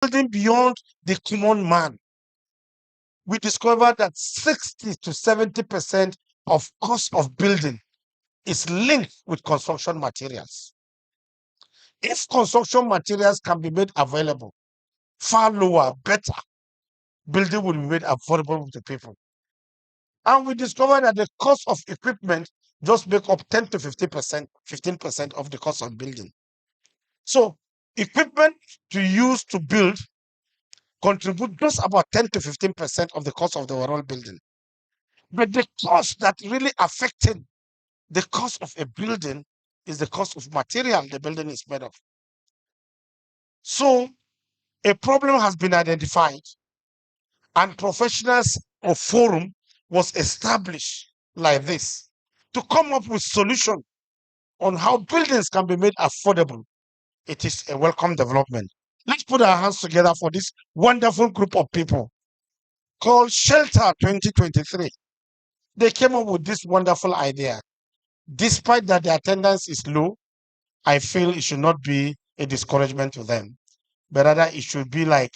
building beyond the common man. We discovered that 60 to 70% of cost of building is linked with construction materials. If construction materials can be made available far lower, better, building will be made affordable to people. And we discovered that the cost of equipment just make up 10 to 50%, 15% of the cost of building. So equipment to use to build contribute just about 10 to 15% of the cost of the overall building. But the cost that really affected the cost of a building is the cost of material the building is made of. So a problem has been identified and professionals or forum was established like this to come up with solution on how buildings can be made affordable. It is a welcome development. Let's put our hands together for this wonderful group of people called Shelter 2023. They came up with this wonderful idea. Despite that the attendance is low, I feel it should not be a discouragement to them, but rather it should be like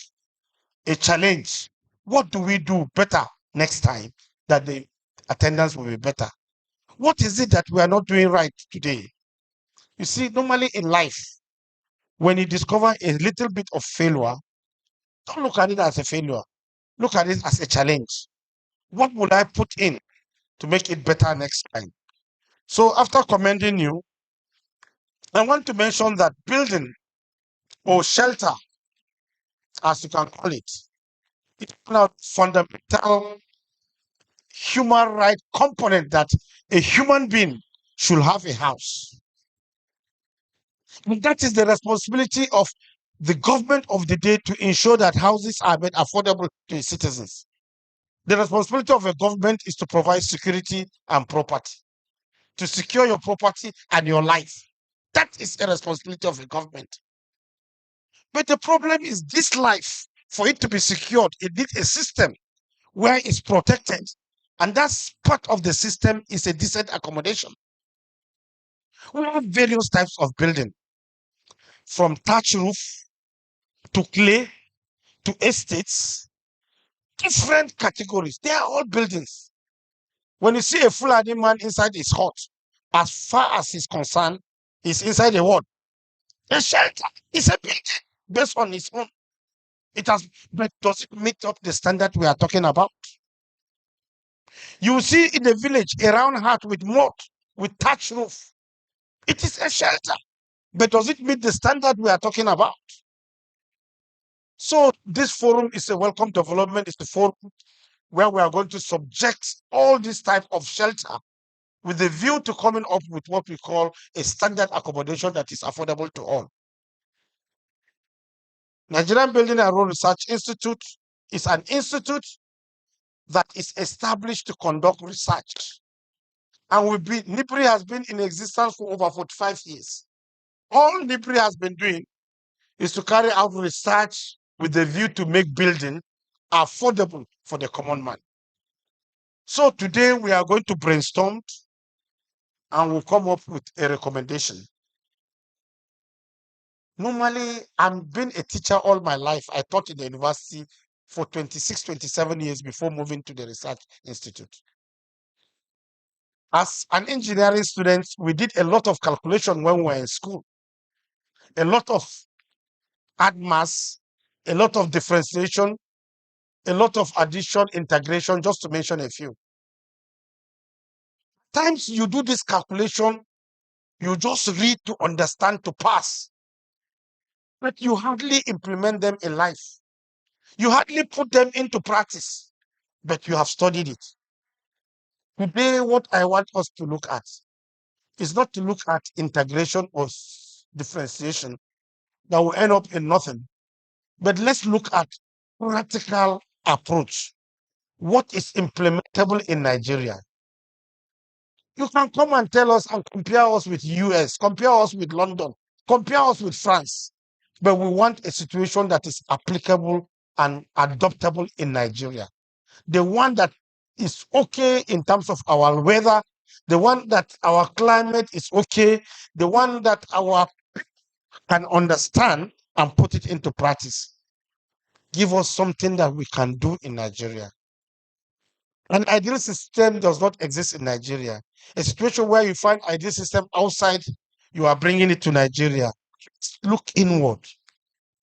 a challenge. What do we do better next time that the attendance will be better? What is it that we are not doing right today? You see, normally in life, when you discover a little bit of failure, don't look at it as a failure. Look at it as a challenge. What would I put in to make it better next time? So after commending you, I want to mention that building or shelter, as you can call it, it's a fundamental human right component that a human being should have a house. And that is the responsibility of the government of the day to ensure that houses are made affordable to its citizens. The responsibility of a government is to provide security and property, to secure your property and your life. That is a responsibility of a government. But the problem is this life, for it to be secured, it needs a system where it's protected. And that's part of the system is a decent accommodation. We have various types of building, from thatch roof to clay to estates, different categories. They are all buildings. When you see a Fulani man inside his hut, as far as he's concerned, he's inside a what? A shelter. It's a building based on its own. It has, but does it meet up the standard we are talking about? You see in the village a round hut with mud, with thatch roof. It is a shelter. But does it meet the standard we are talking about? So this forum is a welcome development. It's the forum where we are going to subject all this type of shelter with the view to coming up with what we call a standard accommodation that is affordable to all. Nigerian Building and Road Research Institute is an institute that is established to conduct research. And NIPRI has been in existence for over 45 years. All NIPRI has been doing is to carry out research with the view to make building affordable for the common man. So today we are going to brainstorm and we'll come up with a recommendation. Normally, I've been a teacher all my life. I taught in the university for 26, 27 years before moving to the research institute. As an engineering student, we did a lot of calculation when we were in school. A lot of add mass, a lot of differentiation, a lot of addition, integration, just to mention a few. Times you do this calculation, you just read to understand to pass. But you hardly implement them in life. You hardly put them into practice, but you have studied it. Today, what I want us to look at is not to look at integration or differentiation that will end up in nothing, but let's look at practical approach. What is implementable in Nigeria? You can come and tell us and compare us with US, compare us with London, compare us with France, but we want a situation that is applicable and adoptable in Nigeria. The one that is okay in terms of our weather, the one that our climate is okay, the one that our can understand and put it into practice. Give us something that we can do in Nigeria. An ideal system does not exist in Nigeria. A situation where you find ideal system outside, you are bringing it to Nigeria. Look inward.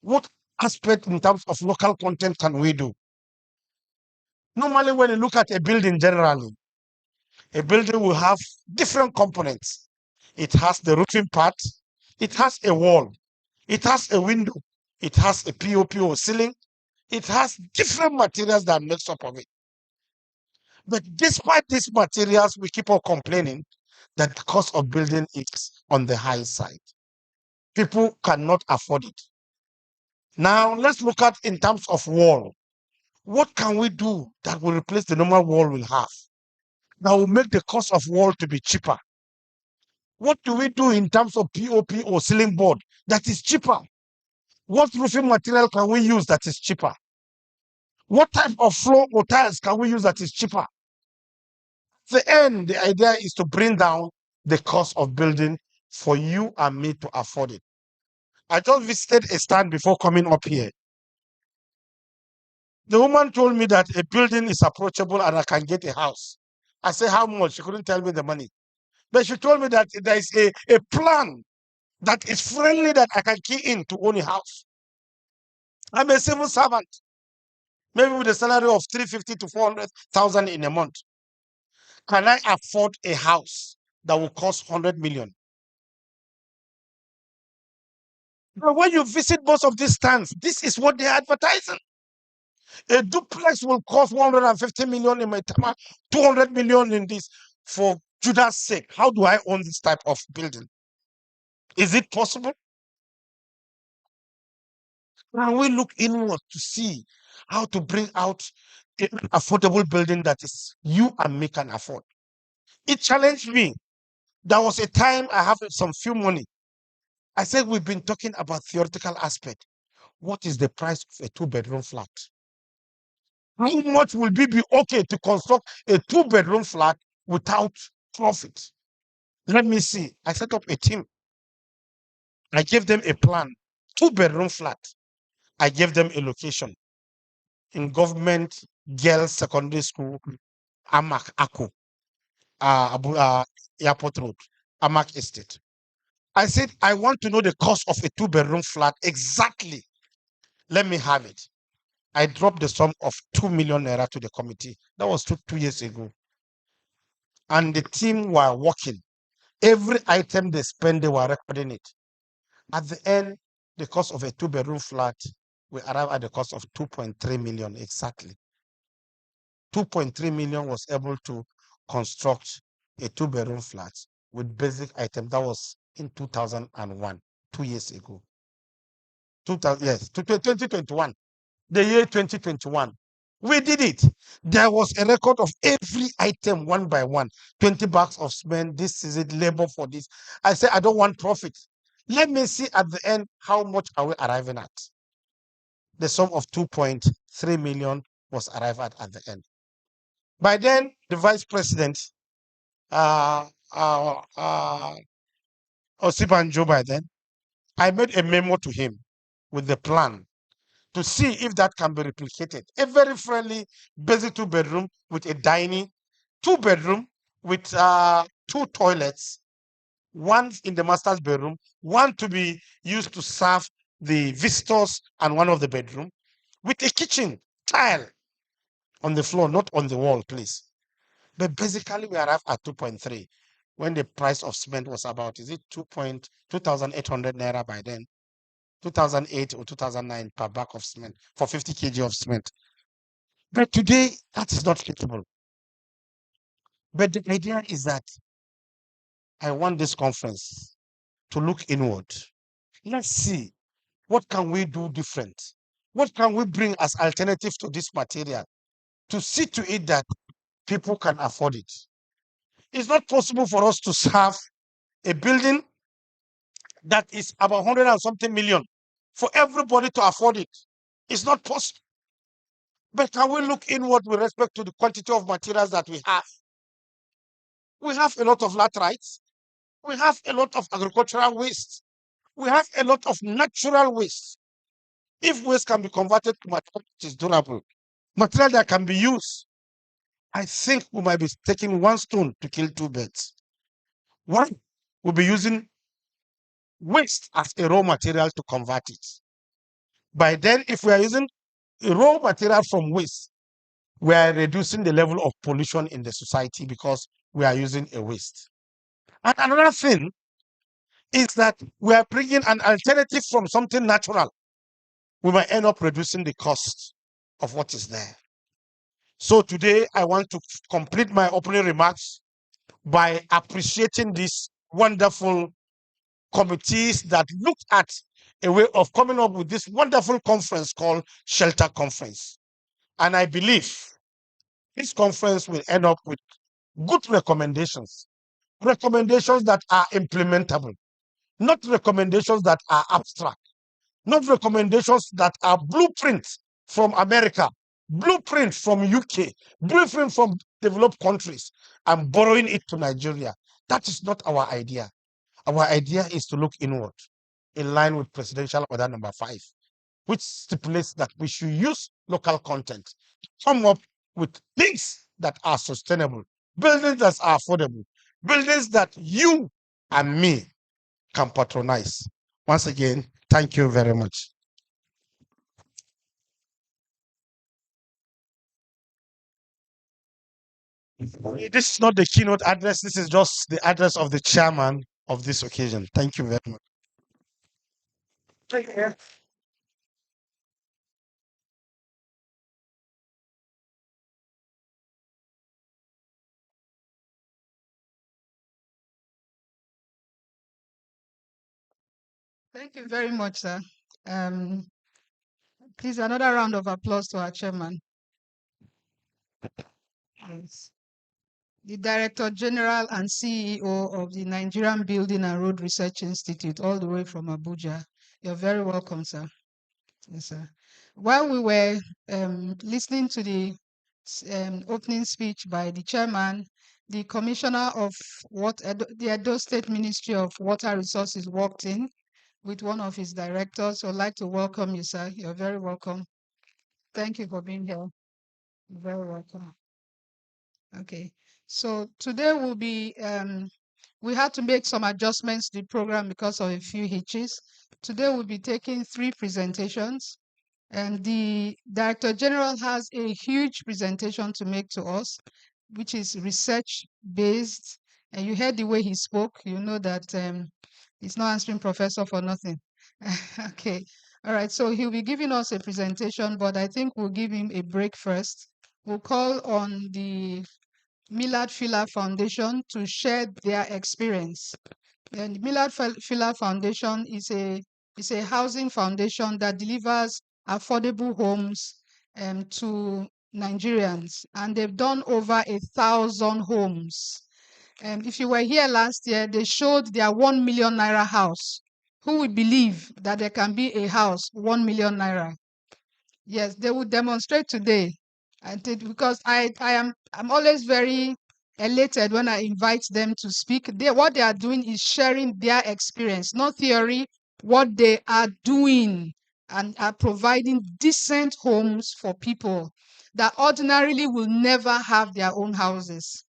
What aspect in terms of local content can we do? Normally, when you look at a building generally, a building will have different components. It has the roofing part, it has a wall, it has a window, it has a POP or ceiling, it has different materials that makes up of it. But despite these materials, we keep on complaining that the cost of building is on the high side. People cannot afford it. Now, let's look at in terms of wall. What can we do that will replace the normal wall we'll have? That will make the cost of wall to be cheaper. What do we do in terms of POP or ceiling board that is cheaper? What roofing material can we use that is cheaper? What type of floor or tiles can we use that is cheaper? The end, the idea is to bring down the cost of building for you and me to afford it. I just visited a stand before coming up here. The woman told me that a building is approachable and I can get a house. I said, how much? She couldn't tell me the money. But she told me that there is a plan that is friendly that I can key in to own a house. I'm a civil servant, maybe with a salary of 350 to 400,000 in a month. Can I afford a house that will cost 100 million? But when you visit most of these stands, this is what they're advertising. A duplex will cost 150 million in Maitama, 200 million in this. For Judas' sake, how do I own this type of building? Is it possible? Can we look inward to see how to bring out an affordable building that is you and me can afford? It challenged me. There was a time I have some few money. I said, we've been talking about theoretical aspect. What is the price of a 2-bedroom flat? How much will it be okay to construct a 2-bedroom flat without profit? Let me see. I set up a team. I gave them a plan. 2-bedroom flat. I gave them a location in government girls secondary school, Amak Ako, Airport Road, Amak Estate. I said, I want to know the cost of a 2-bedroom flat exactly. Let me have it. I dropped the sum of 2 million naira to the committee. That was 2 years ago. And the team were working. Every item they spend, they were recording it. At the end, the cost of a 2-bedroom flat, we arrived at the cost of 2.3 million exactly. 2.3 million was able to construct a 2-bedroom flat with basic items. That was in 2001, 2 years ago. 2000, yes, 2021, the year 2021. We did it. There was a record of every item one by one. 20 bags of cement. This is it. Labor for this. I said, I don't want profit. Let me see at the end how much are we arriving at. The sum of 2.3 million was arrived at the end. By then, the vice president, Osibanjo, by then, I made a memo to him with the plan to see if that can be replicated. A very friendly, basic 2-bedroom with a dining, 2-bedroom with 2 toilets, one in the master's bedroom, one to be used to serve the visitors and one of the bedroom, with a kitchen tile on the floor, not on the wall, please. But basically, we arrived at 2.3 when the price of cement was about, is it 2,800 naira by then? 2008 or 2009 per bag of cement for 50 kg of cement. But today, that is not feasible. But the idea is that I want this conference to look inward. Let's see, what can we do different? What can we bring as alternative to this material to see to it that people can afford it? It's not possible for us to have a building that is about 100 and something million for everybody to afford it. It's not possible. But can we look inward with respect to the quantity of materials that we have? We have a lot of laterites. We have a lot of agricultural waste. We have a lot of natural waste. If waste can be converted to material that is durable, material that can be used, I think we might be taking one stone to kill two birds. One, we'll be using waste as a raw material to convert it. By then, if we are using a raw material from waste, we are reducing the level of pollution in the society because we are using a waste. And another thing is that we are bringing an alternative from something natural. We might end up reducing the cost of what is there. So today, I want to complete my opening remarks by appreciating these wonderful committees that looked at a way of coming up with this wonderful conference called Shelter Conference. And I believe this conference will end up with good recommendations, recommendations that are implementable, not recommendations that are abstract, not recommendations that are blueprints from America, blueprint from UK, blueprint from developed countries, and borrowing it to Nigeria. That is not our idea. Our idea is to look inward, in line with Presidential Order number 5, which stipulates that we should use local content to come up with things that are sustainable, buildings that are affordable, buildings that you and me can patronize. Once again, thank you very much. This is not the keynote address. This is just the address of the chairman of this occasion. Thank you very much. Take care. Thank you very much, sir. Um, Please, another round of applause to our chairman. Yes. The Director General and CEO of the Nigerian Building and Road Research Institute, all the way from Abuja. You're very welcome, sir. Yes, sir. While we were listening to the opening speech by the chairman, the commissioner of the Edo State Ministry of Water Resources walked in with one of his directors. So I'd like to welcome you, sir. You're very welcome. Thank you for being here. You're very welcome. Okay. So today we had to make some adjustments to the program because of a few hitches. Today we'll be taking 3 presentations, and the Director General has a huge presentation to make to us, which is research based. And you heard the way he spoke, you know that he's not answering professor for nothing. Okay. All right. So he'll be giving us a presentation, but I think we'll give him a break first. We'll call on the Millard Filler Foundation to share their experience. And the Millard Filler Foundation is a housing foundation that delivers affordable homes to Nigerians, and they've done over 1,000 homes. If you were here last year, they showed their 1 million naira house. Who would believe that there can be a house 1 million naira? Yes, they will demonstrate today. Because I'm always very elated when I invite them to speak. What they are doing is sharing their experience, not theory, what they are doing, and are providing decent homes for people that ordinarily will never have their own houses.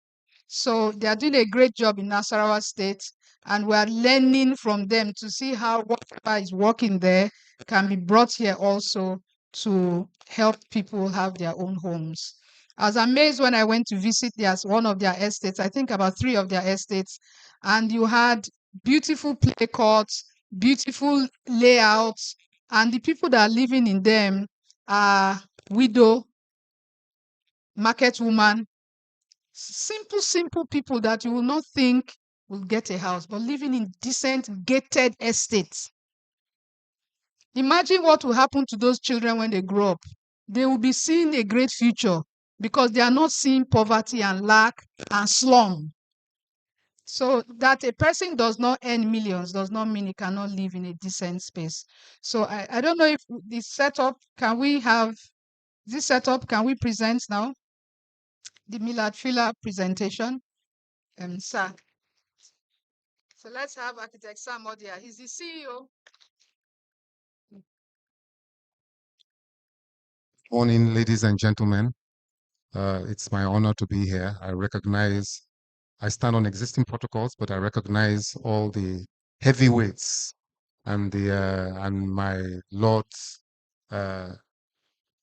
So they are doing a great job in Nasarawa State, and we are learning from them to see how whatever is working there can be brought here also to help people have their own homes. I was amazed when I went to visit one of their estates, I think about 3 of their estates, and you had beautiful play courts, beautiful layouts, and the people that are living in them are widow, market woman, simple people that you will not think will get a house, but living in decent gated estates. Imagine what will happen to those children when they grow up. They will be seeing a great future because they are not seeing poverty and lack and slum. So that a person does not earn millions does not mean he cannot live in a decent space. So I don't know if this setup, can we present now? The Millard Filler presentation. Sir. So let's have Architect Sam Odia. He's the CEO. Morning, ladies and gentlemen. It's my honor to be here. I stand on existing protocols, but I recognize all the heavyweights and my lords,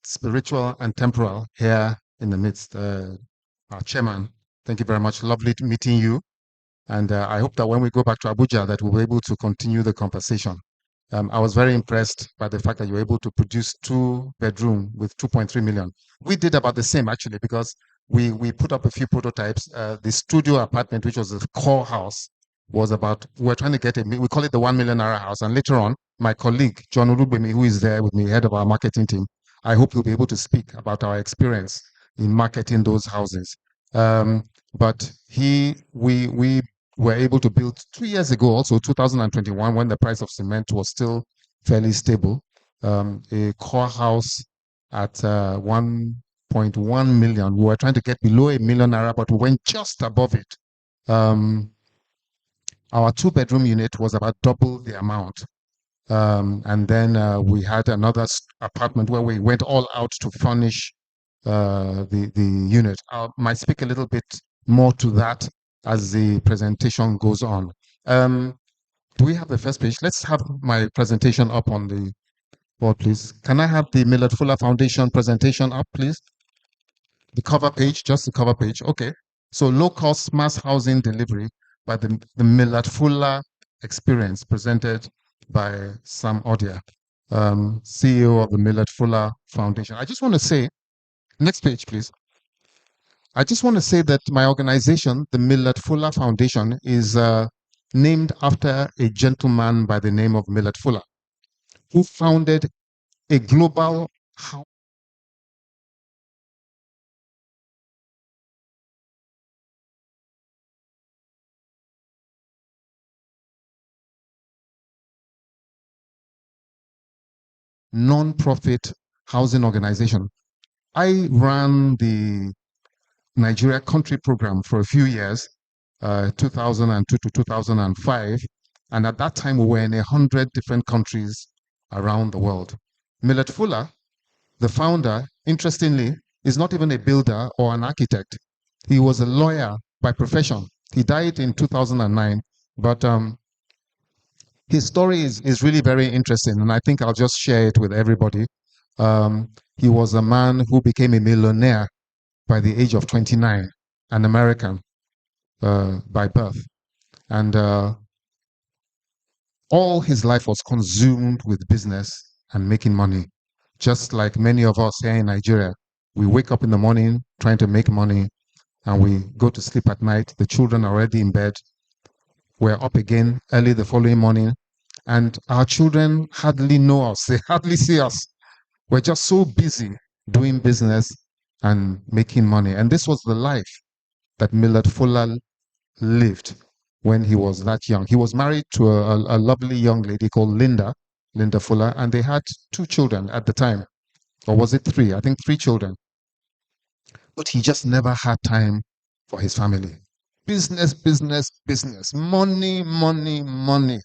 spiritual and temporal, here in the midst. Our chairman, thank you very much. Lovely meeting you. And I hope that when we go back to Abuja, that we'll be able to continue the conversation. I was very impressed by the fact that you were able to produce 2-bedroom with 2.3 million. We did about the same actually, because we put up a few prototypes. The studio apartment, which was the core house, was about, we're trying to get we call it the 1 million naira house. And later on, my colleague, John Urubemi, who is there with me, head of our marketing team, I hope he'll be able to speak about our experience in marketing those houses. But we were able to build 2 years ago, also 2021, when the price of cement was still fairly stable, a core house at 1.1 million. We were trying to get below 1 million naira, but we went just above it. Our 2-bedroom unit was about double the amount. And then we had another apartment where we went all out to furnish the unit. I might speak a little bit more to that as the presentation goes on. Do we have the first page? Let's have my presentation up on the board, please. Can I have the Millard Fuller Foundation presentation up, please? The cover page, just the cover page. Okay. So low-cost mass housing delivery by the Millard Fuller Experience, presented by Sam Odia, CEO of the Millard Fuller Foundation. I just want to say, next page, please. I just want to say that my organization, the Millard Fuller Foundation, is named after a gentleman by the name of Millard Fuller, who founded a global non-profit housing organization. I ran the Nigeria country program for a few years, 2002 to 2005. And at that time, we were in 100 different countries around the world. Millard Fuller, the founder, interestingly, is not even a builder or an architect. He was a lawyer by profession. He died in 2009, but his story is really very interesting, and I think I'll just share it with everybody. He was a man who became a millionaire by the age of 29, an American by birth. And all his life was consumed with business and making money. Just like many of us here in Nigeria, we wake up in the morning trying to make money, and we go to sleep at night. The children are already in bed. We're up again early the following morning, and our children hardly know us. They hardly see us. We're just so busy doing business and making money. And this was the life that Millard Fuller lived when he was that young. He was married to a lovely young lady called Linda Fuller, and they had 2 children at the time. Or was it 3? I think 3 children. But he just never had time for his family. Business, business, business. Money, money, money.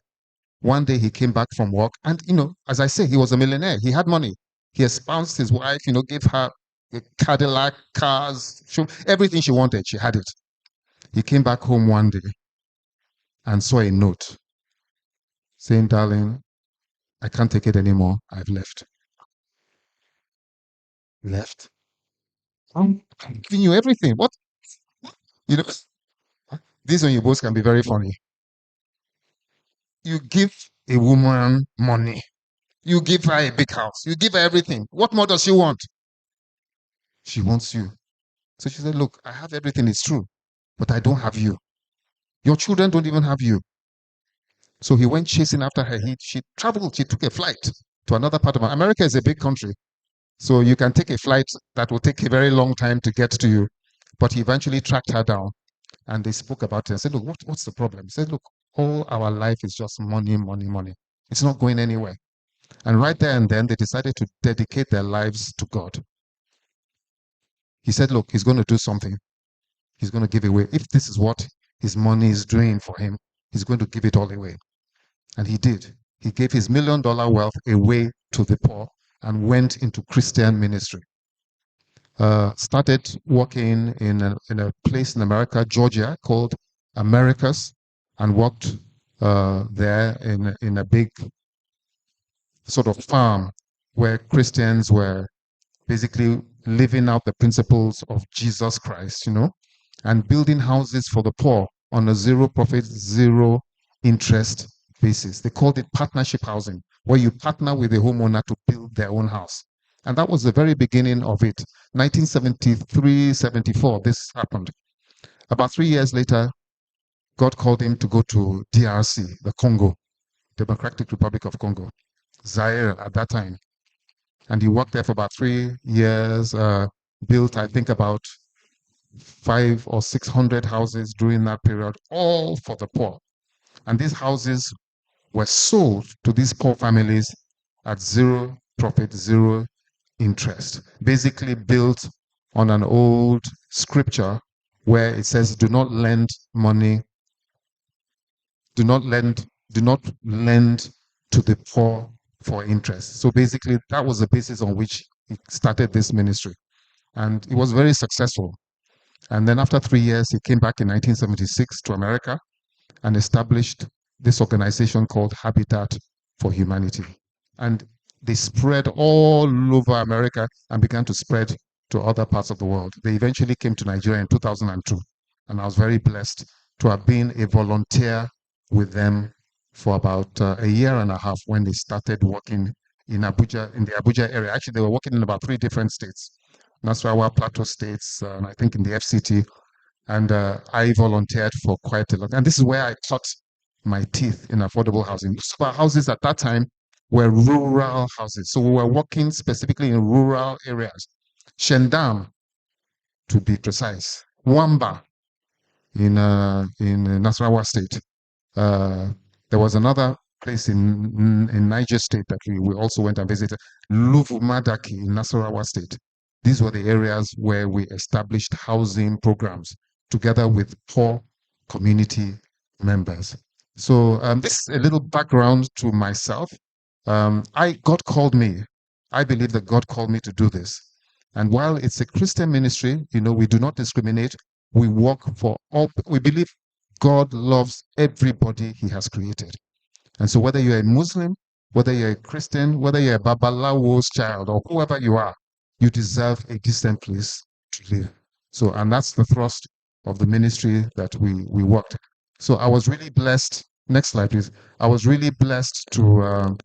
One day he came back from work, and, as I say, he was a millionaire. He had money. He espoused his wife, gave her a Cadillac, cars, everything she wanted, she had it. He came back home one day and saw a note saying, "Darling, I can't take it anymore. I've left." Left? I'm giving you everything. What? These Oyinbos can be very funny. You give a woman money. You give her a big house. You give her everything. What more does she want? She wants you. So she said, "Look, I have everything. It's true, but I don't have you. Your children don't even have you." So he went chasing after her. She traveled. She took a flight to another part of America. Is a big country. So you can take a flight that will take a very long time to get to you. But he eventually tracked her down, and they spoke about it and said, "Look, what's the problem?" He said, "Look, all our life is just money, money, money. It's not going anywhere." And right there and then, they decided to dedicate their lives to God. He said, "Look, he's going to do something. He's going to give away. If this is what his money is doing for him, he's going to give it all away." And he did. He gave his $1 million wealth away to the poor and went into Christian ministry. started working in a place in America, Georgia, called Americas, and worked there in a big sort of farm where Christians were basically living out the principles of Jesus Christ, and building houses for the poor on a zero profit, zero interest basis. They called it partnership housing, where you partner with the homeowner to build their own house. And that was the very beginning of it. 1973, 74, this happened. About 3 years later, God called him to go to DRC, the Congo, Democratic Republic of Congo, Zaire at that time. And he worked there for about 3 years, built, I think, about 500 or 600 houses during that period, all for the poor. And these houses were sold to these poor families at zero profit, zero interest, basically built on an old scripture where it says, do not lend money, do not lend to the poor for interest. So basically, that was the basis on which he started this ministry. And it was very successful. And then after 3 years, he came back in 1976 to America and established this organization called Habitat for Humanity. And they spread all over America and began to spread to other parts of the world. They eventually came to Nigeria in 2002. And I was very blessed to have been a volunteer with them for about a year and a half when they started working in Abuja, in the Abuja area. Actually, they were working in about 3 different states. Nasarawa, Plateau states, and I think in the FCT. And I volunteered for quite a lot. And this is where I cut my teeth in affordable housing. Most of our houses at that time were rural houses. So we were working specifically in rural areas. Shendam, to be precise. Wamba in Nasarawa State. There was another place in Niger State that we also went and visited. Luvumadaki in Nasarawa State. These were the areas where we established housing programs together with poor community members. So this is a little background to myself. God called me. I believe that God called me to do this. And while it's a Christian ministry, we do not discriminate. We work for all. We believe God loves everybody he has created. And so whether you're a Muslim, whether you're a Christian, whether you're a Babalawo's child or whoever you are, you deserve a decent place to live. So, and that's the thrust of the ministry that we worked. So I was really blessed. Next slide, please. I was really blessed to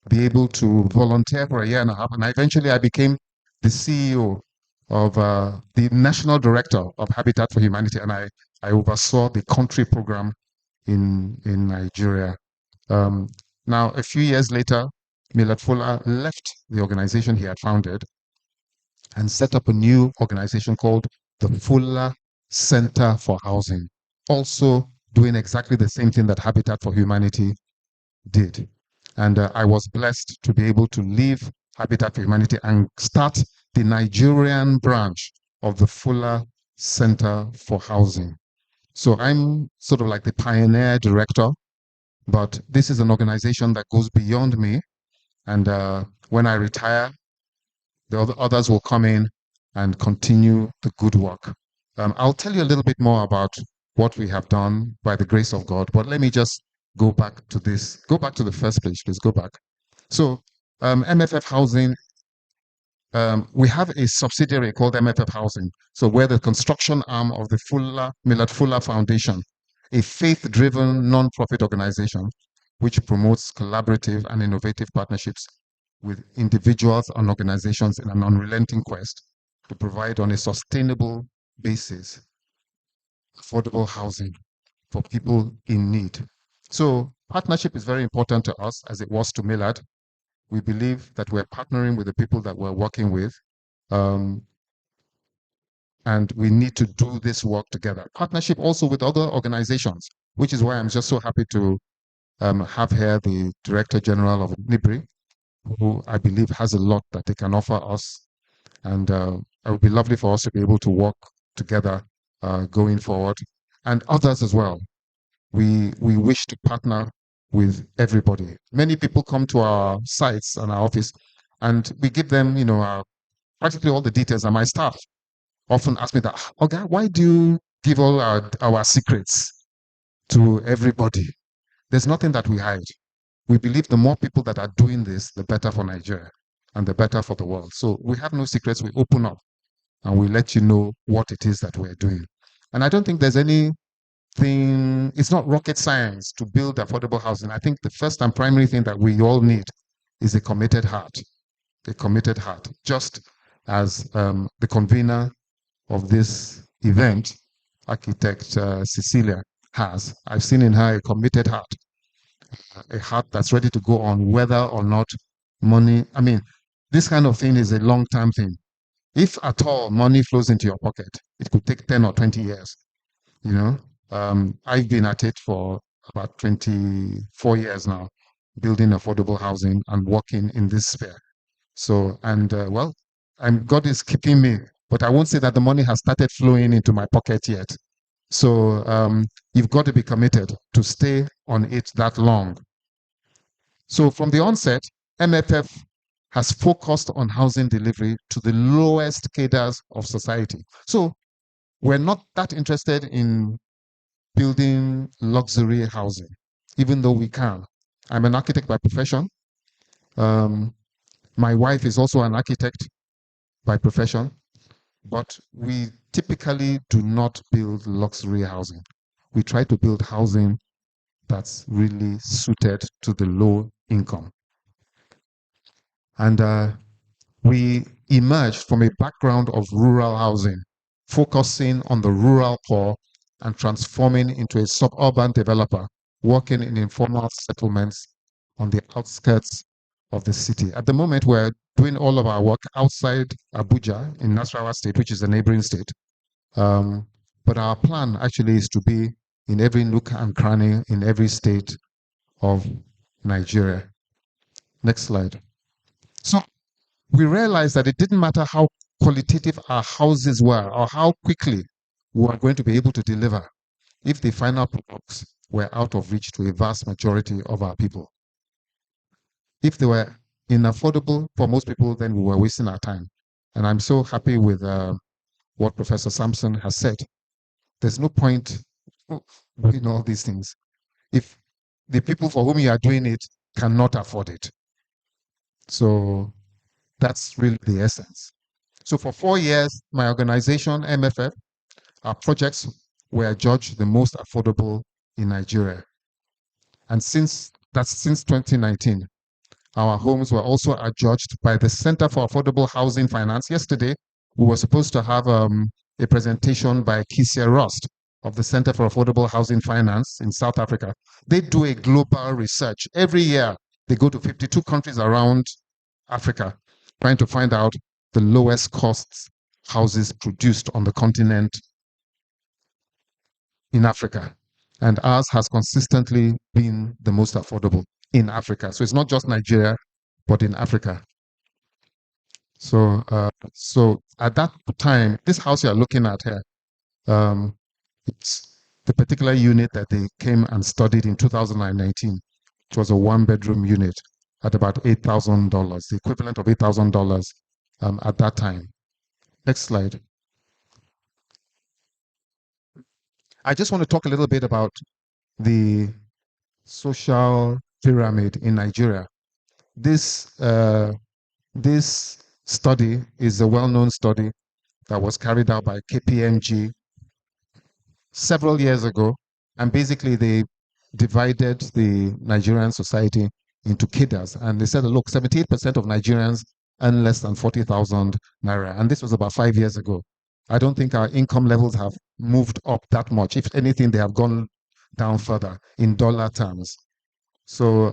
be able to volunteer for a year and a half. And eventually I became the CEO of the national director of Habitat for Humanity. And I oversaw the country program in Nigeria. Now, a few years later, Millard Fuller left the organization he had founded and set up a new organization called the Fuller Center for Housing, also doing exactly the same thing that Habitat for Humanity did. And I was blessed to be able to leave Habitat for Humanity and start the Nigerian branch of the Fuller Center for Housing. So I'm sort of like the pioneer director, but this is an organization that goes beyond me. And when I retire, the others will come in and continue the good work. I'll tell you a little bit more about what we have done by the grace of God, but let me just go back to this. Go back to the first page, please. Go back. So MFF Housing, we have a subsidiary called MFF Housing. So we're the construction arm of the Millard Fuller Foundation, a faith-driven non-profit organization which promotes collaborative and innovative partnerships with individuals and organizations in an unrelenting quest to provide on a sustainable basis affordable housing for people in need. So partnership is very important to us, as it was to Millard. We believe that we're partnering with the people that we're working with, and we need to do this work together. Partnership also with other organizations, which is why I'm just so happy to have here the Director General of NIBRI, who I believe has a lot that they can offer us. And it would be lovely for us to be able to work together going forward, and others as well. We wish to partner with everybody. Many people come to our sites and our office, and we give them, our practically all the details, and my staff often ask me that, okay, why do you give all our secrets to everybody? There's nothing that we hide. We believe the more people that are doing this, the better for Nigeria and the better for the world. So we have no secrets. We open up and we let you know what it is that we're doing. And I don't think there's anything, it's not rocket science to build affordable housing. I think the first and primary thing that we all need is a committed heart, just as the convener of this event, architect Cecilia, has. I've seen in her a committed heart, a heart that's ready to go on whether or not money, I mean, this kind of thing is a long-term thing. If at all money flows into your pocket, it could take 10 or 20 years. You know, I've been at it for about 24 years now, building affordable housing and working in this sphere. So, and well, God is keeping me, but I won't say that the money has started flowing into my pocket yet. So you've got to be committed to stay on it that long. So from the onset, MFF has focused on housing delivery to the lowest cadres of society. So we're not that interested in building luxury housing, even though we can. I'm an architect by profession. My wife is also an architect by profession, but we typically do not build luxury housing. We try to build housing that's really suited to the low income. And we emerged from a background of rural housing, focusing on the rural poor and transforming into a suburban developer, working in informal settlements on the outskirts of the city. At the moment, we're doing all of our work outside Abuja in Nasarawa State, which is a neighboring state. But our plan actually is to be in every nook and cranny in every state of Nigeria. Next slide. So we realized that it didn't matter how qualitative our houses were or how quickly we were going to be able to deliver if the final products were out of reach to a vast majority of our people. If they were inaffordable for most people, then we were wasting our time. And I'm so happy with what Professor Sampson has said. There's no point doing all these things if the people for whom you are doing it cannot afford it. So that's really the essence. So for 4 years, my organization, MFF, our projects were judged the most affordable in Nigeria. And since 2019, our homes were also adjudged by the Center for Affordable Housing Finance. Yesterday, we were supposed to have a presentation by Kisia Rust of the Center for Affordable Housing Finance in South Africa. They do a global research. Every year, they go to 52 countries around Africa, trying to find out the lowest cost houses produced on the continent in Africa. And ours has consistently been the most affordable in Africa. So it's not just Nigeria, but in Africa. So at that time, this house you're looking at here, it's the particular unit that they came and studied in 2019. It was a 1-bedroom unit at about $8,000, the equivalent of $8,000 at that time. Next slide. I just want to talk a little bit about the social pyramid in Nigeria. This study is a well-known study that was carried out by KPMG several years ago, and basically they divided the Nigerian society into cadres, and they said, look, 78% of Nigerians earn less than 40,000 naira, and this was about 5 years ago. I don't think our income levels have moved up that much. If anything, they have gone down further in dollar terms. So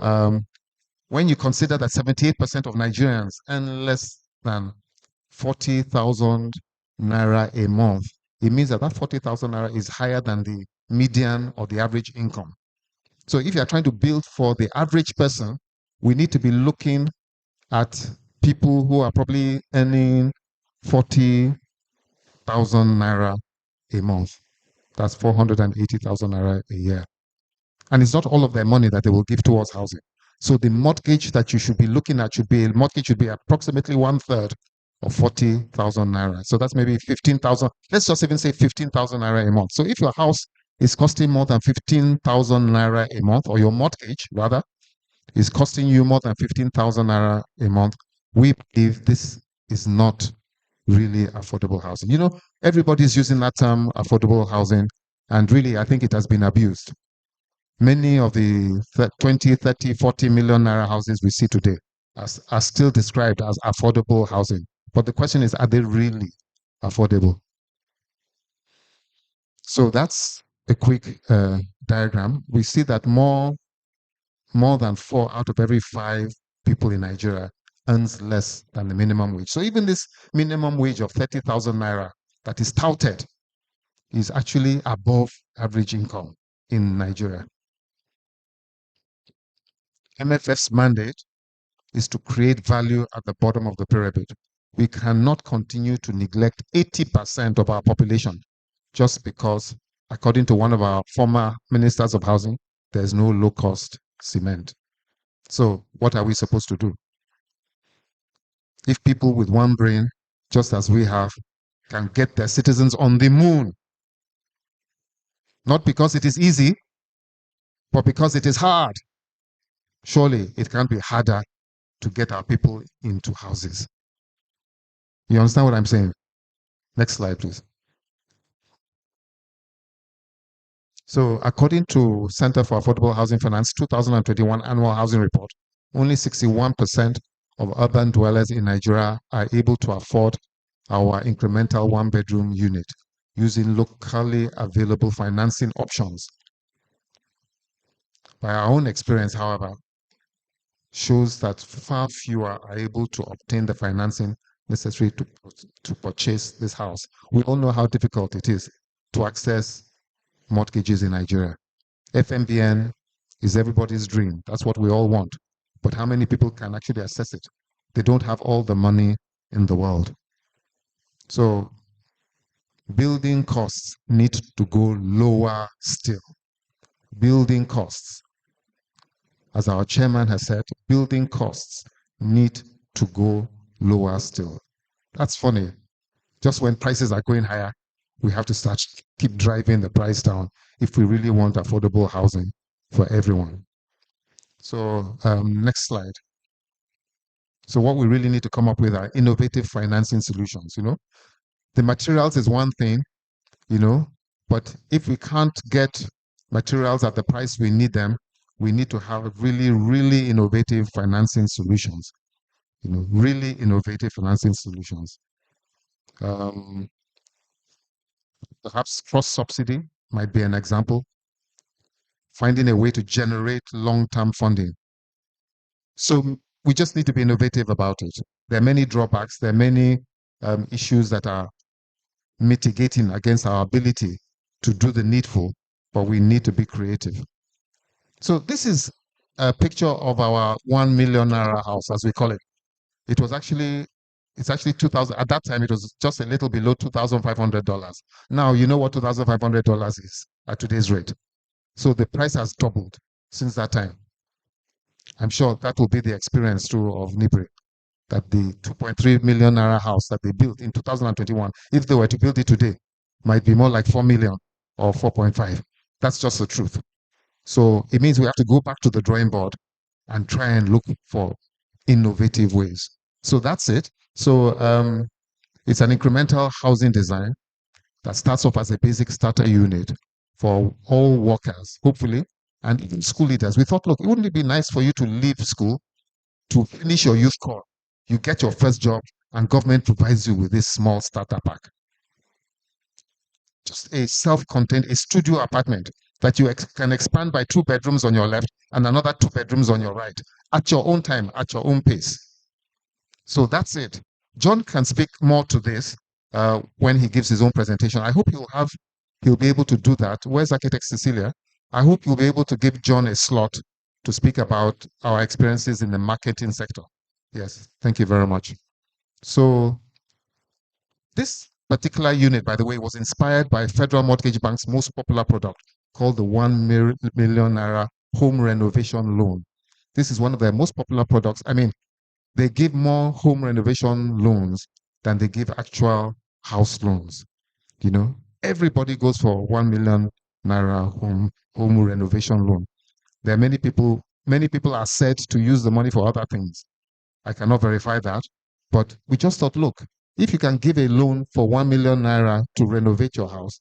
when you consider that 78% of Nigerians earn less than 40,000 naira a month, it means that 40,000 naira is higher than the median or the average income. So if you're trying to build for the average person, we need to be looking at people who are probably earning 40,000 naira a month. That's 480,000 naira a year. And it's not all of their money that they will give towards housing. So the mortgage that you should be looking at should be approximately 1/3 or 40,000 naira. So that's maybe 15,000. Let's just even say 15,000 naira a month. So if your house is costing more than 15,000 naira a month, or your mortgage rather is costing you more than 15,000 naira a month, we believe this is not really affordable housing. You know, everybody's using that term affordable housing, and really, I think it has been abused. Many of the 20, 30, 40 million naira houses we see today are still described as affordable housing. But the question is, are they really affordable? So that's a quick diagram. We see that more than 4 out of every 5 people in Nigeria earns less than the minimum wage. So even this minimum wage of 30,000 naira that is touted is actually above average income in Nigeria. MFF's mandate is to create value at the bottom of the pyramid. We cannot continue to neglect 80% of our population just because, according to one of our former ministers of housing, there's no low-cost cement. So what are we supposed to do? If people with one brain, just as we have, can get their citizens on the moon, not because it is easy, but because it is hard, surely it can't be harder to get our people into houses. You understand what I'm saying? Next slide, please. So according to Center for Affordable Housing Finance 2021 annual housing report, only 61% of urban dwellers in Nigeria are able to afford our incremental one-bedroom unit using locally available financing options. By our own experience, however, shows that far fewer are able to obtain the financing necessary to purchase this house. We all know how difficult it is to access mortgages in Nigeria. FMBN is everybody's dream. That's what we all want. But how many people can actually access it? They don't have all the money in the world. So building costs need to go lower still. Building costs, as our chairman has said, building costs need to go lower still. That's funny. Just when prices are going higher, we have to keep driving the price down if we really want affordable housing for everyone. So next slide. So what we really need to come up with are innovative financing solutions. The materials is one thing, but if we can't get materials at the price we need them, we need to have really, really innovative financing solutions. Really innovative financing solutions. Perhaps cross-subsidy might be an example. Finding a way to generate long-term funding. So we just need to be innovative about it. There are many drawbacks. There are many issues that are mitigating against our ability to do the needful, but we need to be creative. So this is a picture of our 1 million naira house, as we call it. It's actually 2,000. At that time, it was just a little below $2,500. Now, you know what $2,500 is at today's rate. So the price has doubled since that time. I'm sure that will be the experience too of NIBRI, that the 2.3 million naira house that they built in 2021, if they were to build it today, might be more like 4 million or 4.5. That's just the truth. So it means we have to go back to the drawing board and try and look for innovative ways. So that's it. So it's an incremental housing design that starts off as a basic starter unit for all workers, hopefully, and even school leaders. We thought, look, wouldn't it be nice for you to leave school, to finish your youth corps, you get your first job, and government provides you with this small starter pack. Just a self-contained, a studio apartment that you can expand by 2 bedrooms on your left and another 2 bedrooms on your right, at your own time, at your own pace. So that's it. John can speak more to this when he gives his own presentation. I hope he'll be able to do that. Where's Architect Cecilia? I hope you'll be able to give John a slot to speak about our experiences in the marketing sector. Yes, thank you very much. So this particular unit, by the way, was inspired by Federal Mortgage Bank's most popular product called the 1 million naira home renovation loan. This is one of their most popular products. I mean, they give more home renovation loans than they give actual house loans. You know, everybody goes for 1 million naira home renovation loan. There are many people are said to use the money for other things. I cannot verify that, but we just thought, look, if you can give a loan for 1 million naira to renovate your house,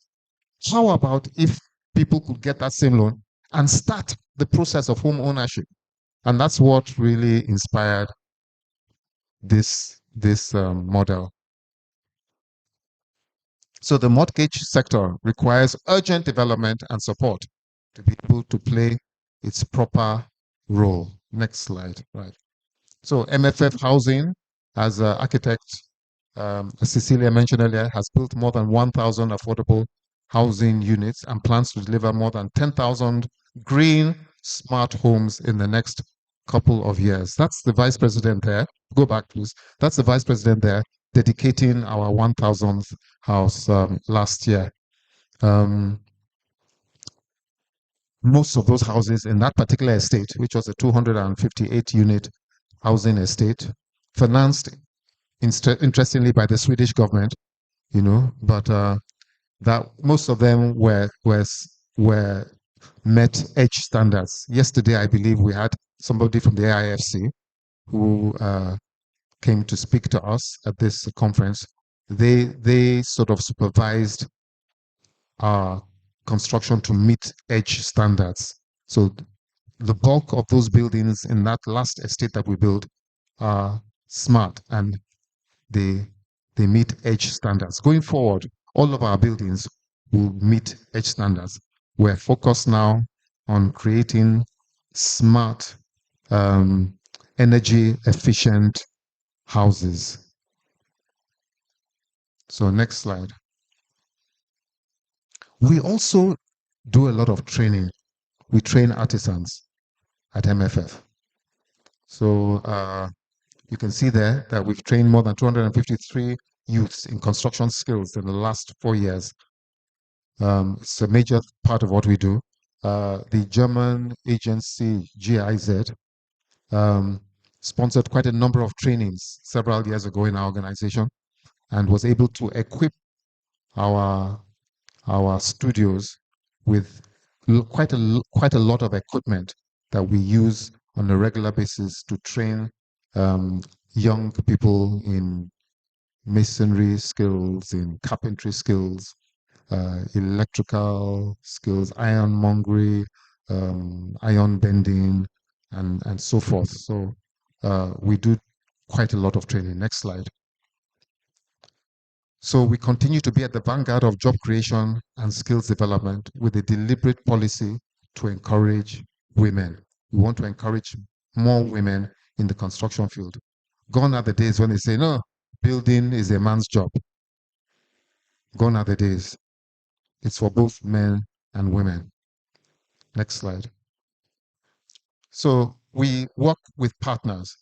how about if people could get that same loan and start the process of home ownership? And that's what really inspired this model. So the mortgage sector requires urgent development and support to be able to play its proper role. Next slide, right. So MFF Housing, as architect Cecilia mentioned earlier, has built more than 1,000 affordable housing units and plans to deliver more than 10,000 green smart homes in the next couple of years. That's the vice president there. Go back, please. That's the vice president there dedicating our 1,000th house last year. Most of those houses in that particular estate, which was a 258 unit housing estate, financed interestingly by the Swedish government, you know, but that most of them were met EDGE standards. Yesterday, I believe we had somebody from the AIFC who came to speak to us at this conference. They sort of supervised our construction to meet EDGE standards. So the bulk of those buildings in that last estate that we built are smart and they meet EDGE standards. Going forward, all of our buildings will meet EDGE standards. We're focused now on creating smart, energy efficient houses. So next slide. We also do a lot of training. We train artisans at MFF. So you can see there that we've trained more than 253 youths in construction skills in the last 4 years. It's a major part of what we do. The German agency GIZ sponsored quite a number of trainings several years ago in our organization and was able to equip our studios with quite a lot of equipment that we use on a regular basis to train young people in masonry skills, in carpentry skills, electrical skills, ironmongery, iron bending, and so forth. So we do quite a lot of training. Next slide. So we continue to be at the vanguard of job creation and skills development with a deliberate policy to encourage women. We want to encourage more women in the construction field. Gone are the days when they say, no, building is a man's job. Gone are the days. It's for both men and women. Next slide. So we work with partners,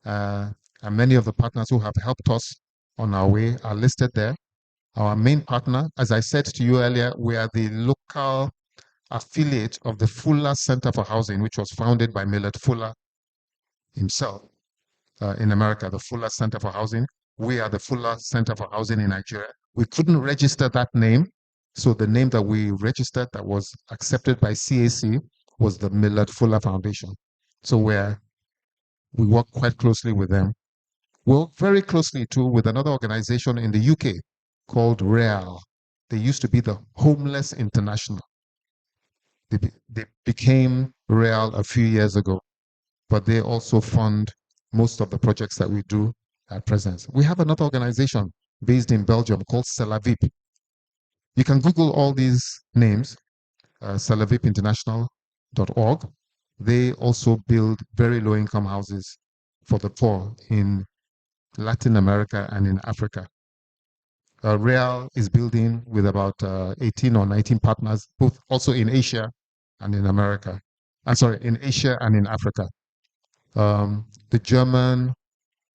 and many of the partners who have helped us on our way are listed there. Our main partner, as I said to you earlier, we are the local affiliate of the Fuller Center for Housing, which was founded by Millard Fuller himself in America, the Fuller Center for Housing. We are the Fuller Center for Housing in Nigeria. We couldn't register that name, so the name that we registered that was accepted by CAC was the Millard Fuller Foundation. So we work quite closely with them. We work very closely too with another organization in the UK called REAL. They used to be the Homeless International. They became REAL a few years ago, but they also fund most of the projects that we do at present. We have another organization based in Belgium called Celavip. You can Google all these names, celavipinternational.org. They also build very low-income houses for the poor in Latin America and in Africa. REAL is building with about 18 or 19 partners, both also in Asia and in America. I'm sorry, in Asia and in Africa. The German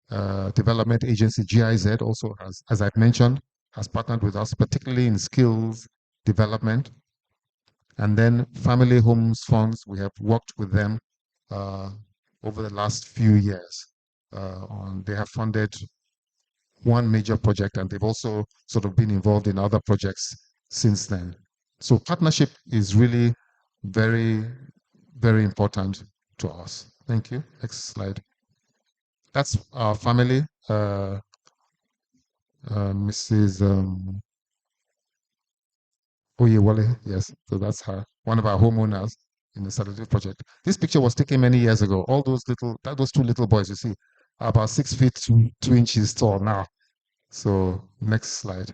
development agency GIZ also has, as I've mentioned, has partnered with us, particularly in skills development. And then Family Homes Funds, we have worked with them over the last few years. They have funded one major project, and they've also sort of been involved in other projects since then. So partnership is really very, very important to us. Thank you. Next slide. That's our family. Mrs. Oyewale, yes, so that's her, one of our homeowners in the Saturday project. This picture was taken many years ago. All those two little boys you see are about 6 feet 2 inches tall now. So next slide.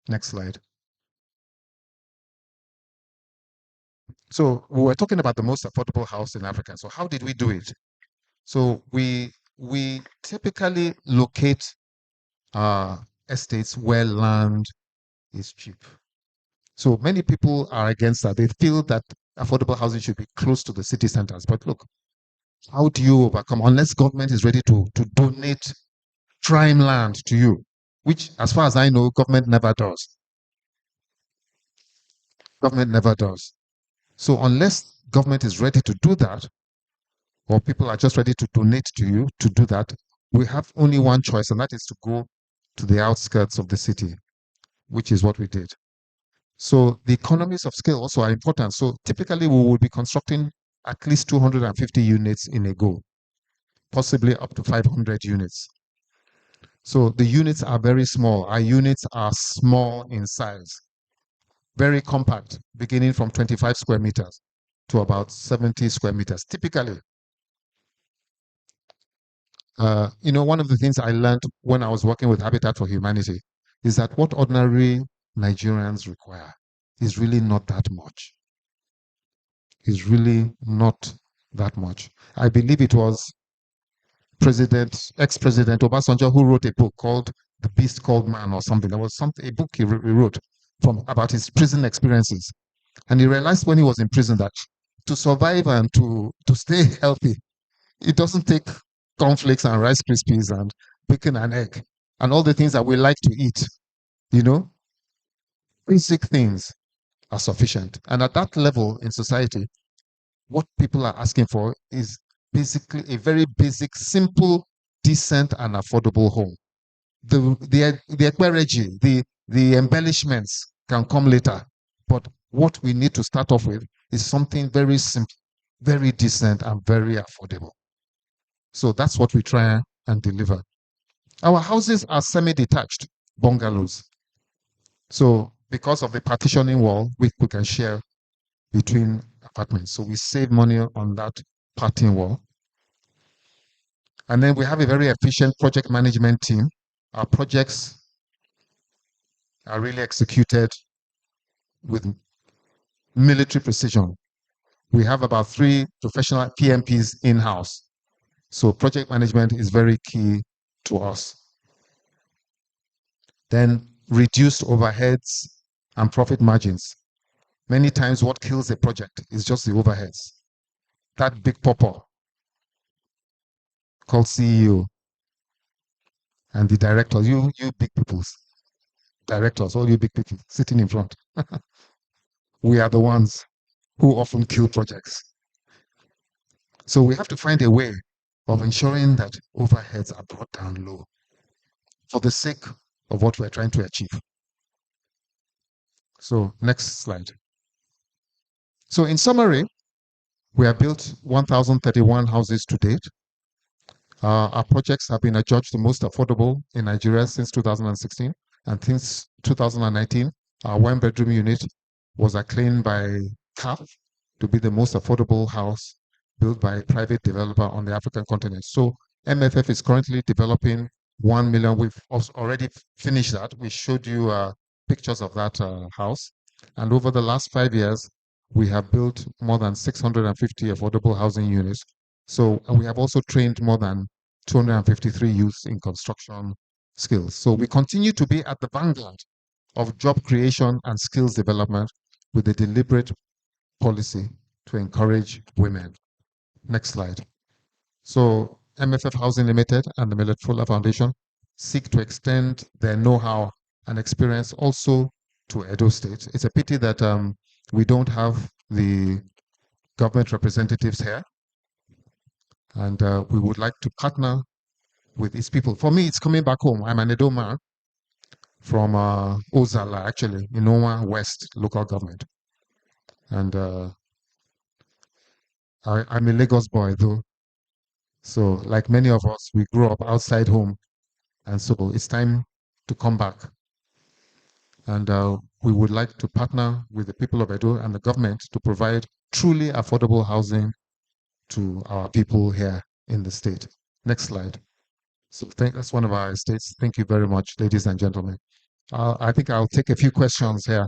Next slide. So we were talking about the most affordable house in Africa. So how did we do it? So we typically locate estates where land is cheap. So many people are against that. They feel that affordable housing should be close to the city centers. But look, how do you overcome, unless government is ready to donate prime land to you, which as far as I know, government never does. Government never does. So unless government is ready to do that, or people are just ready to donate to you to do that, we have only one choice, and that is to go to the outskirts of the city, which is what we did. So the economies of scale also are important. So typically we will be constructing at least 250 units in a go, possibly up to 500 units. So the units are very small. Our units are small in size, very compact, beginning from 25 square meters to about 70 square meters, typically. One of the things I learned when I was working with Habitat for Humanity is that what ordinary Nigerians require is really not that much. Is really not that much. I believe it was ex-president Obasanjo who wrote a book called The Beast Called Man or something. There was a book he wrote about his prison experiences. And he realized when he was in prison that to survive and to stay healthy, it doesn't take cornflakes and Rice Krispies and bacon and egg and all the things that we like to eat. Basic things are sufficient. And at that level in society, what people are asking for is basically a very basic, simple, decent, and affordable home. The embellishments can come later, but what we need to start off with is something very simple, very decent, and very affordable. So that's what we try and deliver. Our houses are semi-detached bungalows. So because of the partitioning wall, we can share between apartments. So we save money on that parting wall. And then we have a very efficient project management team. Our projects are really executed with military precision. We have about 3 professional PMPs in-house. So project management is very key to us. Then reduced overheads and profit margins. Many times what kills a project is just the overheads. That big popper called CEO and the directors, you big people, directors, all you big people sitting in front. We are the ones who often kill projects. So we have to find a way of ensuring that overheads are brought down low for the sake of what we're trying to achieve. So next slide. So in summary, we have built 1,031 houses to date. Our projects have been adjudged the most affordable in Nigeria since 2016. And since 2019, our 1-bedroom unit was acclaimed by CAF to be the most affordable house built by a private developer on the African continent. So MFF is currently developing 1 million. We've already finished that. We showed you pictures of that house. And over the last 5 years, we have built more than 650 affordable housing units. So we have also trained more than 253 youths in construction skills. So we continue to be at the vanguard of job creation and skills development with a deliberate policy to encourage women. Next slide. So MFF Housing Limited and the Millet Fuller Foundation seek to extend their know-how and experience also to Edo State. It's a pity that we don't have the government representatives here. And we would like to partner with its people. For me, it's coming back home. I'm an Edo man from Ozala, actually, in Noma West local government. And I'm a Lagos boy, though. So, like many of us, we grew up outside home. And so it's time to come back. And we would like to partner with the people of Edo and the government to provide truly affordable housing to our people here in the state. Next slide. So that's one of our estates. Thank you very much, ladies and gentlemen. I think I'll take a few questions here.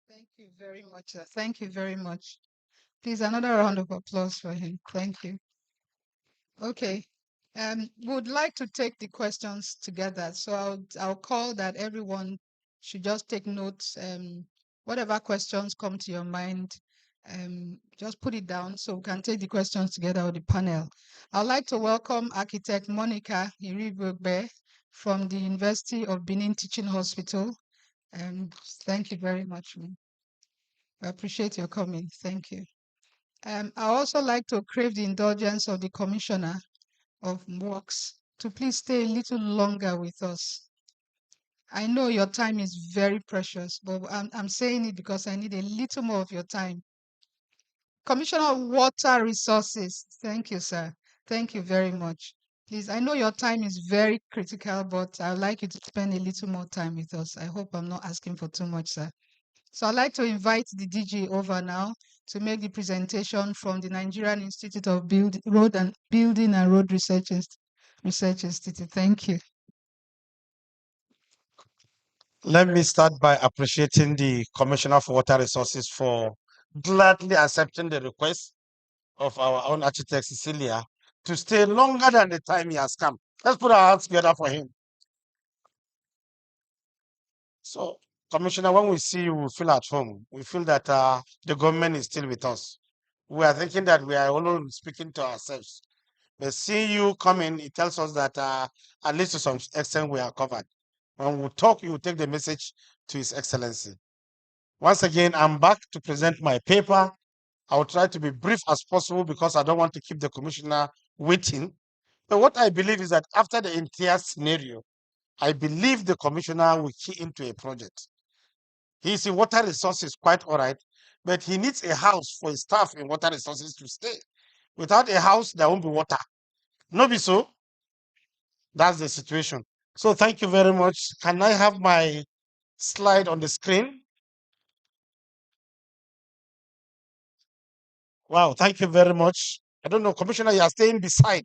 Thank you very much, sir. Thank you very much. Please, another round of applause for him. Thank you. Okay. Would like to take the questions together. So I'll call that everyone should just take notes. Whatever questions come to your mind, just put it down so we can take the questions together with the panel. I'd like to welcome Architect Monica Iribogbe from the University of Benin Teaching Hospital. Thank you very much, ma'am. I appreciate your coming. Thank you. I also like to crave the indulgence of the Commissioner of Works to please stay a little longer with us. I know your time is very precious, but I'm saying it because I need a little more of your time. Commissioner of Water Resources, thank you, sir. Thank you very much. Please, I know your time is very critical, but I'd like you to spend a little more time with us. I hope I'm not asking for too much, sir. So I'd like to invite the DG over now to make the presentation from the Nigerian Institute of Building and Road Research Institute. Thank you. Let me start by appreciating the Commissioner for Water Resources for gladly accepting the request of our own architect, Cecilia, to stay longer than the time he has come. Let's put our hands together for him. So, Commissioner, when we see you, we feel at home. We feel that the government is still with us. We are thinking that we are only speaking to ourselves. But seeing you coming, it tells us that at least to some extent we are covered. When we talk, you will take the message to His Excellency. Once again, I'm back to present my paper. I will try to be brief as possible because I don't want to keep the commissioner waiting. But what I believe is that after the entire scenario, I believe the commissioner will key into a project. He's in water resources, quite all right, but he needs a house for his staff in water resources to stay. Without a house, there won't be water. No be so? That's the situation. So thank you very much. Can I have my slide on the screen? Wow, thank you very much. I don't know, Commissioner, you are staying beside.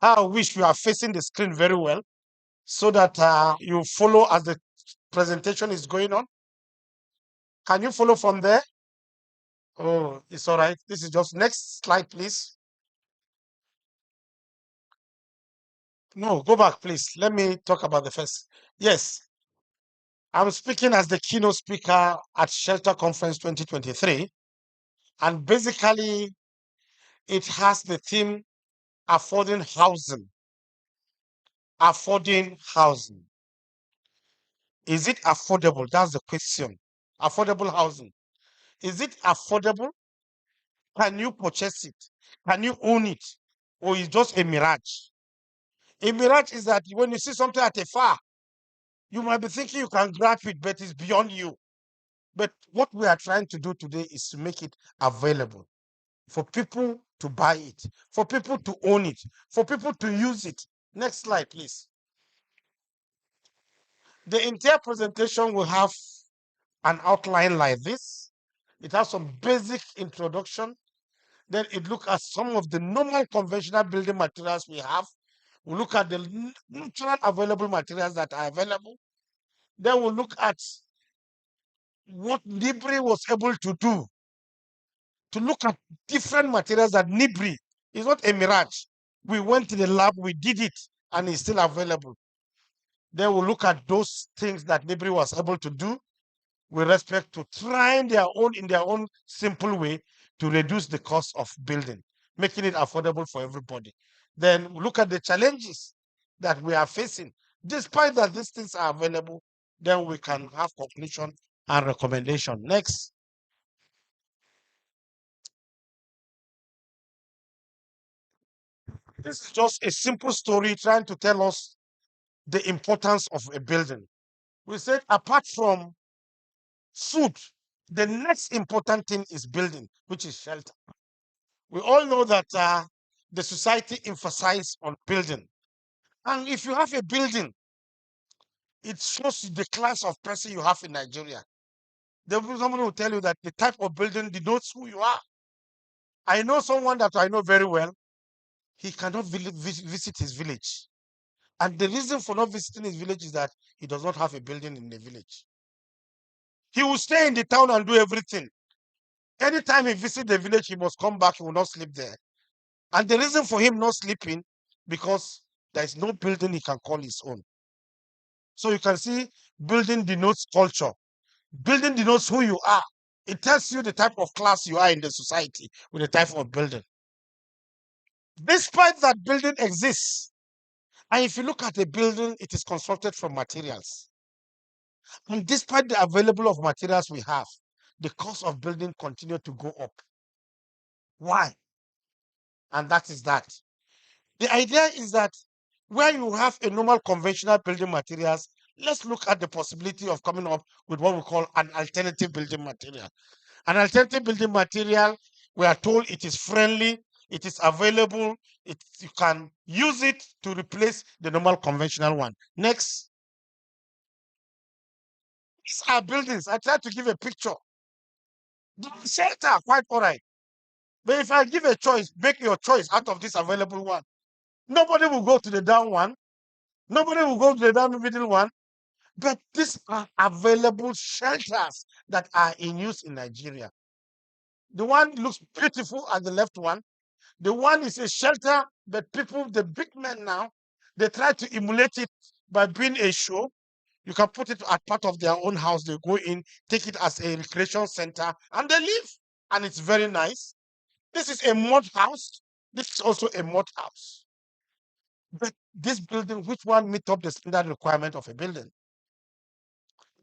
I wish you are facing the screen very well so that you follow as the presentation is going on. Can you follow from there? Oh, it's all right. This is just next slide, please. No, go back, please. Let me talk about the first. Yes, I'm speaking as the keynote speaker at Shelter Conference 2023. And basically, it has the theme affording housing. Affording housing. Is it affordable? That's the question. Affordable housing. Is it affordable? Can you purchase it? Can you own it? Or is it just a mirage? A mirage is that when you see something at a far, you might be thinking you can grab it, but it's beyond you. But what we are trying to do today is to make it available for people to buy it, for people to own it, for people to use it. Next slide, please. The entire presentation will have an outline like this. It has some basic introduction. Then it looks at some of the normal conventional building materials we have. We look at the natural available materials that are available. Then we'll look at what NIBRI was able to do to look at different materials that NIBRI is not a mirage. We went to the lab, we did it, and it's still available. Then we'll look at those things that NIBRI was able to do with respect to trying their own in their own simple way to reduce the cost of building, making it affordable for everybody. Then look at the challenges that we are facing. Despite that these things are available, then we can have conclusion and recommendation. Next. This is just a simple story trying to tell us the importance of a building. We said apart from food, the next important thing is building, which is shelter. We all know that the society emphasizes on building. And if you have a building, it shows the class of person you have in Nigeria. There will be someone who will tell you that the type of building denotes who you are. I know someone that I know very well. He cannot visit his village. And the reason for not visiting his village is that he does not have a building in the village. He will stay in the town and do everything. Anytime he visits the village, he must come back. He will not sleep there. And the reason for him not sleeping, because there is no building he can call his own. So you can see building denotes culture. Building denotes who you are. It tells you the type of class you are in the society with the type of building. Despite that building exists, and if you look at a building, it is constructed from materials. And despite the available of materials we have, the cost of building continue to go up. Why? And that is that. The idea is that where you have a normal conventional building materials, let's look at the possibility of coming up with what we call an alternative building material. An alternative building material, we are told it is friendly, it is available, you can use it to replace the normal conventional one. Next. These are buildings. I try to give a picture. The shelter, quite all right. But if I give a choice, make your choice out of this available one. Nobody will go to the down one. Nobody will go to the down middle one. But these are available shelters that are in use in Nigeria. The one looks beautiful at the left one. The one is a shelter, but people, the big men now, they try to emulate it by being a show. You can put it at part of their own house. They go in, take it as a recreation center, and they live. And it's very nice. This is a mud house. This is also a mud house. But this building, which one meet up the standard requirement of a building?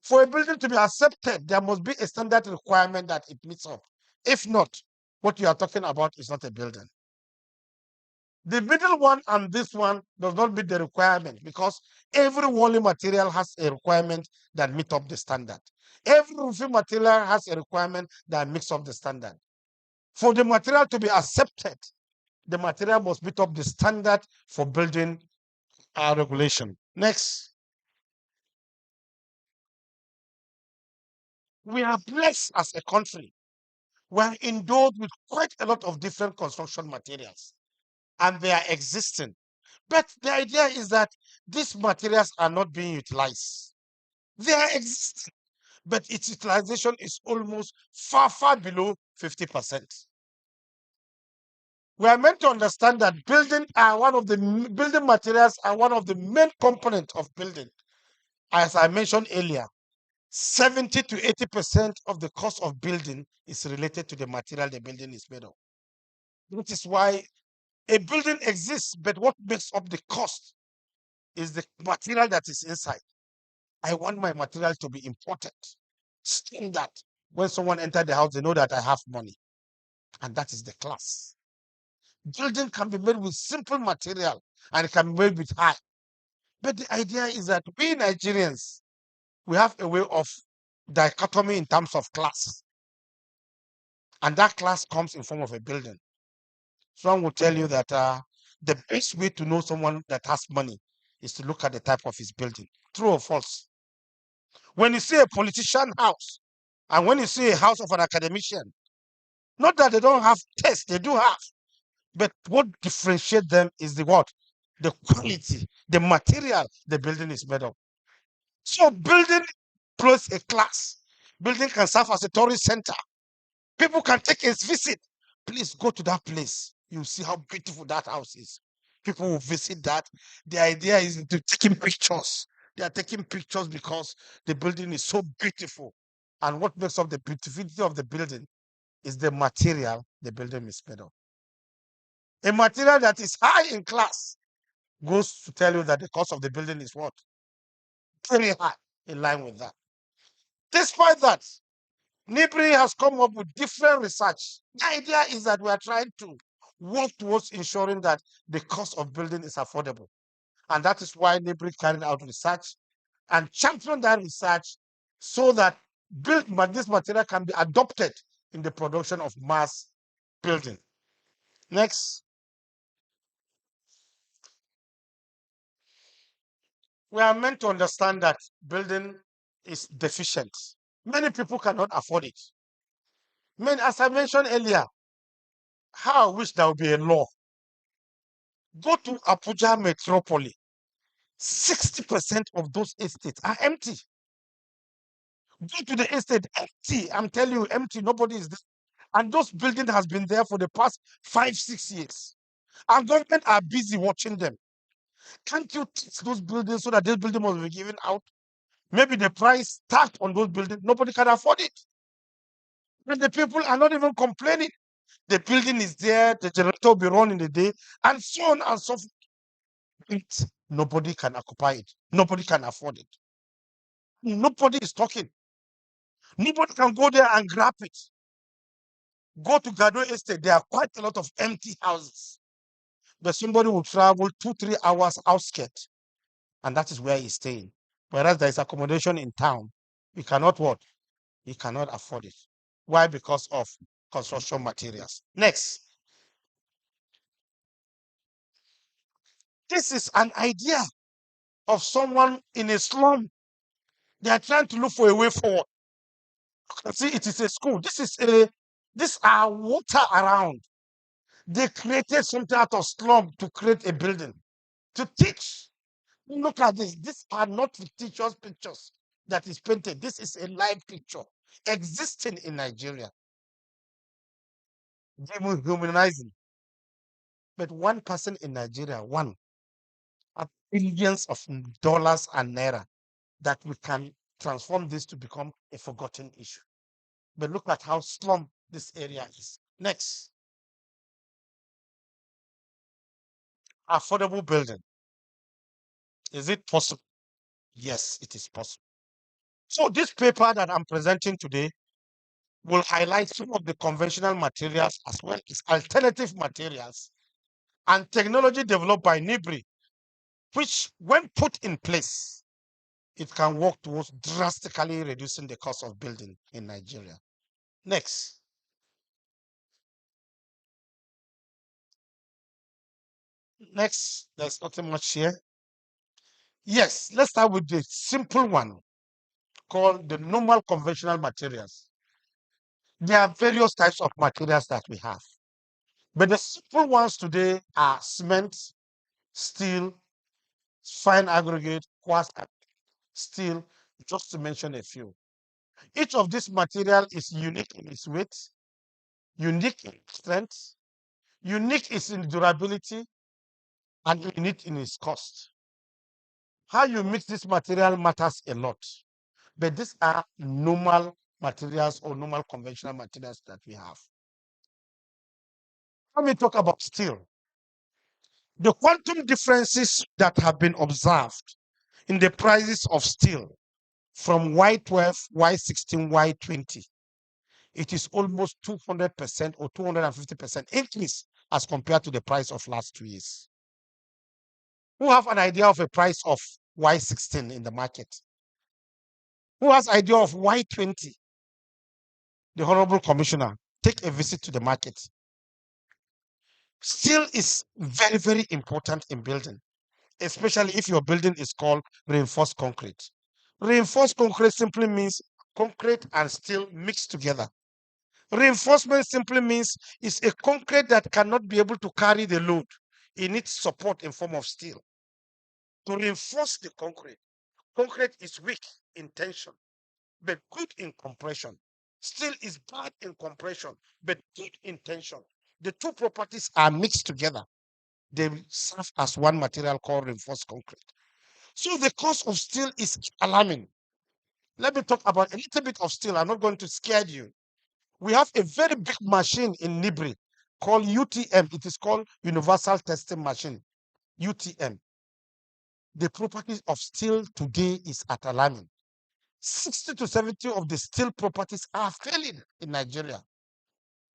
For a building to be accepted, there must be a standard requirement that it meets up. If not, what you are talking about is not a building. The middle one and this one does not meet the requirement because every walling material has a requirement that meets up the standard. Every roofing material has a requirement that meets up the standard. For the material to be accepted, the material must meet up the standard for building regulation. Next. We are blessed as a country. We are endowed with quite a lot of different construction materials, and they are existing. But the idea is that these materials are not being utilized. They are existing, but its utilization is almost far, far below 50%. We are meant to understand that building materials are one of the main components of building. As I mentioned earlier, 70 to 80% of the cost of building is related to the material the building is made of. Which is why a building exists, but what makes up the cost is the material that is inside. I want my material to be imported. Standard. When someone enters the house, they know that I have money. And that is the class. Building can be made with simple material and it can be made with high. But the idea is that we Nigerians, we have a way of dichotomy in terms of class. And that class comes in form of a building. Someone will tell you that the best way to know someone that has money is to look at the type of his building. True or false? When you see a politician house and when you see a house of an academician, not that they don't have taste, they do have. But what differentiates them is the what? The quality, the material the building is made of. So building plus a class. Building can serve as a tourist center. People can take a visit. Please go to that place. You'll see how beautiful that house is. People will visit that. The idea is to taking pictures. They are taking pictures because the building is so beautiful. And what makes up the beautifulity of the building is the material the building is made of. A material that is high in class goes to tell you that the cost of the building is what? Very high in line with that. Despite that, NIBRI has come up with different research. The idea is that we are trying to work towards ensuring that the cost of building is affordable. And that is why NIBRI carried out research and championed that research so that this material can be adopted in the production of mass building. Next. We are meant to understand that building is deficient. Many people cannot afford it. As I mentioned earlier, how I wish there would be a law. Go to Abuja Metropole. 60% of those estates are empty. Go to the estate, empty. I'm telling you, empty. Nobody is there. And those buildings has been there for the past 5-6 years. And government are busy watching them. Can't you tax those buildings so that this building must be given out? Maybe the price tagged on those buildings, nobody can afford it. And the people are not even complaining. The building is there, the generator will be run in the day, and so on and so forth. Nobody can occupy it. Nobody can afford it. Nobody is talking. Nobody can go there and grab it. Go to Gado Estate, there are quite a lot of empty houses. But somebody will travel 2-3 hours outskirts, and that is where he's staying. Whereas there is accommodation in town, he cannot what? He cannot afford it. Why? Because of construction materials. Next. This is an idea of someone in a slum. They are trying to look for a way forward. You can see it is a school. These are water around. They created something out of slum to create a building to teach. Look at this. These are not fictitious pictures that is painted. This is a live picture existing in Nigeria. Humanizing. But one person in Nigeria, one, are billions of dollars and naira that we can transform this to become a forgotten issue. But look at how slum this area is. Next. Affordable building. Is it possible? Yes, it is possible. So this paper that I'm presenting today will highlight some of the conventional materials as well as alternative materials and technology developed by NIBRI, which when put in place, it can work towards drastically reducing the cost of building in Nigeria. Next. Next, there's nothing much here. Yes, let's start with the simple one called the normal conventional materials. There are various types of materials that we have, but the simple ones today are cement, steel, fine aggregate, quartz, steel, just to mention a few. Each of these material is unique in its weight, unique in its strength, unique in durability, and unique in its cost. How you mix this material matters a lot, but these are normal materials or normal conventional materials that we have. Let me talk about steel. The quantum differences that have been observed in the prices of steel from Y12, Y16, Y20, it is almost 200% or 250% increase as compared to the price of last 2 years. Who have an idea of a price of Y16 in the market? Who has idea of Y20? The Honorable Commissioner, take a visit to the market. Steel is very, very important in building, especially if your building is called reinforced concrete. Reinforced concrete simply means concrete and steel mixed together. Reinforcement simply means it's a concrete that cannot be able to carry the load. It needs support in form of steel. To reinforce the concrete, concrete is weak in tension, but good in compression. Steel is bad in compression, but good in tension. The two properties are mixed together. They serve as one material called reinforced concrete. So the cost of steel is alarming. Let me talk about a little bit of steel. I'm not going to scare you. We have a very big machine in NIBRI called UTM. It is called Universal Testing Machine, UTM. The properties of steel today is at alarming. 60 to 70 of the steel properties are failing in Nigeria.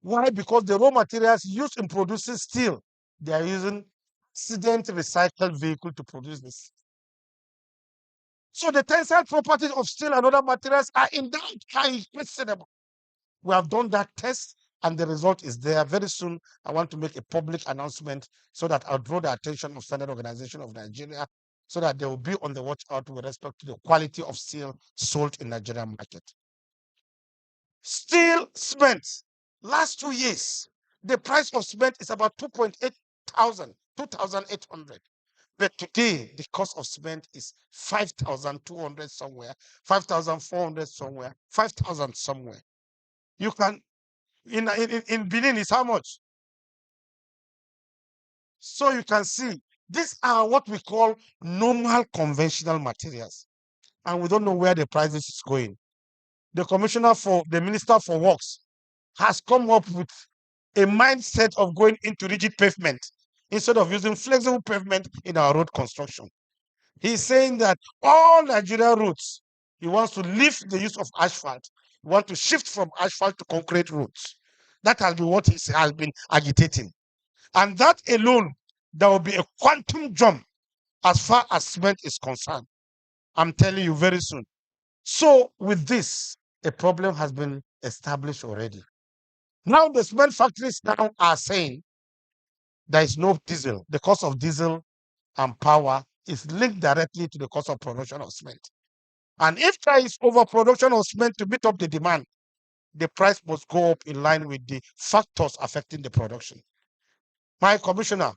Why? Because the raw materials used in producing steel, they are using accident recycled vehicle to produce this. So the tensile properties of steel and other materials are in doubt, are questionable. We have done that test and the result is there. Very soon, I want to make a public announcement so that I'll draw the attention of Standard Organization of Nigeria so that they will be on the watch out with respect to the quality of steel sold in Nigerian market. Steel cement, last 2 years, the price of cement is about 2.8 thousand, 2,800. But today, the cost of cement is 5,200 somewhere, 5,400 somewhere, 5,000 somewhere. You can, in Benin, is how much? So you can see, these are what we call normal conventional materials. And we don't know where the prices is going. The Minister for Works has come up with a mindset of going into rigid pavement instead of using flexible pavement in our road construction. He's saying that all Nigerian roads, he wants to lift the use of asphalt. He wants to shift from asphalt to concrete roads. That has been what he has been agitating. And that alone, there will be a quantum jump as far as cement is concerned. I'm telling you very soon. So with this, a problem has been established already. Now the cement factories now are saying there is no diesel. The cost of diesel and power is linked directly to the cost of production of cement. And if there is overproduction of cement to meet up the demand, the price must go up in line with the factors affecting the production. My commissioner,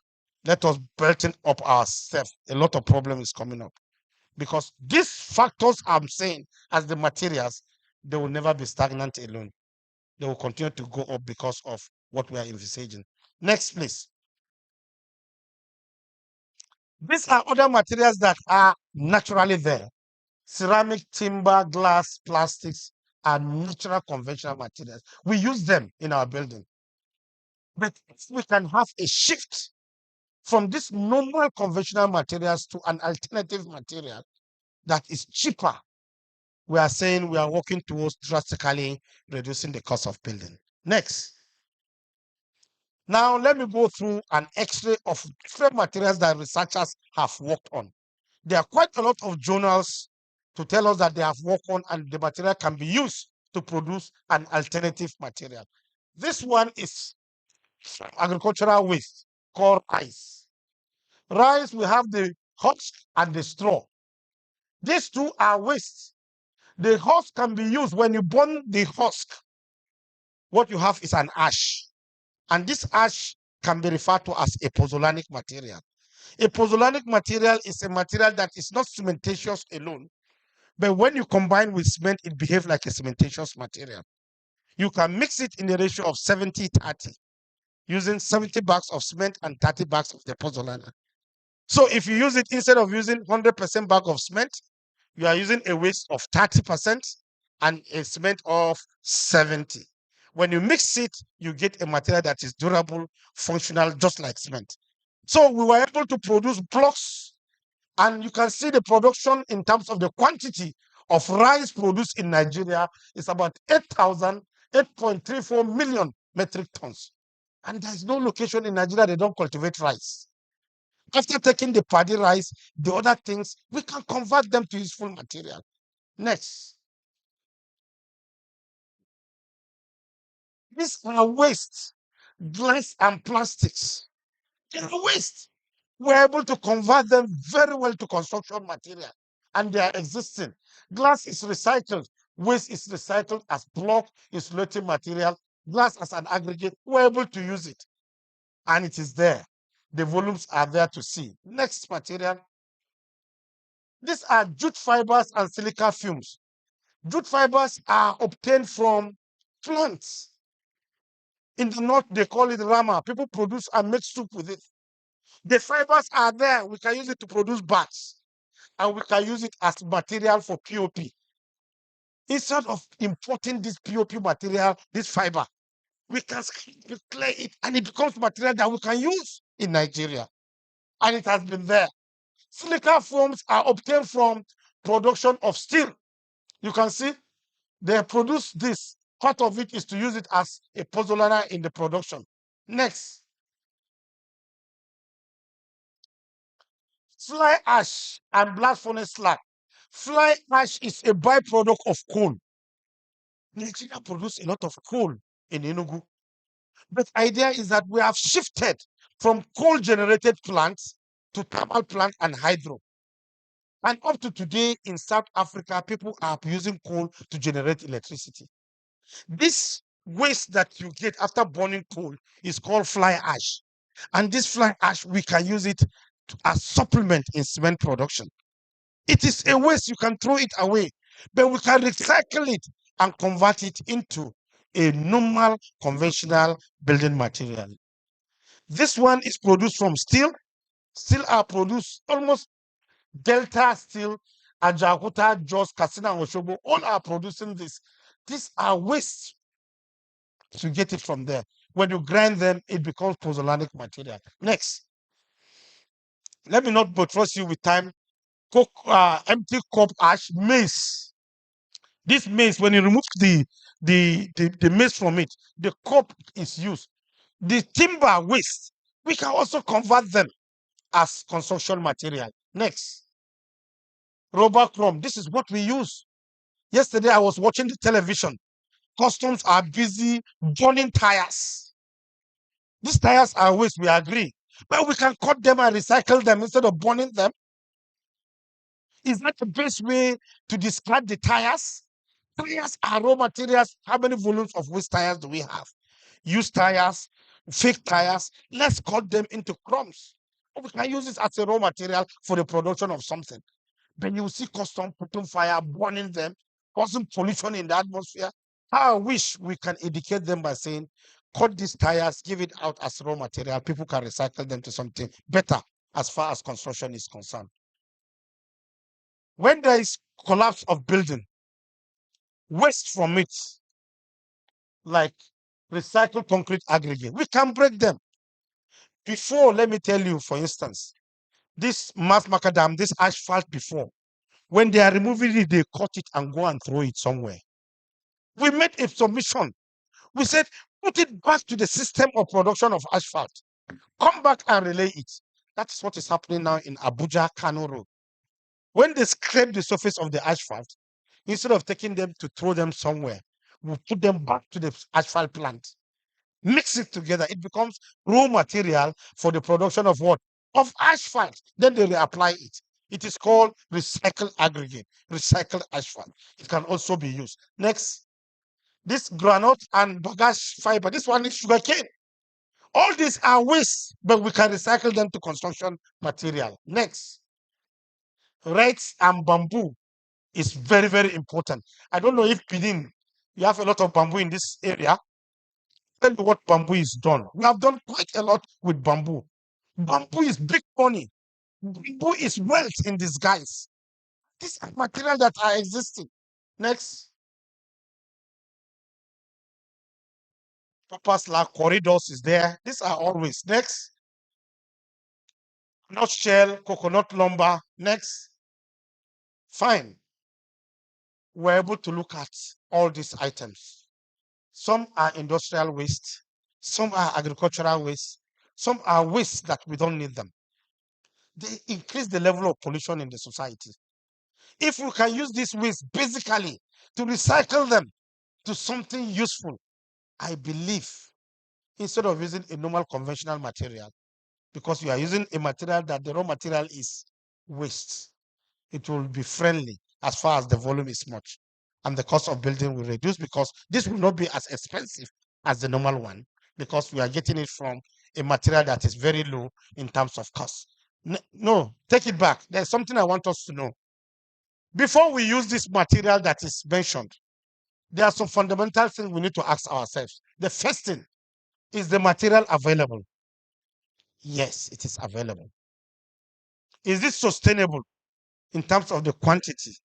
let us burden up ourselves. A lot of problem is coming up because these factors I'm saying as the materials, they will never be stagnant alone. They will continue to go up because of what we are envisaging. Next, please. These are other materials that are naturally there. Ceramic, timber, glass, plastics are natural conventional materials. We use them in our building. But if we can have a shift from these normal conventional materials to an alternative material that is cheaper, we are saying we are working towards drastically reducing the cost of building. Next. Now, let me go through an x-ray of different materials that researchers have worked on. There are quite a lot of journals to tell us that they have worked on and the material can be used to produce an alternative material. This one is agricultural waste called rice. Rice, we have the husk and the straw. These two are waste. The husk can be used when you burn the husk. What you have is an ash. And this ash can be referred to as a pozzolanic material. A pozzolanic material is a material that is not cementitious alone, but when you combine with cement, it behaves like a cementitious material. You can mix it in a ratio of 70-30, using 70 bags of cement and 30 bags of the pozzolana. So if you use it instead of using 100% bag of cement, you are using a waste of 30% and a cement of 70. When you mix it, you get a material that is durable, functional, just like cement. So we were able to produce blocks, and you can see the production in terms of the quantity of rice produced in Nigeria is about 8.34 million metric tons. And there's no location in Nigeria they don't cultivate rice. After taking the paddy rice, the other things, we can convert them to useful material. Next. These are waste, glass and plastics. They are waste. We're able to convert them very well to construction material, and they are existing. Glass is recycled. Waste is recycled as block insulating material. Glass as an aggregate, we're able to use it. And it is there. The volumes are there to see. Next material. These are jute fibers and silica fumes. Jute fibers are obtained from plants. In the north, they call it rama. People produce and make soup with it. The fibers are there. We can use it to produce bats. And we can use it as material for POP. Instead of importing this POP material, this fiber, we can clear it and it becomes material that we can use in Nigeria. And it has been there. Silica foams are obtained from production of steel. You can see they produce this. Part of it is to use it as a pozzolana in the production. Next. Fly ash and blast furnace slag. Fly ash is a byproduct of coal. Nigeria produce a lot of coal in Enugu. But the idea is that we have shifted from coal-generated plants to thermal plant and hydro. And up to today in South Africa, people are using coal to generate electricity. This waste that you get after burning coal is called fly ash. And this fly ash, we can use it as supplement in cement production. It is a waste, you can throw it away, but we can recycle it and convert it into a normal conventional building material. This one is produced from steel. Steel are produced almost Delta Steel, Ajaokuta, Jos, Katsina, and Osogbo, all are producing this. These are wastes to get it from there. When you grind them, it becomes pozzolanic material. Next. Let me not buttress you with time. Empty cup ash, maize. This maize, when you remove the maize from it, the cup is used. The timber waste, we can also convert them as construction material. Next. Rubber chrome, this is what we use. Yesterday, I was watching the television. Customs are busy burning tires. These tires are waste, we agree. But we can cut them and recycle them instead of burning them. Is that the best way to discard the tires? Tires are raw materials. How many volumes of waste tires do we have? Used tires, fake tires. Let's cut them into crumbs. We can use this as a raw material for the production of something. Then you see custom putting fire, burning them, causing pollution in the atmosphere. I wish we can educate them by saying, cut these tires, give it out as raw material. People can recycle them to something better as far as construction is concerned. When there is collapse of building, waste from it, like recycled concrete aggregate, we can break them. Before, let me tell you, for instance, this mass macadam, this asphalt before, when they are removing it, they cut it and go and throw it somewhere. We made a submission. We said, put it back to the system of production of asphalt. Come back and relay it. That's what is happening now in Abuja, Kano Road. When they scrape the surface of the asphalt, instead of taking them to throw them somewhere, we put them back to the asphalt plant. Mix it together. It becomes raw material for the production of what? Of asphalt. Then they reapply it. It is called recycled aggregate, recycled asphalt. It can also be used. Next, this granite and bagasse fiber. This one is sugarcane. All these are waste, but we can recycle them to construction material. Next, reeds and bamboo is very, very important. I don't know if Benin, you have a lot of bamboo in this area. Tell you what bamboo is done. We have done quite a lot with bamboo. Bamboo is big money. Bamboo is wealth in disguise. These are materials that are existing. Next. Purpose like corridors is there. These are always. Next. Nut shell, coconut lumber. Next. Fine. We're able to look at all these items. Some are industrial waste. Some are agricultural waste. Some are waste that we don't need them. They increase the level of pollution in the society. If we can use this waste basically to recycle them to something useful, I believe instead of using a normal conventional material, because you are using a material that the raw material is waste, it will be friendly as far as the volume is much. And the cost of building will reduce because this will not be as expensive as the normal one because we are getting it from a material that is very low in terms of cost. No, take it back. There's something I want us to know. Before we use this material that is mentioned, there are some fundamental things we need to ask ourselves. The first thing, is the material available? Yes, it is available. Is it sustainable in terms of the quantity?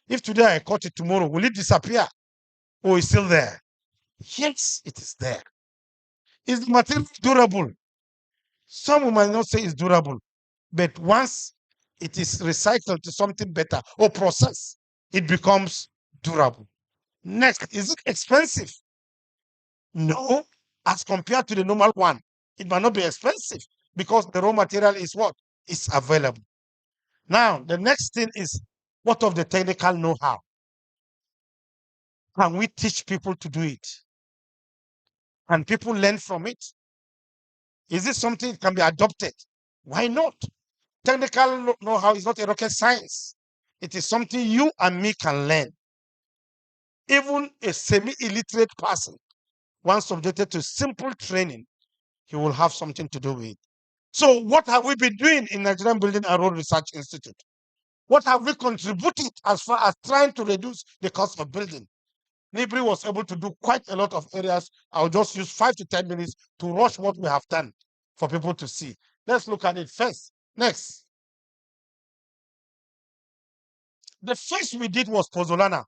If today I cut it, tomorrow, will it disappear? Or is still there? Yes, it is there. Is the material durable? Some might not say it's durable, but once it is recycled to something better or processed, it becomes durable. Next, is it expensive? No, as compared to the normal one, it might not be expensive because the raw material is what is available. Now, the next thing is what of the technical know-how? Can we teach people to do it? Can people learn from it? Is this something that can be adopted? Why not? Technical know-how is not a rocket science. It is something you and me can learn. Even a semi-illiterate person, once subjected to simple training, he will have something to do with it. So what have we been doing in Nigerian Building and Road Research Institute? What have we contributed as far as trying to reduce the cost of building? NIBRI was able to do quite a lot of areas. I'll just use 5 to 10 minutes to rush what we have done for people to see. Let's look at it first. Next. The first we did was Pozzolana.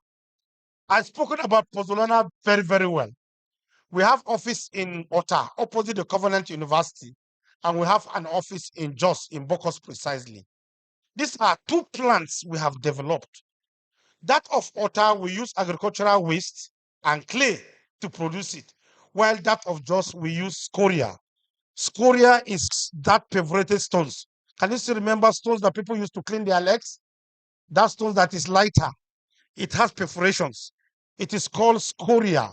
I've spoken about Pozzolana very, very well. We have office in Ota, opposite the Covenant University, and we have an office in Jos, in Bokos precisely. These are two plants we have developed. That of Ota, we use agricultural waste and clay to produce it, while that of Jos, we use scoria. Scoria is that perforated stones. Can you still remember stones that people used to clean their legs? That stone that is lighter. It has perforations. It is called scoria.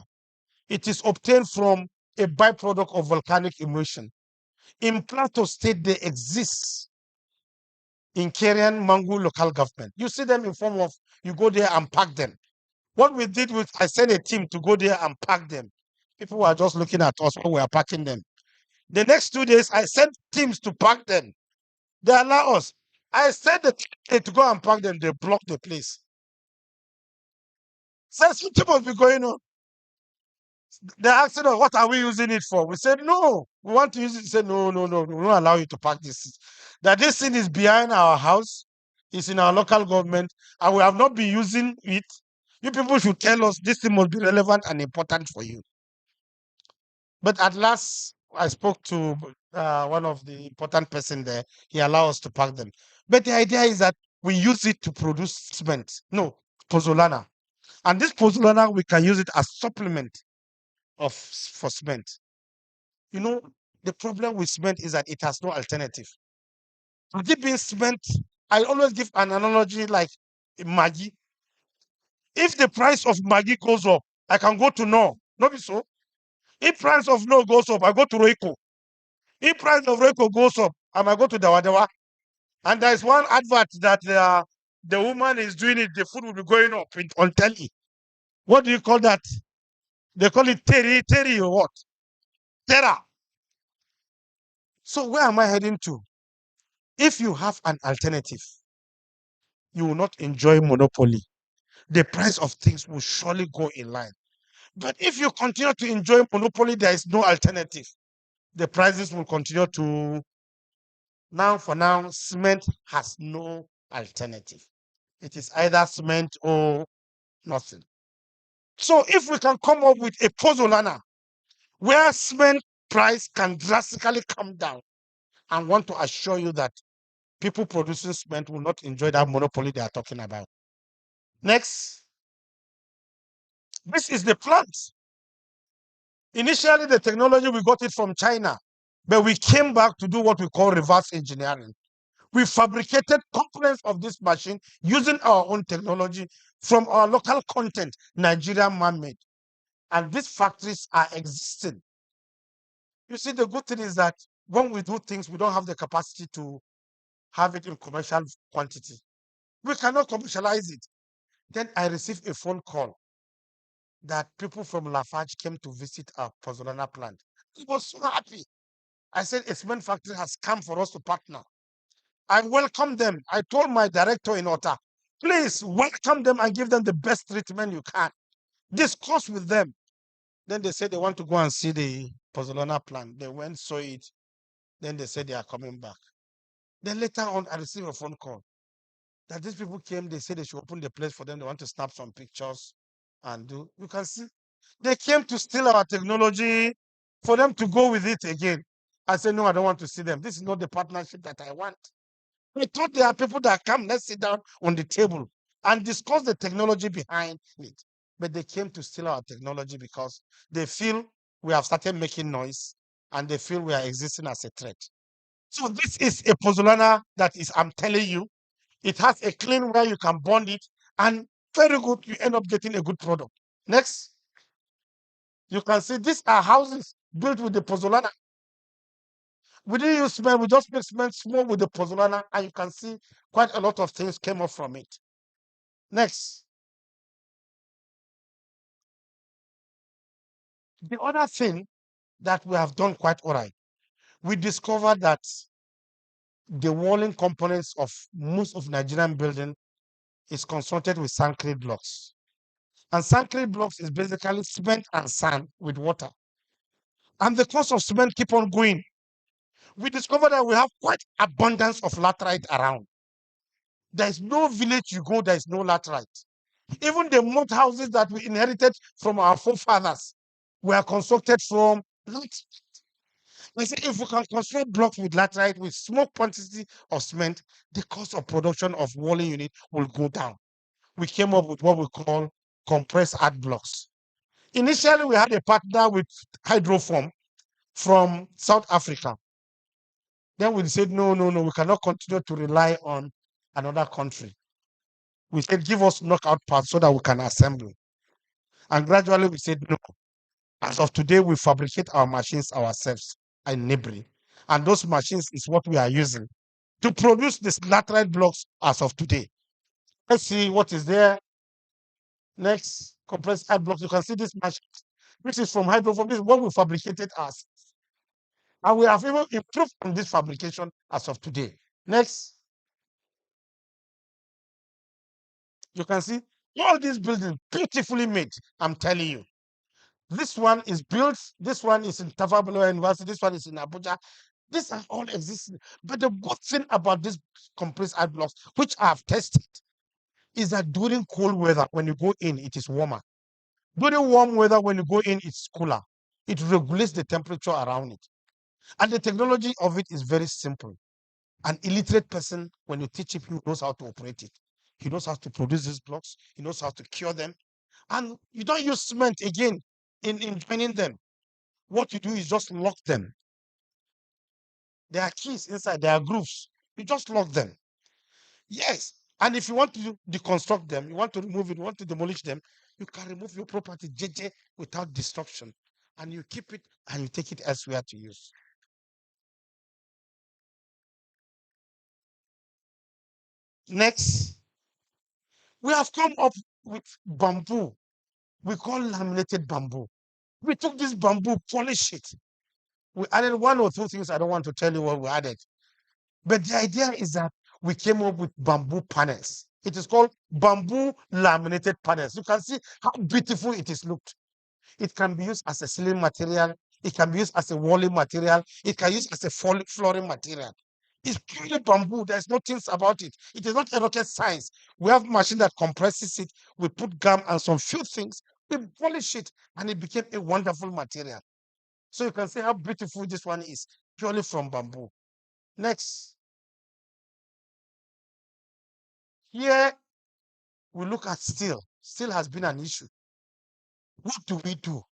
It is obtained from a byproduct of volcanic emission. In Plateau State, they exist in Kerian Mangu local government. You see them in form of, you go there and pack them. What we did was I sent a team to go there and pack them. People were just looking at us when we are packing them. The next 2 days, I sent teams to pack them. They allow us. I said to go and pack them, they blocked the place. So something must be going on. They asked us, what are we using it for? We said, no, we want to use it. They said, no, we won't allow you to pack this. That this thing is behind our house, it's in our local government, and we have not been using it. You people should tell us this thing must be relevant and important for you. But at last, I spoke to one of the important person there. He allowed us to pack them. But the idea is that we use it to produce cement. No, pozzolana. And this pozzolana, we can use it as supplement for cement. You know, the problem with cement is that it has no alternative. Had it been cement, I always give an analogy like Maggi. If the price of Maggi goes up, I can go to No. Not be so. If price of No goes up, I go to Royco. If price of Royco goes up, I might go to Dawadewa. And there is one advert that the woman is doing it, the food will be going up on telly. What do you call that? They call it Terry or what? Terra. So where am I heading to? If you have an alternative, you will not enjoy monopoly. The price of things will surely go in line. But if you continue to enjoy monopoly, there is no alternative. The prices will continue to. Now, for now, cement has no alternative. It is either cement or nothing. So if we can come up with a pozzolana where cement price can drastically come down, I want to assure you that people producing cement will not enjoy that monopoly they are talking about. Next. This is the plant. Initially, the technology, we got it from China, but we came back to do what we call reverse engineering. We fabricated components of this machine using our own technology from our local content, Nigerian man-made. And these factories are existing. You see, the good thing is that when we do things, we don't have the capacity to have it in commercial quantity. We cannot commercialize it. Then I received a phone call that people from Lafarge came to visit our Pozzolana plant. I was so happy. I said, a cement factory has come for us to partner. I welcomed them. I told my director in Ota, please welcome them and give them the best treatment you can. Discuss with them. Then they said they want to go and see the Pozzolana plant. They went, saw it. Then they said they are coming back. Then later on, I received a phone call that these people came. They said they should open the place for them. They want to snap some pictures and do. You can see they came to steal our technology for them to go with it again. I said, no, I don't want to see them. This is not the partnership that I want. I thought there are people that come, let's sit down on the table. and discuss the technology behind it. But they came to steal our technology because they feel we have started making noise and they feel we are existing as a threat. So this is a pozzolana that is, I'm telling you, it has a clean where you can bond it and very good, you end up getting a good product. Next, you can see these are houses built with the pozzolana. We didn't use cement, we just made cement small with the pozzolana, and you can see quite a lot of things came up from it. Next, the other thing that we have done quite all right, we discovered that the walling components of most of Nigerian building is constructed with concrete blocks. And concrete blocks is basically cement and sand with water. And the cost of cement keep on going. We discovered that we have quite abundance of laterite around. There is no village you go, there is no laterite. Even the mud houses that we inherited from our forefathers were constructed from laterite. I say if we can construct blocks with laterite with small quantity of cement, the cost of production of walling unit will go down. We came up with what we call compressed art blocks. Initially, we had a partner with Hydroform from South Africa. Then we said, no, we cannot continue to rely on another country. We said, give us knockout parts so that we can assemble. And gradually we said, no. As of today, we fabricate our machines ourselves in Nibri. And those machines is what we are using to produce these laterite blocks as of today. Let's see what is there. Next, compressed art blocks. You can see this machine, which is from Hydroform. This is what we fabricated as. And we have even improved on this fabrication as of today. Next. You can see all these buildings beautifully made. I'm telling you. This one is built, this one is in Tafa Balewa University, this one is in Abuja. These are all existing. But the good thing about these compressed art blocks, which I have tested, is that during cold weather, when you go in, it is warmer. During warm weather, when you go in, it's cooler. It regulates the temperature around it. And the technology of it is very simple. An illiterate person, when you teach him, he knows how to operate it. He knows how to produce these blocks. He knows how to cure them. And you don't use cement again in joining them. What you do is just lock them. There are keys inside, there are grooves. You just lock them. Yes. And if you want to deconstruct them, you want to remove it, you want to demolish them, you can remove your property JJ without destruction. And you keep it and you take it elsewhere to use. Next, we have come up with bamboo. We call laminated bamboo. We took this bamboo, polish it. We added one or two things. I don't want to tell you what we added. But the idea is that we came up with bamboo panels. It is called bamboo laminated panels. You can see how beautiful it is looked. It can be used as a ceiling material. It can be used as a walling material. It can be used as a flooring material. It's purely bamboo. There's no things about it. It is not a rocket science. We have a machine that compresses it. We put gum and some few things. We polish it, and it became a wonderful material. So you can see how beautiful this one is, purely from bamboo. Next. Here, we look at steel. Steel has been an issue. What do we do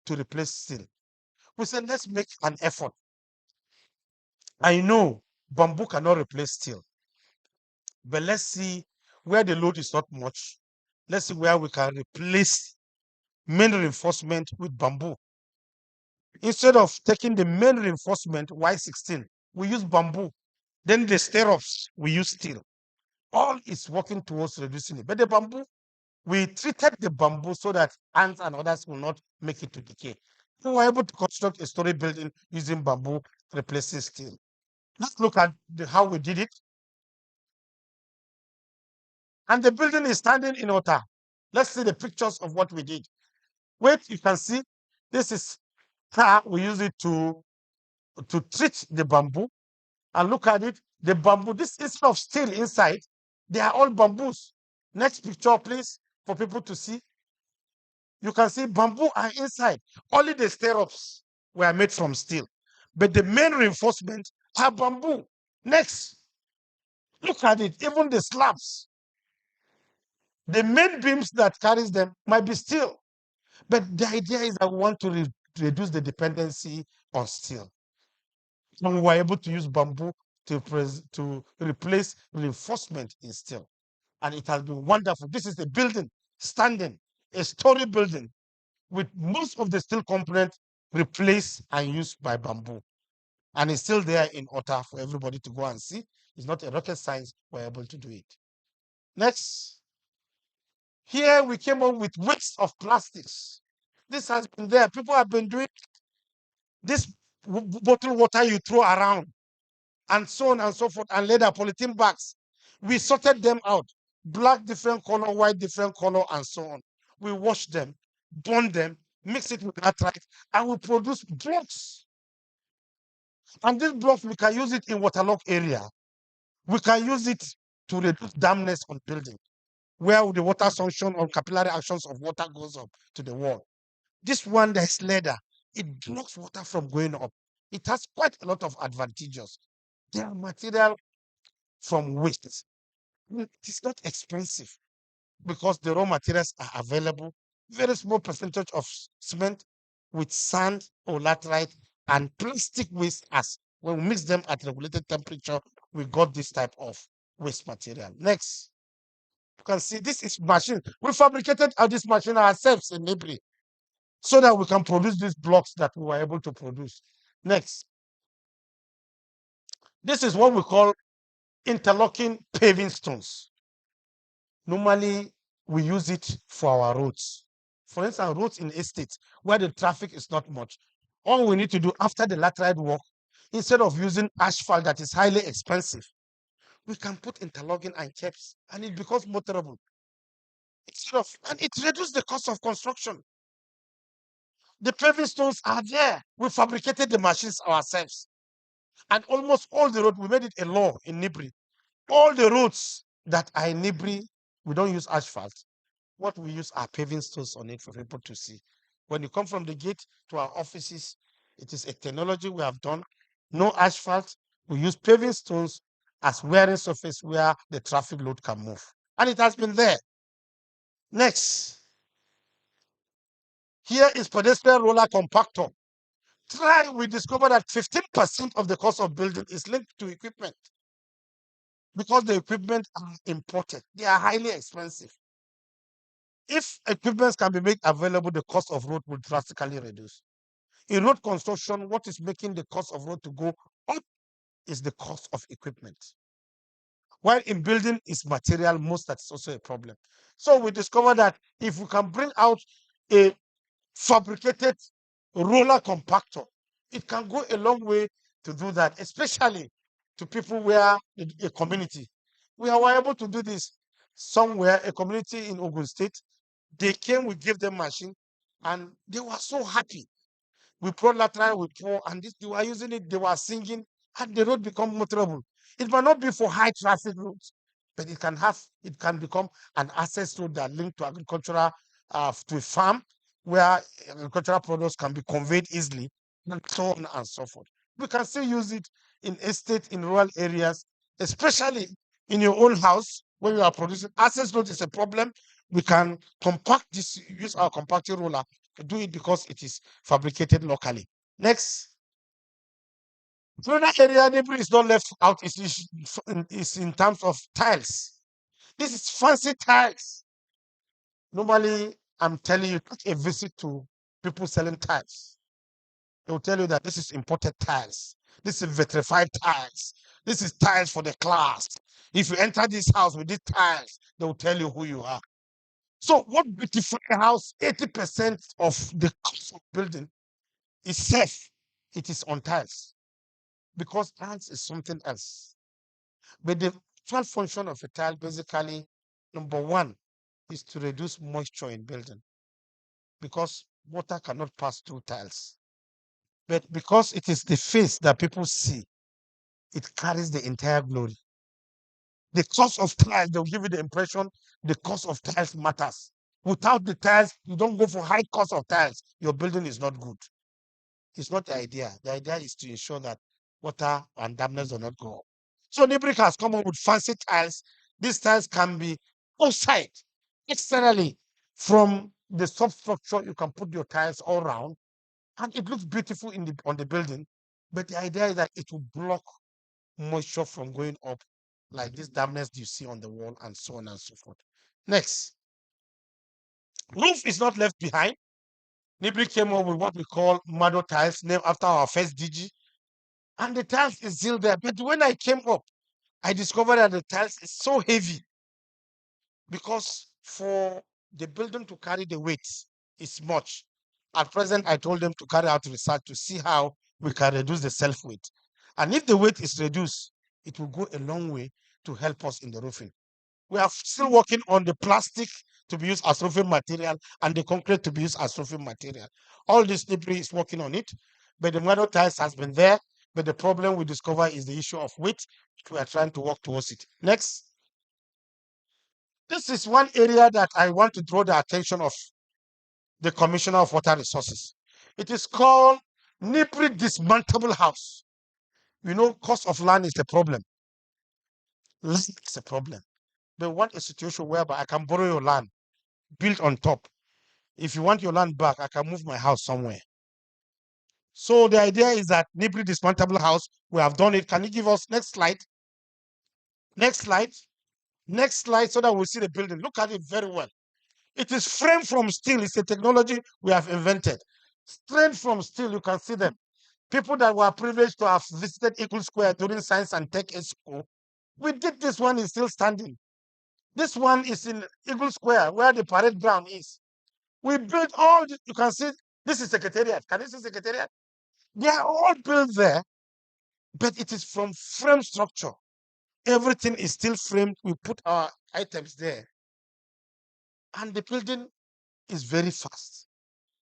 to replace steel? We said, let's make an effort. I know bamboo cannot replace steel, but let's see where the load is not much. Let's see where we can replace main reinforcement with bamboo. Instead of taking the main reinforcement Y16, we use bamboo. Then the stirrups, we use steel. All is working towards reducing it. But the bamboo, we treated the bamboo so that ants and others will not make it to decay. We were able to construct a story building using bamboo, replacing steel. Let's look at how we did it. And the building is standing in water. Let's see the pictures of what we did. Wait, you can see this is how we use it to treat the bamboo. And look at it. The bamboo, this instead of steel inside, they are all bamboos. Next picture, please, for people to see. You can see bamboo are inside. Only the stirrups were made from steel. But the main reinforcement are bamboo. Next, look at it. Even the slabs. The main beams that carries them might be steel. But the idea is that we want to reduce the dependency on steel. And we were able to use bamboo to replace reinforcement in steel. And it has been wonderful. This is a building standing, a story building with most of the steel components replaced and used by bamboo. And it's still there in Otta for everybody to go and see. It's not a rocket science, we're able to do it. Next. Here we came up with waste of plastics. This has been there. People have been doing this bottled water you throw around, and so on and so forth, and leather polythene bags. We sorted them out. Black different color, white different color, and so on. We wash them, burn them, mix it with laterite, and we produce blocks. And these blocks, we can use it in waterlogged area. We can use it to reduce dampness on building, where the water suction or capillary actions of water goes up to the wall. This one, there's leather. It blocks water from going up. It has quite a lot of advantages. They are material from waste. It is not expensive because the raw materials are available. Very small percentage of cement with sand or laterite and plastic waste. As when we mix them at regulated temperature, we got this type of waste material. Next, you can see this is machine. We fabricated this machine ourselves in Nibri, so that we can produce these blocks that we were able to produce. Next. This is what we call interlocking paving stones. Normally, we use it for our roads. For instance, roads in estates where the traffic is not much. All we need to do after the laterite work, instead of using asphalt that is highly expensive, we can put interlocking and caps, and it becomes motorable. And it reduces the cost of construction. The paving stones are there. We fabricated the machines ourselves. And almost all the roads, we made it a law in Nibri. All the roads that are in Nibri, we don't use asphalt. What we use are paving stones on it for people to see. When you come from the gate to our offices, it is a technology we have done. No asphalt. We use paving stones as wearing surface where the traffic load can move. And it has been there. Next. Here is pedestrian roller compactor. We discovered that 15% of the cost of building is linked to equipment, because the equipment are imported. They are highly expensive. If equipment can be made available, the cost of road will drastically reduce. In road construction, what is making the cost of road to go up is the cost of equipment. While in building is material, most that's also a problem. So we discovered that if we can bring out a fabricated roller compactor, it can go a long way to do that, especially to people where a community. We were able to do this somewhere, a community in Ogun State. They came, we gave them machine, and they were so happy. We brought lateral, we pour, and they were using it, they were singing, and the road become motorable. It might not be for high traffic roads, but it can become an access road that linked to agricultural, to a farm where agricultural products can be conveyed easily, and so on and so forth. We can still use it in estate, in rural areas, especially in your own house when you are producing. Access road is a problem. We can compact this, use our compacting roller to do it because it is fabricated locally. Next. Another area Nibri is not left out is in terms of tiles. This is fancy tiles. Normally, I'm telling you, take a visit to people selling tiles. They will tell you that this is imported tiles. This is vitrified tiles. This is tiles for the class. If you enter this house with these tiles, they will tell you who you are. So what beautify a house, 80% of the cost of building is safe. It is on tiles. Because tiles is something else. But the actual function of a tile, basically, number one, is to reduce moisture in building, because water cannot pass through tiles. But because it is the face that people see, it carries the entire glory. The cost of tiles, they'll give you the impression the cost of tiles matters. Without the tiles, you don't go for high cost of tiles, your building is not good. It's not the idea. The idea is to ensure that water and dampness do not go up. So Nibri has come up with fancy tiles. These tiles can be outside. Externally, from the substructure, you can put your tiles all around, and it looks beautiful on the building. But the idea is that it will block moisture from going up, like this dampness you see on the wall, and so on and so forth. Next, roof is not left behind. Nibri came up with what we call Mado tiles, named after our first DG, and the tiles is still there. But when I came up, I discovered that the tiles is so heavy because for the building to carry the weight is much. At present, I told them to carry out research to see how we can reduce the self weight. And if the weight is reduced, it will go a long way to help us in the roofing. We are still working on the plastic to be used as roofing material and the concrete to be used as roofing material. All this Nipri is working on it, but the metal tiles has been there. But the problem we discover is the issue of weight. We are trying to work towards it. Next. This is one area that I want to draw the attention of the Commissioner of Water Resources. It is called Nipri Dismantable House. You know, cost of land is the problem. Land is a problem. They want a situation whereby I can borrow your land, build on top. If you want your land back, I can move my house somewhere. So the idea is that Nipri Dismantable House, we have done it. Can you give us next slide? Next slide. Next slide so that we'll see the building. Look at it very well. It is framed from steel. It's a technology we have invented. Straight from steel, you can see them. People that were privileged to have visited Eagle Square during Science and Tech Expo, we did this one is still standing. This one is in Eagle Square, where the parade ground is. We built all, you can see, this is Secretariat. Can you see Secretariat? They are all built there, but it is from frame structure. Everything is still framed. We put our items there. And the building is very fast.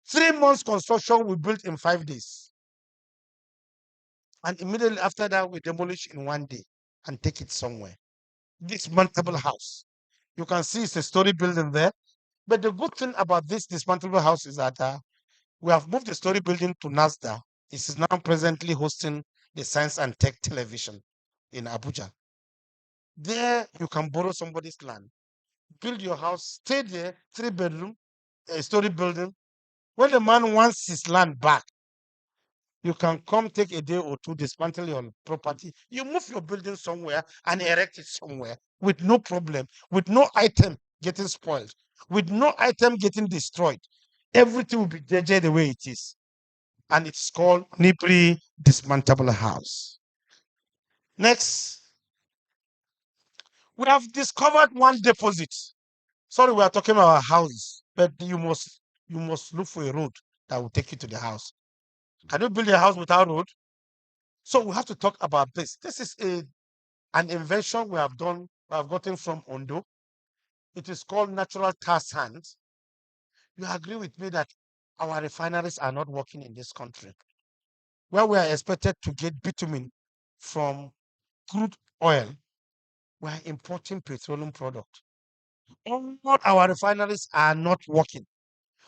3 months construction, we built in 5 days. And immediately after that, we demolish in 1 day and take it somewhere. Dismantable house. You can see it's a story building there. But the good thing about this dismantable house is that we have moved the story building to NASDA. It is now presently hosting the Science and Tech Television in Abuja. There, you can borrow somebody's land, build your house, stay there, 3-bedroom, a story building. When the man wants his land back, you can come take a day or two, dismantle your property. You move your building somewhere and erect it somewhere with no problem, with no item getting spoiled, with no item getting destroyed. Everything will be JJ the way it is. And it's called Nipri Dismantable House. Next, we have discovered one deposit. Sorry, we are talking about houses, but you must look for a road that will take you to the house. Can you build a house without road? So we have to talk about this. This is an invention we have gotten from Ondo. It is called natural tar sand. You agree with me that our refineries are not working in this country, where we are expected to get bitumen from crude oil. We are importing petroleum product. All our refineries are not working.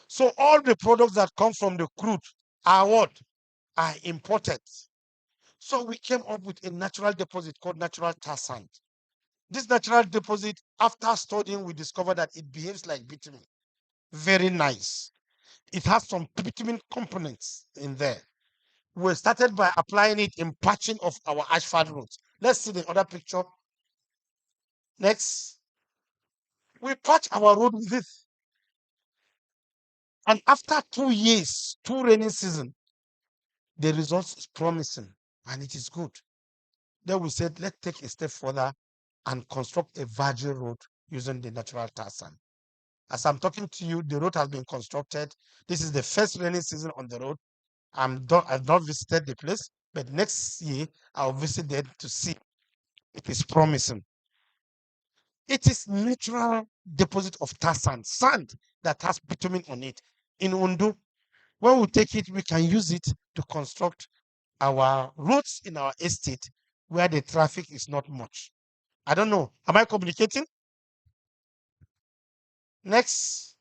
So all the products that come from the crude are what? Are imported. So we came up with a natural deposit called natural tar sand. This natural deposit, after studying, we discovered that it behaves like bitumen. Very nice. It has some bitumen components in there. We started by applying it in patching of our asphalt roads. Let's see the other picture. Next. We patch our road with it. And after 2 years, 2 rainy seasons, the results is promising and it is good. Then we said, let's take a step further and construct a virgin road using the natural tar sand. As I'm talking to you, the road has been constructed. This is the first rainy season on the road. I've not visited the place, but next year I'll visit there to see. It is promising. It is natural deposit of tar sand that has bitumen on it. In Ondo, when we take it, we can use it to construct our roads in our estate where the traffic is not much. I don't know. Am I communicating? Next.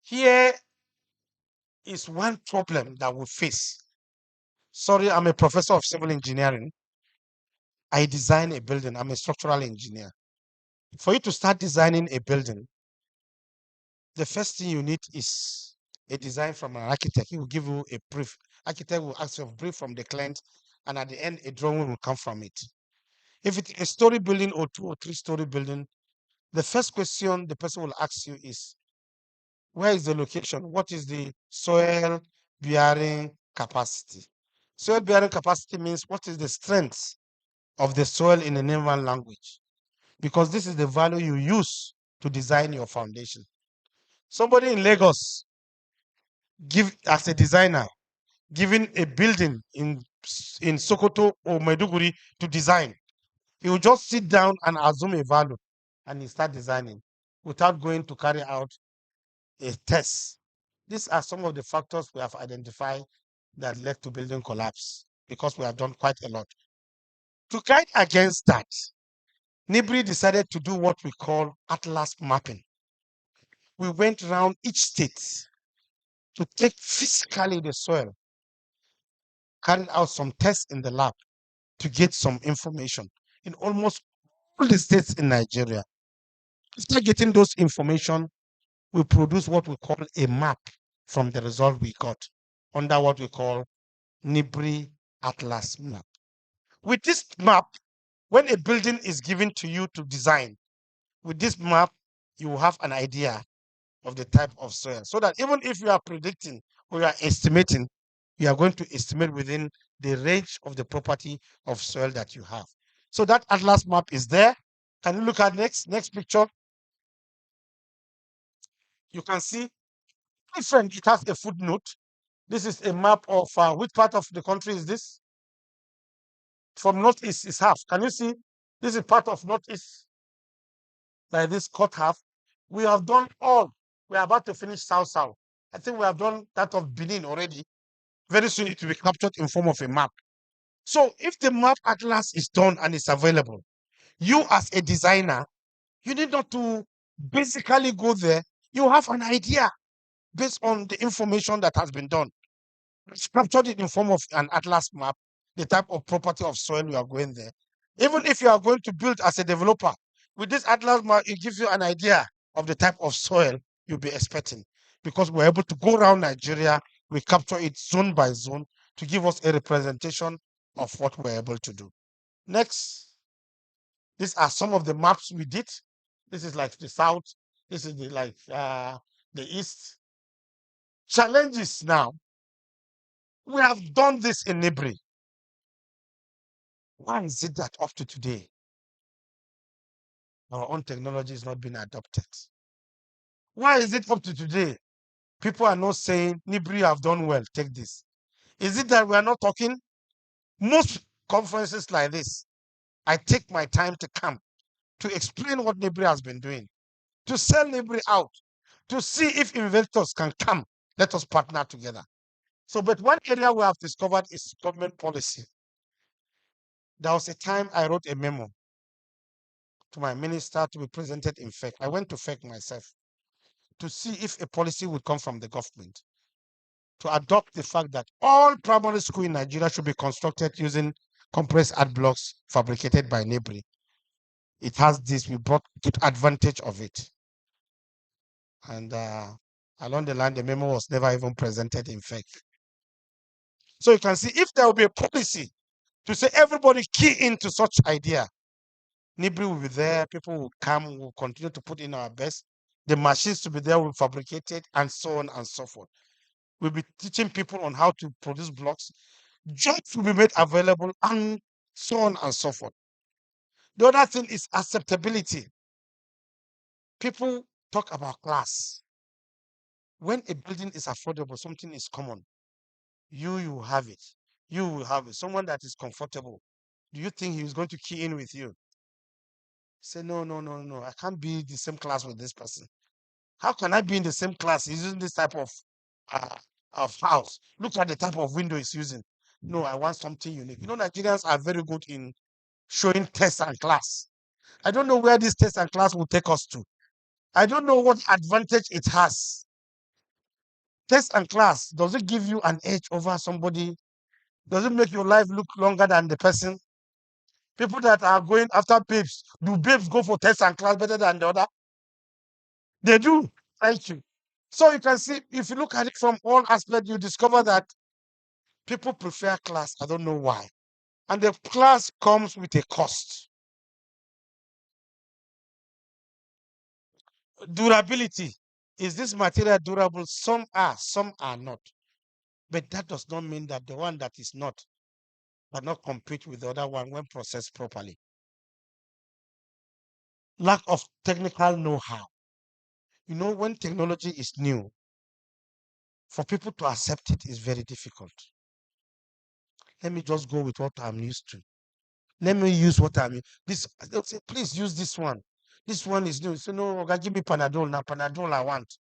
Here is one problem that we face. Sorry, I'm a professor of civil engineering. I design a building. I'm a structural engineer. For you to start designing a building, the first thing you need is a design from an architect. He will give you a brief. Architect will ask you a brief from the client, and at the end, a drawing will come from it. If it's a story building or 2 or 3 story building, the first question the person will ask you is, where is the location? What is the soil bearing capacity? Soil bearing capacity means what is the strength of the soil in the Neman language? Because this is the value you use to design your foundation. Somebody in Lagos, as a designer, given a building in Sokoto or Maiduguri to design, he will just sit down and assume a value and he start designing without going to carry out a test. These are some of the factors we have identified that led to building collapse because we have done quite a lot. To guide against that, NIBRI decided to do what we call atlas mapping. We went around each state to take physically the soil, carried out some tests in the lab to get some information in almost all the states in Nigeria. After getting those information, we produce what we call a map from the result we got under what we call NIBRI Atlas map. With this map, when a building is given to you to design, with this map, you will have an idea of the type of soil. So that even if you are predicting or you are estimating, you are going to estimate within the range of the property of soil that you have. So that Atlas map is there. Can you look at next picture? You can see different. It has a footnote. This is a map of which part of the country is this? From northeast is half. Can you see? This is part of northeast, like this cut half. We have done all. We are about to finish south. I think we have done that of Benin already. Very soon it will be captured in form of a map. So if the map atlas is done and is available, you as a designer, you need not to basically go there. You have an idea based on the information that has been done. It's captured it in form of an atlas map, the type of property of soil you are going there. Even if you are going to build as a developer, with this atlas map, it gives you an idea of the type of soil you'll be expecting. Because we're able to go around Nigeria, we capture it zone by zone to give us a representation of what we're able to do. Next, these are some of the maps we did. This is like the south. This is the east. Challenges now. We have done this in NIBRI. Why is it that up to today, our own technology is not being adopted? Why is it up to today, people are not saying, NIBRI have done well, take this? Is it that we are not talking? Most conferences like this, I take my time to come to explain what NIBRI has been doing, to sell NIBRI out, to see if investors can come. Let us partner together. So, but one area we have discovered is government policy. There was a time I wrote a memo to my minister to be presented in FEC. I went to FEC myself to see if a policy would come from the government to adopt the fact that all primary schools in Nigeria should be constructed using compressed art blocks fabricated by NIBRI. It has this, we brought good advantage of it. And along the line, the memo was never even presented in FEC. So you can see if there will be a policy to say everybody key into such idea, NIBRI will be there, people will come, will continue to put in our best, the machines to be there will be fabricated, and so on and so forth. We'll be teaching people on how to produce blocks, jobs will be made available, and so on and so forth. The other thing is acceptability. People talk about class. When a building is affordable, something is common. You have it. You will have it. Someone that is comfortable. Do you think he is going to key in with you? Say, no. I can't be the same class with this person. How can I be in the same class? He's using this type of house. Look at the type of window he's using. No, I want something unique. You know, Nigerians are very good in showing test and class. I don't know where this test and class will take us to. I don't know what advantage it has. Test and class, does it give you an edge over somebody? Does it make your life look longer than the person? People that are going after babes, do babes go for test and class better than the other? They do. Thank you. So you can see, if you look at it from all aspects, you discover that people prefer class. I don't know why. And the class comes with a cost. Durability. Is this material durable? Some are not. But that does not mean that the one that is not cannot compete with the other one when processed properly. Lack of technical know-how. You know, when technology is new, for people to accept it is very difficult. Let me just go with what I'm used to. Let me use what I'm this. They'll say, please use this one. This one is new. So no, okay, give me Panadol now. Panadol I want.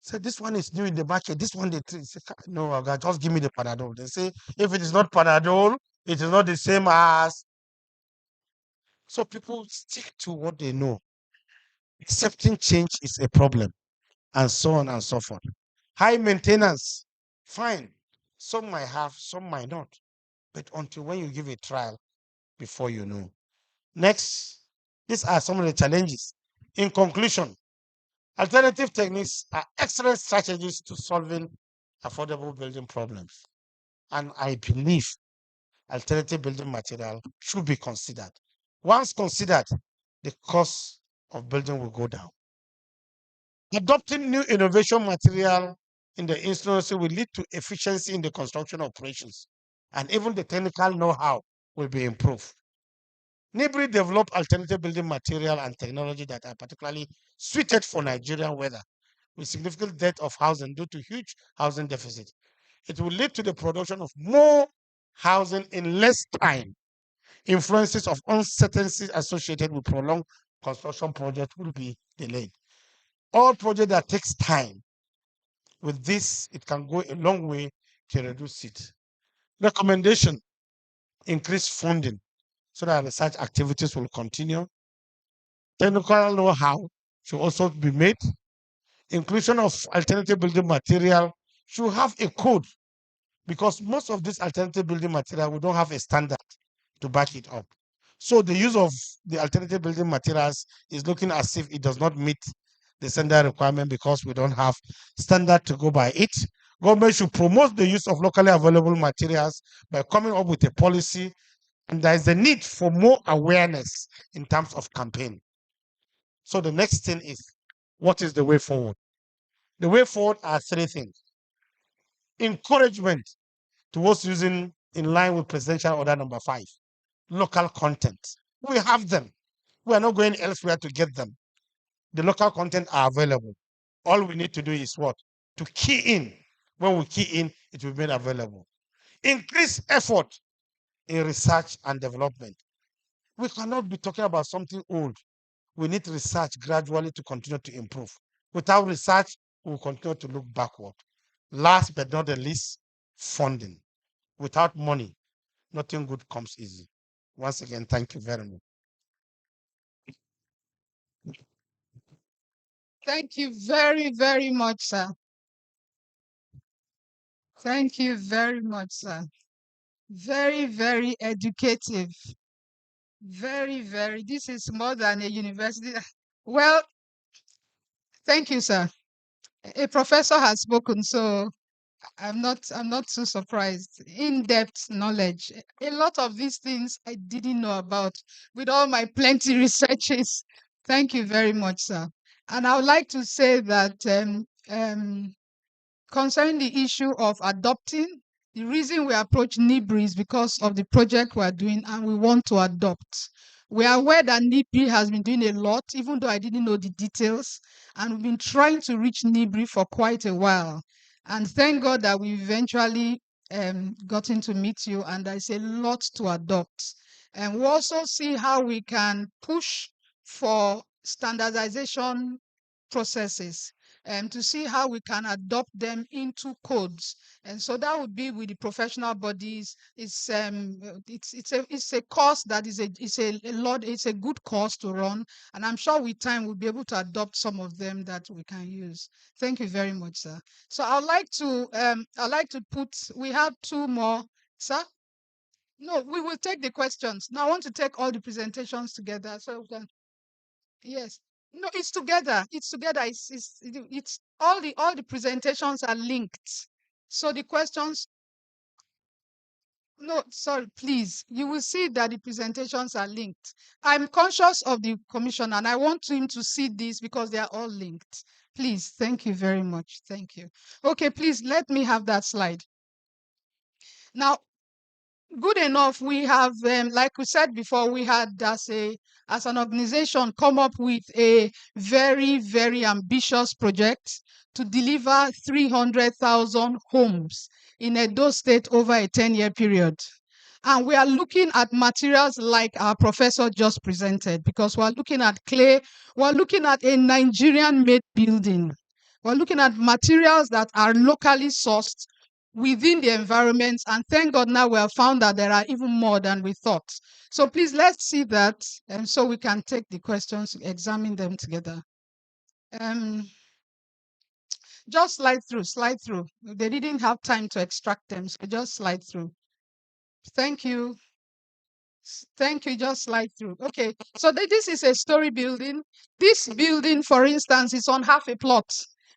So this one is new in the market. This one they say, no, okay, just give me the Panadol. They say if it is not Panadol, it is not the same as. So people stick to what they know. Accepting change is a problem, and so on and so forth. High maintenance, fine. Some might have, some might not. But until when you give a trial before you know. Next, these are some of the challenges. In conclusion, alternative techniques are excellent strategies to solving affordable building problems. And I believe alternative building material should be considered. Once considered, the cost of building will go down. Adopting new innovation material in the industry will lead to efficiency in the construction operations, and even the technical know-how will be improved. NIBRI developed alternative building material and technology that are particularly suited for Nigerian weather, with significant dearth of housing due to huge housing deficit. It will lead to the production of more housing in less time. Influences of uncertainty associated with prolonged construction projects will be delayed. All project that takes time, with this, it can go a long way to reduce it. Recommendation, increase funding so that research activities will continue. Technical know-how should also be made. Inclusion of alternative building material should have a code, because most of this alternative building material, we don't have a standard to back it up. So the use of the alternative building materials is looking as if it does not meet the standard requirement because we don't have standard to go by it. Government should promote the use of locally available materials by coming up with a policy, and there is a need for more awareness in terms of campaign. So the next thing is, what is the way forward? The way forward are three things. Encouragement towards using, in line with Presidential Order number 5, local content. We have them. We are not going elsewhere to get them. The local content are available. All we need to do is what? To key in. When we key in, it will be made available. Increase effort in research and development. We cannot be talking about something old. We need research gradually to continue to improve. Without research, we will continue to look backward. Last but not the least, funding. Without money, nothing good comes easy. Once again, thank you very much. Thank you very, very much, sir. Thank you very much, sir. Very, very educative. Very, very. This is more than a university. Well, thank you, sir. A professor has spoken, so I'm not so surprised. In-depth knowledge. A lot of these things I didn't know about with all my plenty researches. Thank you very much, sir. And I would like to say that concerning the issue of adopting, the reason we approach NIBRI is because of the project we are doing and we want to adopt. We are aware that NIBRI has been doing a lot, even though I didn't know the details, and we've been trying to reach NIBRI for quite a while. And thank God that we eventually gotten to meet you, and there's a lot to adopt. And we also see how we can push for standardization processes to see how we can adopt them into codes. And so that would be with the professional bodies. It's a course that is it's a good course to run, and I'm sure with time we'll be able to adopt some of them that we can use. Thank you very much, sir. So I'd like to put, we have two more, sir. No, we will take the questions. Now I want to take all the presentations together. So we can, yes. No, it's together. It's together. It's all the presentations are linked. So the questions, no, sorry, please. You will see that the presentations are linked. I'm conscious of the commissioner and I want him to see this because they are all linked. Please, thank you very much. Thank you. Okay, please let me have that slide. Now, good enough, we have, like we said before, we had as an organization come up with a very, very ambitious project to deliver 300,000 homes in Edo State over a 10-year period. And we are looking at materials like our professor just presented, because we're looking at clay, we're looking at a Nigerian-made building. We're looking at materials that are locally sourced within the environment. And thank God now we have found that there are even more than we thought. So please, let's see that, and so we can take the questions, examine them together. Just slide through, slide through. They didn't have time to extract them, so just slide through. Thank you. Thank you. Just slide through. Okay. So this is a story building. This building, for instance, is on half a plot.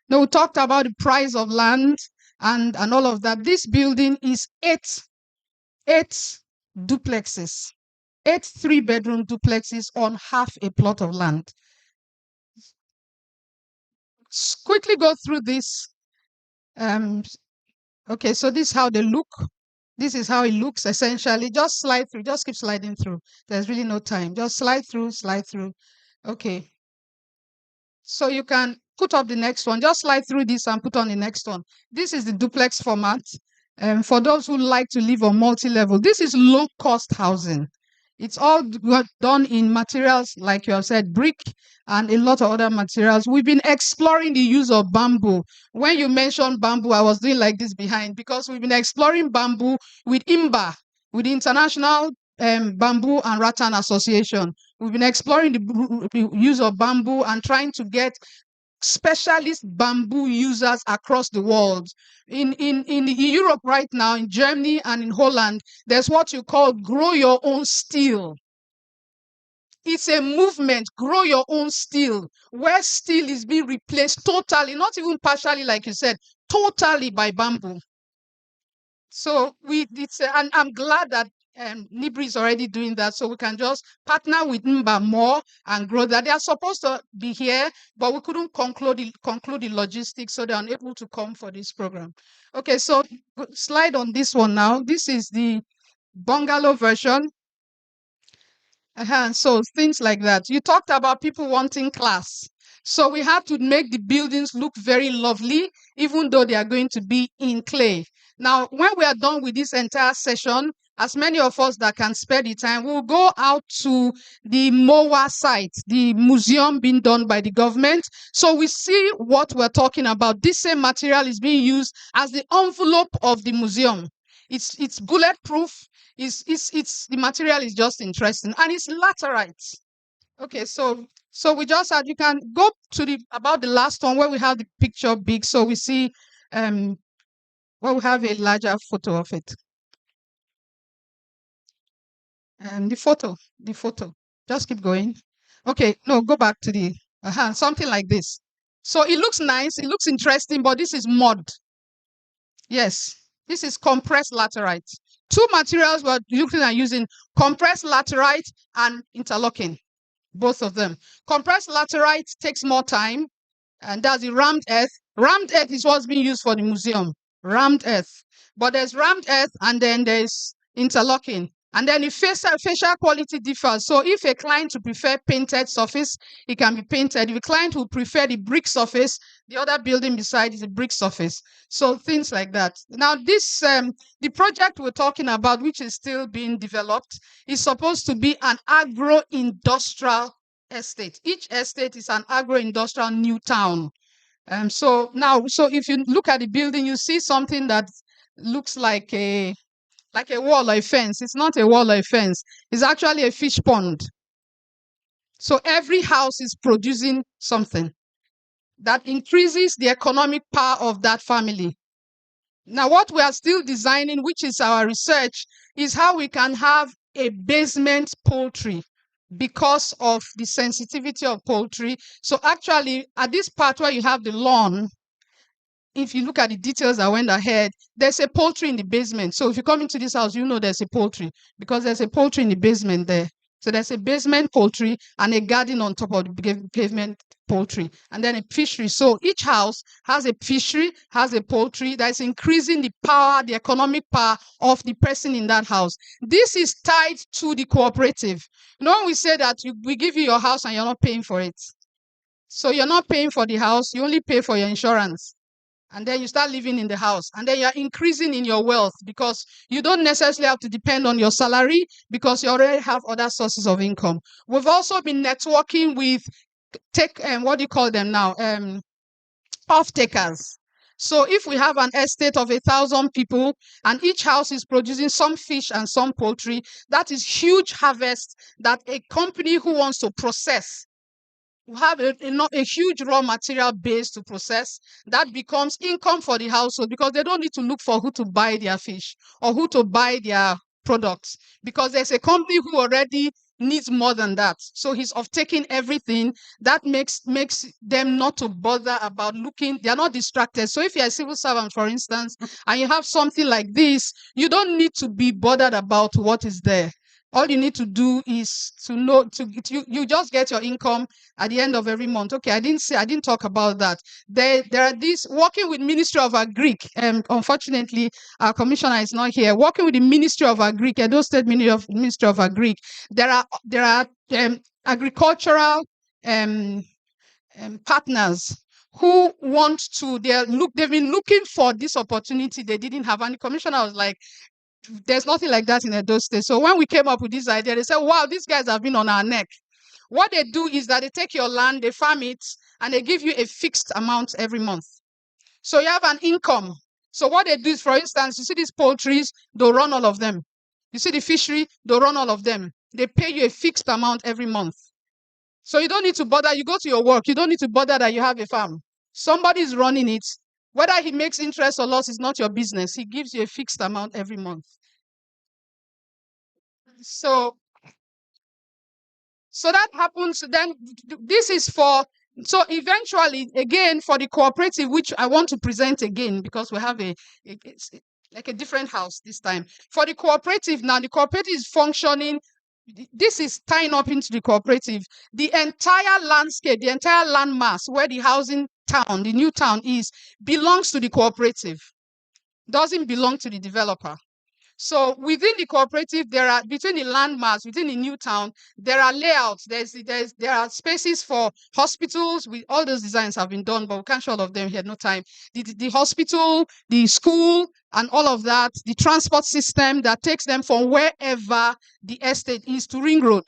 Now we talked about the price of land and all of that. This building is eight duplexes, 8 3-bedroom duplexes on half a plot of land. Quickly go through this. Okay, so this is how they look. This is how it looks essentially. Just slide through, just keep sliding through. There's really no time. Just slide through, slide through. Okay. So you can put up the next one. Just slide through this and put on the next one. This is the duplex format. For those who like to live on multi-level, this is low-cost housing. It's all done in materials, like you have said, brick and a lot of other materials. We've been exploring the use of bamboo. When you mentioned bamboo, I was doing like this behind, because we've been exploring bamboo with IMBA, with the International Bamboo and Rattan Association. We've been exploring the use of bamboo and trying to get specialist bamboo users across the world. In Europe right now, in Germany and in Holland, there's what you call grow your own steel. It's a movement, grow your own steel, where steel is being replaced totally, not even partially, like you said, totally by bamboo. So and I'm glad that NIBRI is already doing that, so we can just partner with NIMBA more and grow that. They are supposed to be here, but we couldn't conclude the logistics, so they're unable to come for this program. Okay, so slide on this one now. This is the bungalow version. So things like that. You talked about people wanting class. So we have to make the buildings look very lovely, even though they are going to be in clay. Now, when we are done with this entire session, as many of us that can spare the time, we'll go out to the MOA site, the museum being done by the government. So we see what we're talking about. This same material is being used as the envelope of the museum. It's bulletproof. The material is just interesting, and it's laterite. Okay, so we just had, you can go to about the last one where we have the picture big, so we see where we have a larger photo of it. The photo. Just keep going. Okay, no, go back to the something like this. So it looks nice, it looks interesting, but this is mud. Yes, this is compressed laterite. Two materials we're looking at using: compressed laterite and interlocking, both of them. Compressed laterite takes more time, and that's the rammed earth. Rammed earth is what's being used for the museum, rammed earth. But there's rammed earth, and then there's interlocking. And then the facial quality differs. So if a client would prefer painted surface, it can be painted. If a client would prefer the brick surface, the other building beside is a brick surface. So things like that. Now this, the project we're talking about, which is still being developed, is supposed to be an agro-industrial estate. Each estate is an agro-industrial new town. So if you look at the building, you see something that looks like a wall or a fence. It's not a wall or a fence. It's actually a fish pond. So every house is producing something that increases the economic power of that family. Now, what we are still designing, which is our research, is how we can have a basement poultry because of the sensitivity of poultry. So actually, at this part where you have the lawn, if you look at the details that went ahead, there's a poultry in the basement. So if you come into this house, you know there's a poultry because there's a poultry in the basement there. So there's a basement poultry and a garden on top of the pavement poultry, and then a fishery. So each house has a fishery, has a poultry that's increasing the power, the economic power of the person in that house. This is tied to the cooperative. You know, when we say that we give you your house and you're not paying for it. So you're not paying for the house, you only pay for your insurance. And then you start living in the house, and then you're increasing in your wealth because you don't necessarily have to depend on your salary because you already have other sources of income. We've also been networking with what do you call them now? Off-takers. So if we have an estate of 1,000 people and each house is producing some fish and some poultry, that is huge harvest that a company who wants to process have a huge raw material base to process. That becomes income for the household because they don't need to look for who to buy their fish or who to buy their products because there's a company who already needs more than that. So he's off taking everything. That makes them not to bother about looking. They're not distracted. So if you're a civil servant, for instance, and you have something like this, you don't need to be bothered about what is there. All you need to do is to know you just get your income at the end of every month. Okay, I didn't talk about that. There are these working with Ministry of Agric. Unfortunately, our commissioner is not here. Working with the Ministry of Agric, Edo State Ministry of Agric. There are agricultural partners who want to. They've been looking for this opportunity. They didn't have. And the commissioner was like, there's nothing like that in Edo State. So when we came up with this idea, they said, wow, these guys have been on our neck. What they do is that they take your land, they farm it, and they give you a fixed amount every month. So you have an income. So what they do is, for instance, you see these poultries, they'll run all of them. You see the fishery, they'll run all of them. They pay you a fixed amount every month. So you don't need to bother. You go to your work. You don't need to bother that you have a farm. Somebody's running it. Whether he makes interest or loss is not your business. He gives you a fixed amount every month. So that happens. Then this is for, so eventually, again, for the cooperative, which I want to present again, because we have it's like a different house this time. For the cooperative now, the cooperative is functioning. This is tying up into the cooperative. The entire landscape, the entire landmass where the housing town, the new town is, belongs to the cooperative. Doesn't belong to the developer. So within the cooperative, there are, between the landmass, within the new town, there are layouts. There are spaces for hospitals. All those designs have been done, but we can't show all of them here, no time. The hospital, the school, and all of that, the transport system that takes them from wherever the estate is to Ring Road.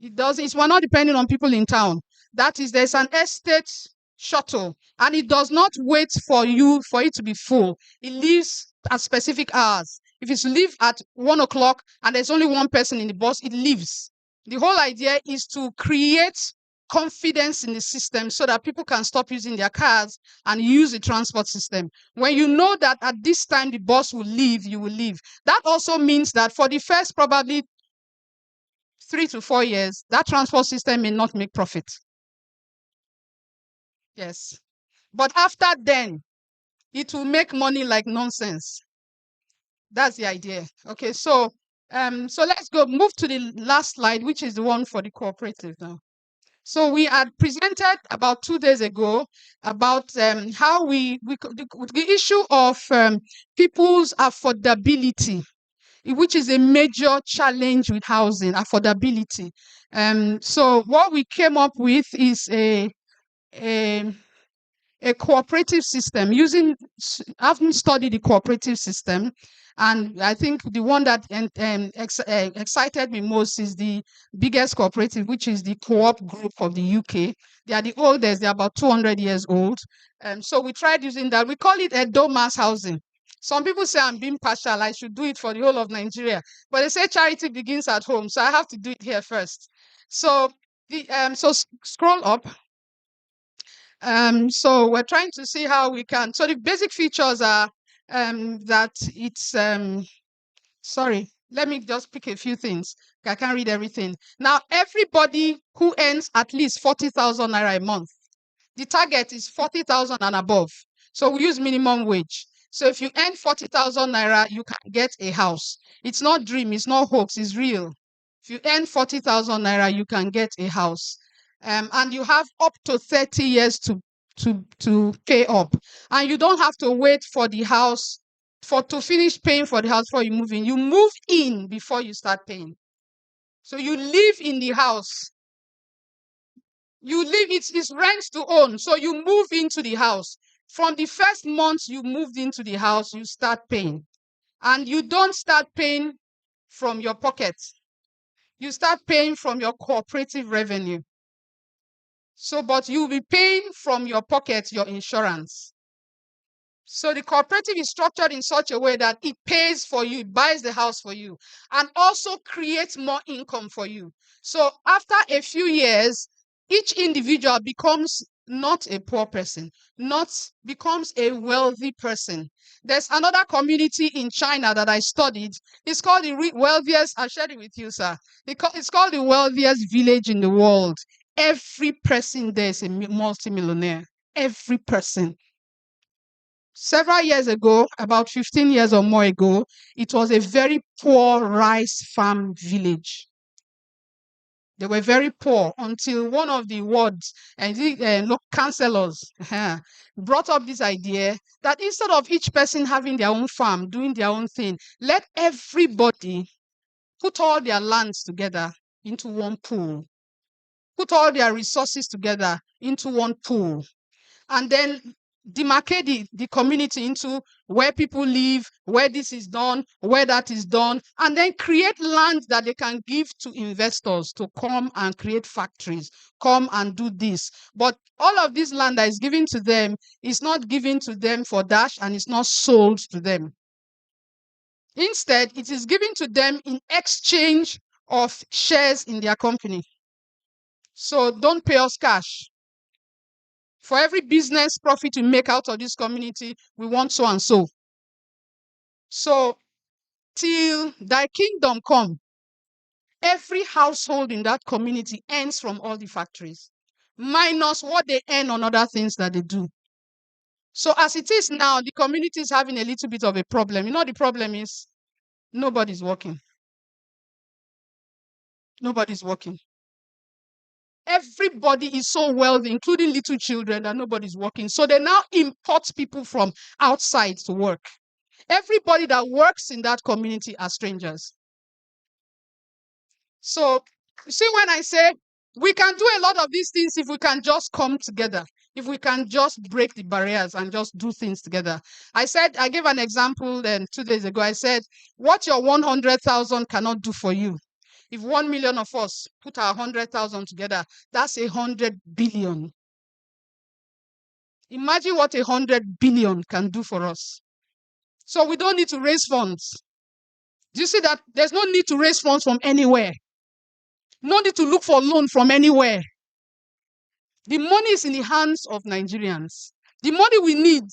We're not depending on people in town. That is, there's an estate shuttle, and it does not wait for it to be full. It leaves at specific hours. If it's leave at 1 o'clock and there's only one person in the bus, it leaves. The whole idea is to create confidence in the system so that people can stop using their cars and use the transport system. When you know that at this time the bus will leave, you will leave. That also means that for the first probably 3 to 4 years, that transport system may not make profit. Yes. But after then, it will make money like nonsense. That's the idea. Okay, so let's move to the last slide, which is the one for the cooperative now. So we had presented about 2 days ago about how the issue of people's affordability, which is a major challenge with housing, affordability. So what we came up with is a cooperative system having studied the cooperative system. And I think the one that excited me most is the biggest cooperative, which is the Co-op Group of the UK. They are the oldest. They're about 200 years old. So we tried using that. We call it Edo Mass Housing. Some people say I'm being partial. I should do it for the whole of Nigeria. But they say charity begins at home. So I have to do it here first. So scroll up. So we're trying to see how we can. So the basic features are that it's Let me just pick a few things. I can't read everything. Now, everybody who earns at least 40,000 naira a month, the target is 40,000 and above. So we use minimum wage. So if you earn 40,000 naira, you can get a house. It's not dream, it's not hoax, it's real. If you earn 40,000 naira, you can get a house. And you have up to 30 years to pay up. And you don't have to wait for the house to finish paying for the house before you move in. You move in before you start paying. So you live in the house. You live, it's rent to own. So you move into the house. From the first month you moved into the house, you start paying. And you don't start paying from your pocket. You start paying from your cooperative revenue. So, but you'll be paying from your pocket your insurance. So the cooperative is structured in such a way that it pays for you, it buys the house for you, and also creates more income for you. So after a few years, each individual becomes not a poor person, becomes a wealthy person. There's another community in China that I studied. It's called the wealthiest, I'll share it with you, sir. It's called the wealthiest village in the world. Every person there is a multimillionaire. Every person. Several years ago, about 15 years or more ago, it was a very poor rice farm village. They were very poor until one of the wards and the councillors brought up this idea that instead of each person having their own farm, doing their own thing, let everybody put all their lands together into one pool, put all their resources together into one pool, and then demarcate the community into where people live, where this is done, where that is done, and then create land that they can give to investors to come and create factories, come and do this. But all of this land that is given to them is not given to them for dash, and it's not sold to them. Instead, it is given to them in exchange of shares in their company. So don't pay us cash. For every business profit we make out of this community, we want so and so. So, till thy kingdom come, every household in that community earns from all the factories, minus what they earn on other things that they do. So as it is now, the community is having a little bit of a problem. You know, the problem is nobody's working. Nobody's working. Everybody is so wealthy, including little children, that nobody's working. So they now import people from outside to work. Everybody that works in that community are strangers. So, you see, when I say we can do a lot of these things if we can just come together, if we can just break the barriers and just do things together. I gave an example 2 days ago. I said, what your 100,000 cannot do for you, if 1 million of us put our 100,000 together, that's 100 billion. Imagine what 100 billion can do for us. So we don't need to raise funds. Do you see that? There's no need to raise funds from anywhere. No need to look for loan from anywhere. The money is in the hands of Nigerians. The money we need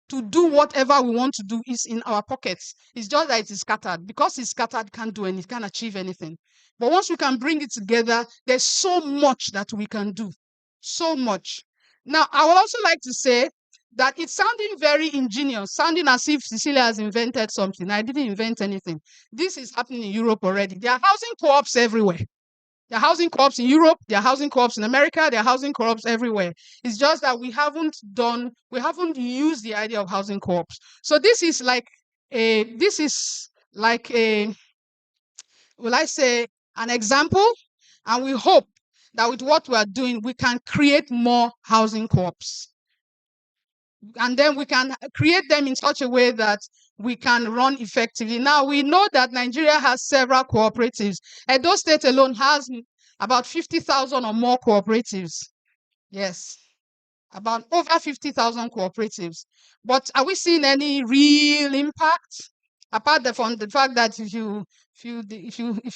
to do whatever we want to do is in our pockets. It's just that it is scattered. Because it's scattered, can't do anything, can't achieve anything. But once we can bring it together, there's so much that we can do. So much. Now, I would also like to say that it's sounding very ingenious, sounding as if Cecilia has invented something. I didn't invent anything. This is happening in Europe already. There are housing co-ops everywhere. There are housing co-ops in Europe, there are housing co-ops in America, there are housing co-ops everywhere. It's just that we haven't used the idea of housing co-ops. So this is like will I say, an example, and we hope that with what we are doing, we can create more housing co-ops. And then we can create them in such a way that we can run effectively. Now, we know that Nigeria has several cooperatives. Edo State alone has about 50,000 or more cooperatives. Yes, about over 50,000 cooperatives. But are we seeing any real impact? Apart from the fact that if you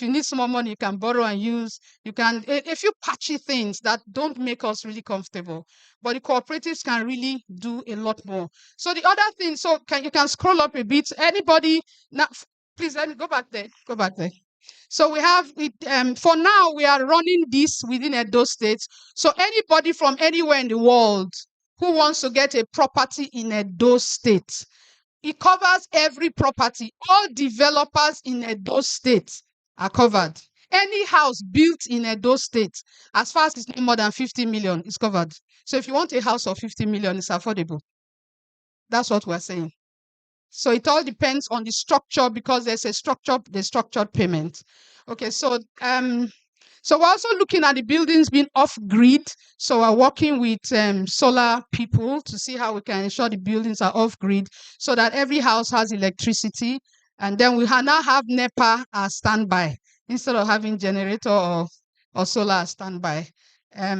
need some more money, you can borrow and use. You can a few patchy things that don't make us really comfortable. But the cooperatives can really do a lot more. So the other thing, you can scroll up a bit. Anybody now, Please let me go back there. Go back there. So we have it. For now, we are running this within Edo State. So anybody from anywhere in the world who wants to get a property in Edo State, it covers every property. All developers in Edo State are covered. Any house built in Edo State, as far as it's not more than 50 million, is covered. So if you want a house of 50 million, it's affordable. That's what we're saying. So it all depends on the structure, because there's a structured payment. Okay, so we're also looking at the buildings being off grid. So we're working with solar people to see how we can ensure the buildings are off grid so that every house has electricity. And then we now have NEPA as standby instead of having generator or solar as standby.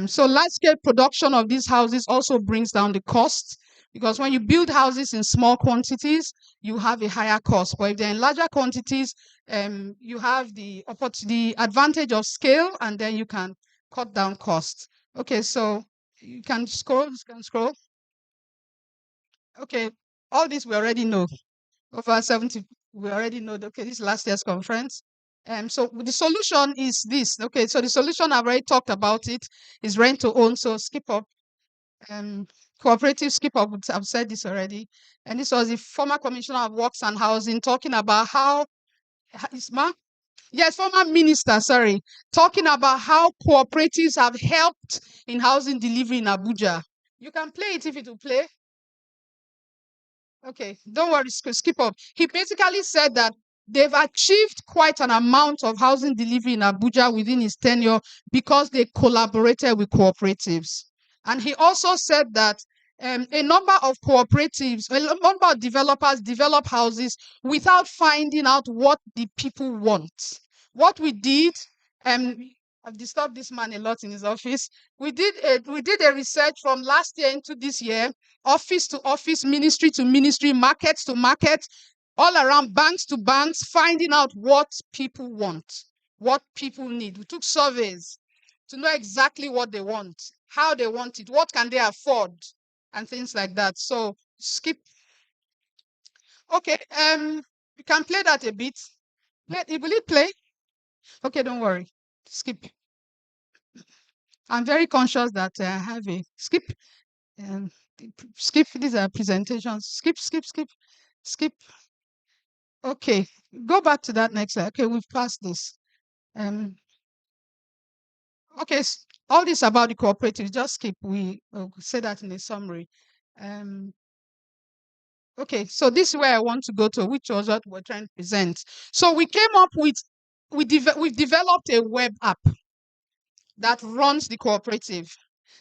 So large scale production of these houses also brings down the cost, because when you build houses in small quantities, you have a higher cost. But if they're in larger quantities, you have the advantage of scale, and then you can cut down costs. Okay, so you can scroll. Okay, all this we already know. Over 70, we already know. Okay, this is last year's conference. So the solution is this. Okay, so the solution, I've already talked about it, is rent to own. So skip up. Cooperative skip up, I've said this already. And this was the former Commissioner of Works and Housing talking about how, former minister, sorry, talking about how cooperatives have helped in housing delivery in Abuja. You can play it if it will play. Okay, don't worry, skip up. He basically said that they've achieved quite an amount of housing delivery in Abuja within his tenure because they collaborated with cooperatives. And he also said that a number of cooperatives, a number of developers develop houses without finding out what the people want. What we did, I've disturbed this man a lot in his office. We did a research from last year into this year, office to office, ministry to ministry, market to market, all around, banks to banks, finding out what people want, what people need. We took surveys to know exactly what they want, how they want it, what can they afford, and things like that. So skip. Okay, you can play that a bit. Will it play? Okay, don't worry. Skip. I'm very conscious that I have a skip. Skip. These are presentations. Skip. Okay, go back to that next slide. Okay, we've passed this. Okay, all this about the cooperative, just skip. We say that in a summary. Okay, so this is where I want to go to, which was what we're trying to present. So we came up with, we've developed a web app that runs the cooperative,